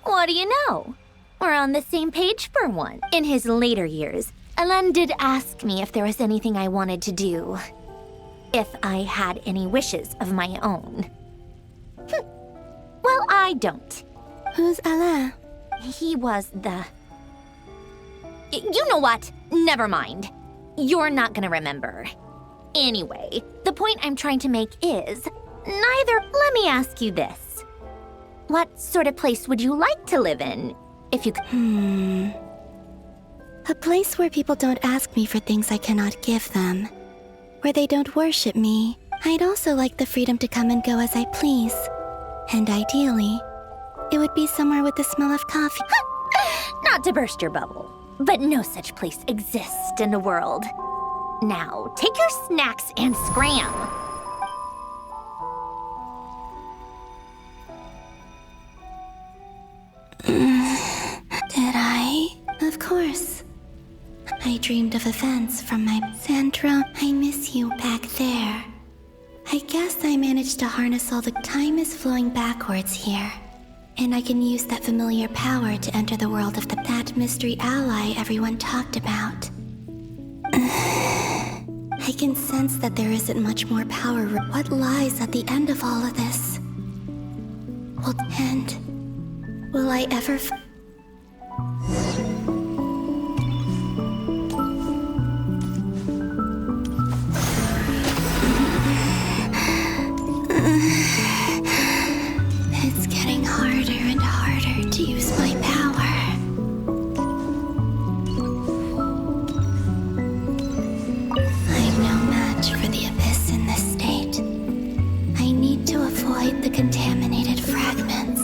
What do you know? We're on the same page for one. In his later years, Alain did ask me if there was anything I wanted to do. If I had any wishes of my own. Well, I I don't. Who's Alain? He was the... You know what? Never mind. You're not gonna remember. Anyway, the point I'm trying to make is, let me ask you this. What sort of place would you like to live in, if you could? A place where people don't ask me for things I cannot give them. Where they don't worship me. I'd also like the freedom to come and go as I please. And ideally, it would be somewhere with the smell of coffee. Not to burst your bubble, but no such place exists in the world. Now, take your snacks and scram. Did I? Of course. I dreamed of events from my... Sandra, I miss you back there. I guess I managed to harness all the... Time is flowing backwards here. And I can use that familiar power to enter the world of that mystery ally everyone talked about. I can sense that there isn't much more power. What lies at the end of all of this? Will I ever... It's getting harder and harder to use my power. I'm no match for the Abyss in this state. I need to avoid the contaminated fragments.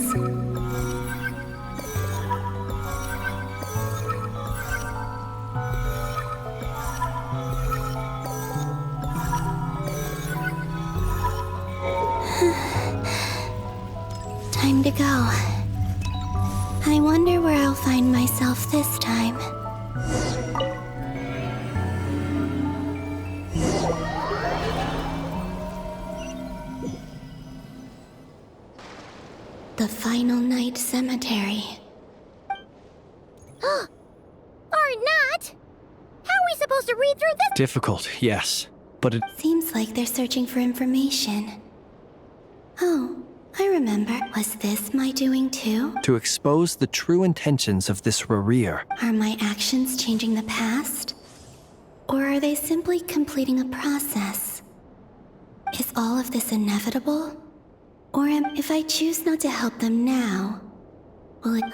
Time to go. I wonder where I'll find myself this time. The Final Night Cemetery. Or not! How are we supposed to read through this? Difficult, yes. But it... Seems like they're searching for information. Oh, I remember. Was this my doing too? To expose the true intentions of this Rarir. Are my actions changing the past? Or are they simply completing a process? Is all of this inevitable? Or if I choose not to help them now, will it...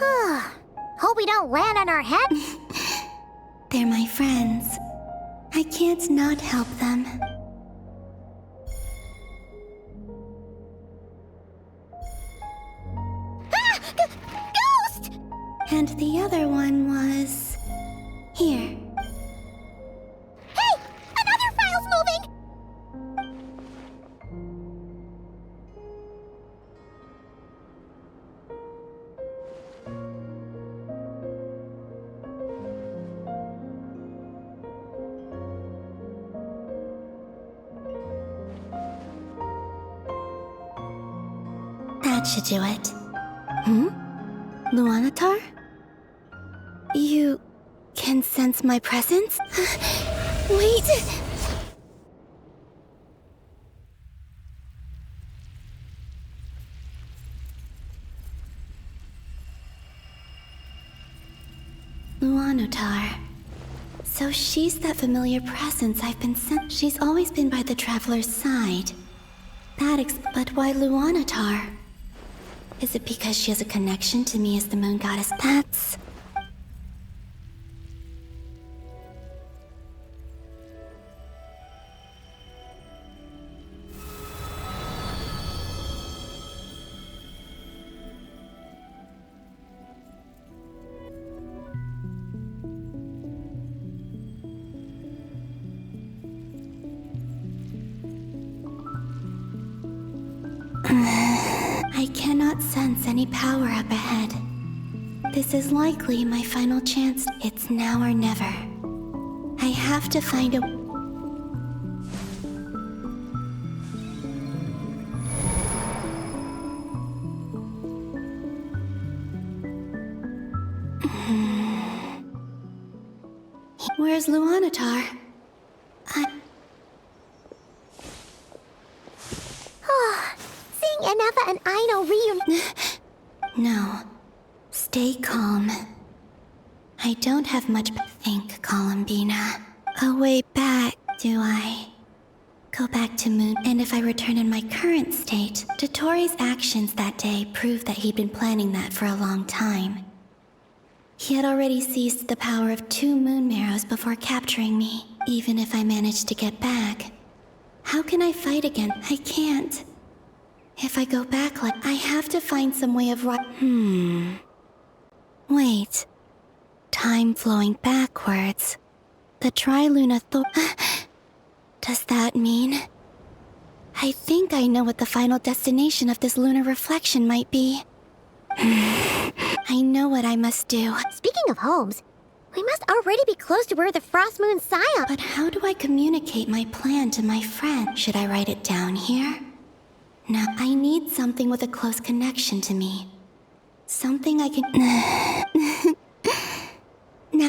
Hope we don't land on our head. They're my friends. I can't not help them. Ghost! And the other one was... here. Hey! Another file's moving! That should do it. Luanatar? You can sense my presence? Wait! Luanatar. So she's that familiar presence I've been sent. She's always been by the Traveler's side. But why Luanatar? Is it because she has a connection to me as the Moon Goddess? That's... I cannot sense any power up ahead. This is likely my final chance. It's now or never. I have to find a... Where's Luanatar? Seeing Enefa and Aino reunion. calm. I don't have much to think, Columbina. A way back, do I? Go back to Moon, and if I return in my current state, Dottoro's actions that day prove that he'd been planning that for a long time. He had already seized the power of 2 moon marrows before capturing me. Even if I managed to get back, how can I fight again? I can't. If I go back, I have to find some way of Wait. Time flowing backwards. The Triluna Does that mean? I think I know what the final destination of this lunar reflection might be. I know what I must do. Speaking of homes, we must already be close to where the Frost Moon Scion. But how do I communicate my plan to my friend? Should I write it down here? No, I need something with a close connection to me. Something I can... Now...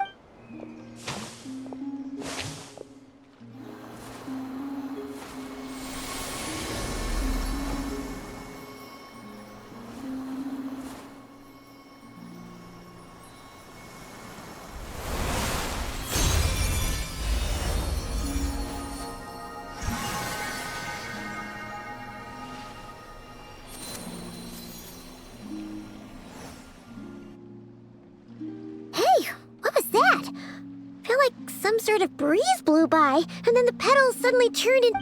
Sort of breeze blew by, and then the petals suddenly turned in...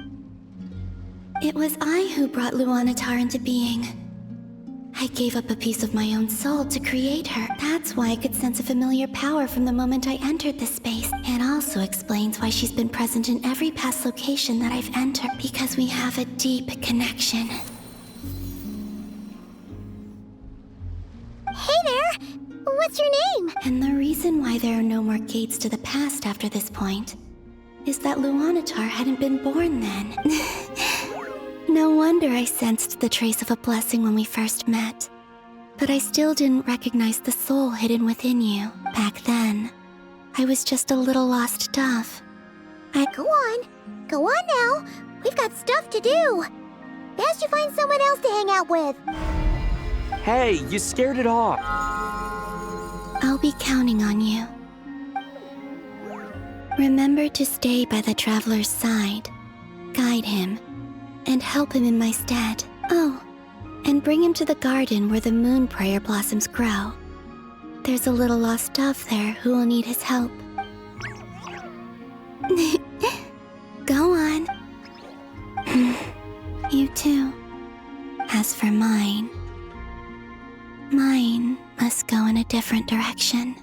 It was I who brought Luanatar into being. I gave up a piece of my own soul to create her. That's why I could sense a familiar power from the moment I entered this space. It also explains why she's been present in every past location that I've entered, because we have a deep connection. Hey there! What's your name? And the reason why there are no more gates to the past after this point is that Luanatar hadn't been born then. No wonder I sensed the trace of a blessing when we first met. But I still didn't recognize the soul hidden within you. Back then, I was just a little lost dove. Go on. Go on now. We've got stuff to do. Best you find someone else to hang out with. Hey, you scared it off. I'll be counting on you. Remember to stay by the traveler's side, guide him, and help him in my stead. Oh, and bring him to the garden where the moon prayer blossoms grow. There's a little lost dove there who will need his help. Go on. You too. As for mine must go in a different direction.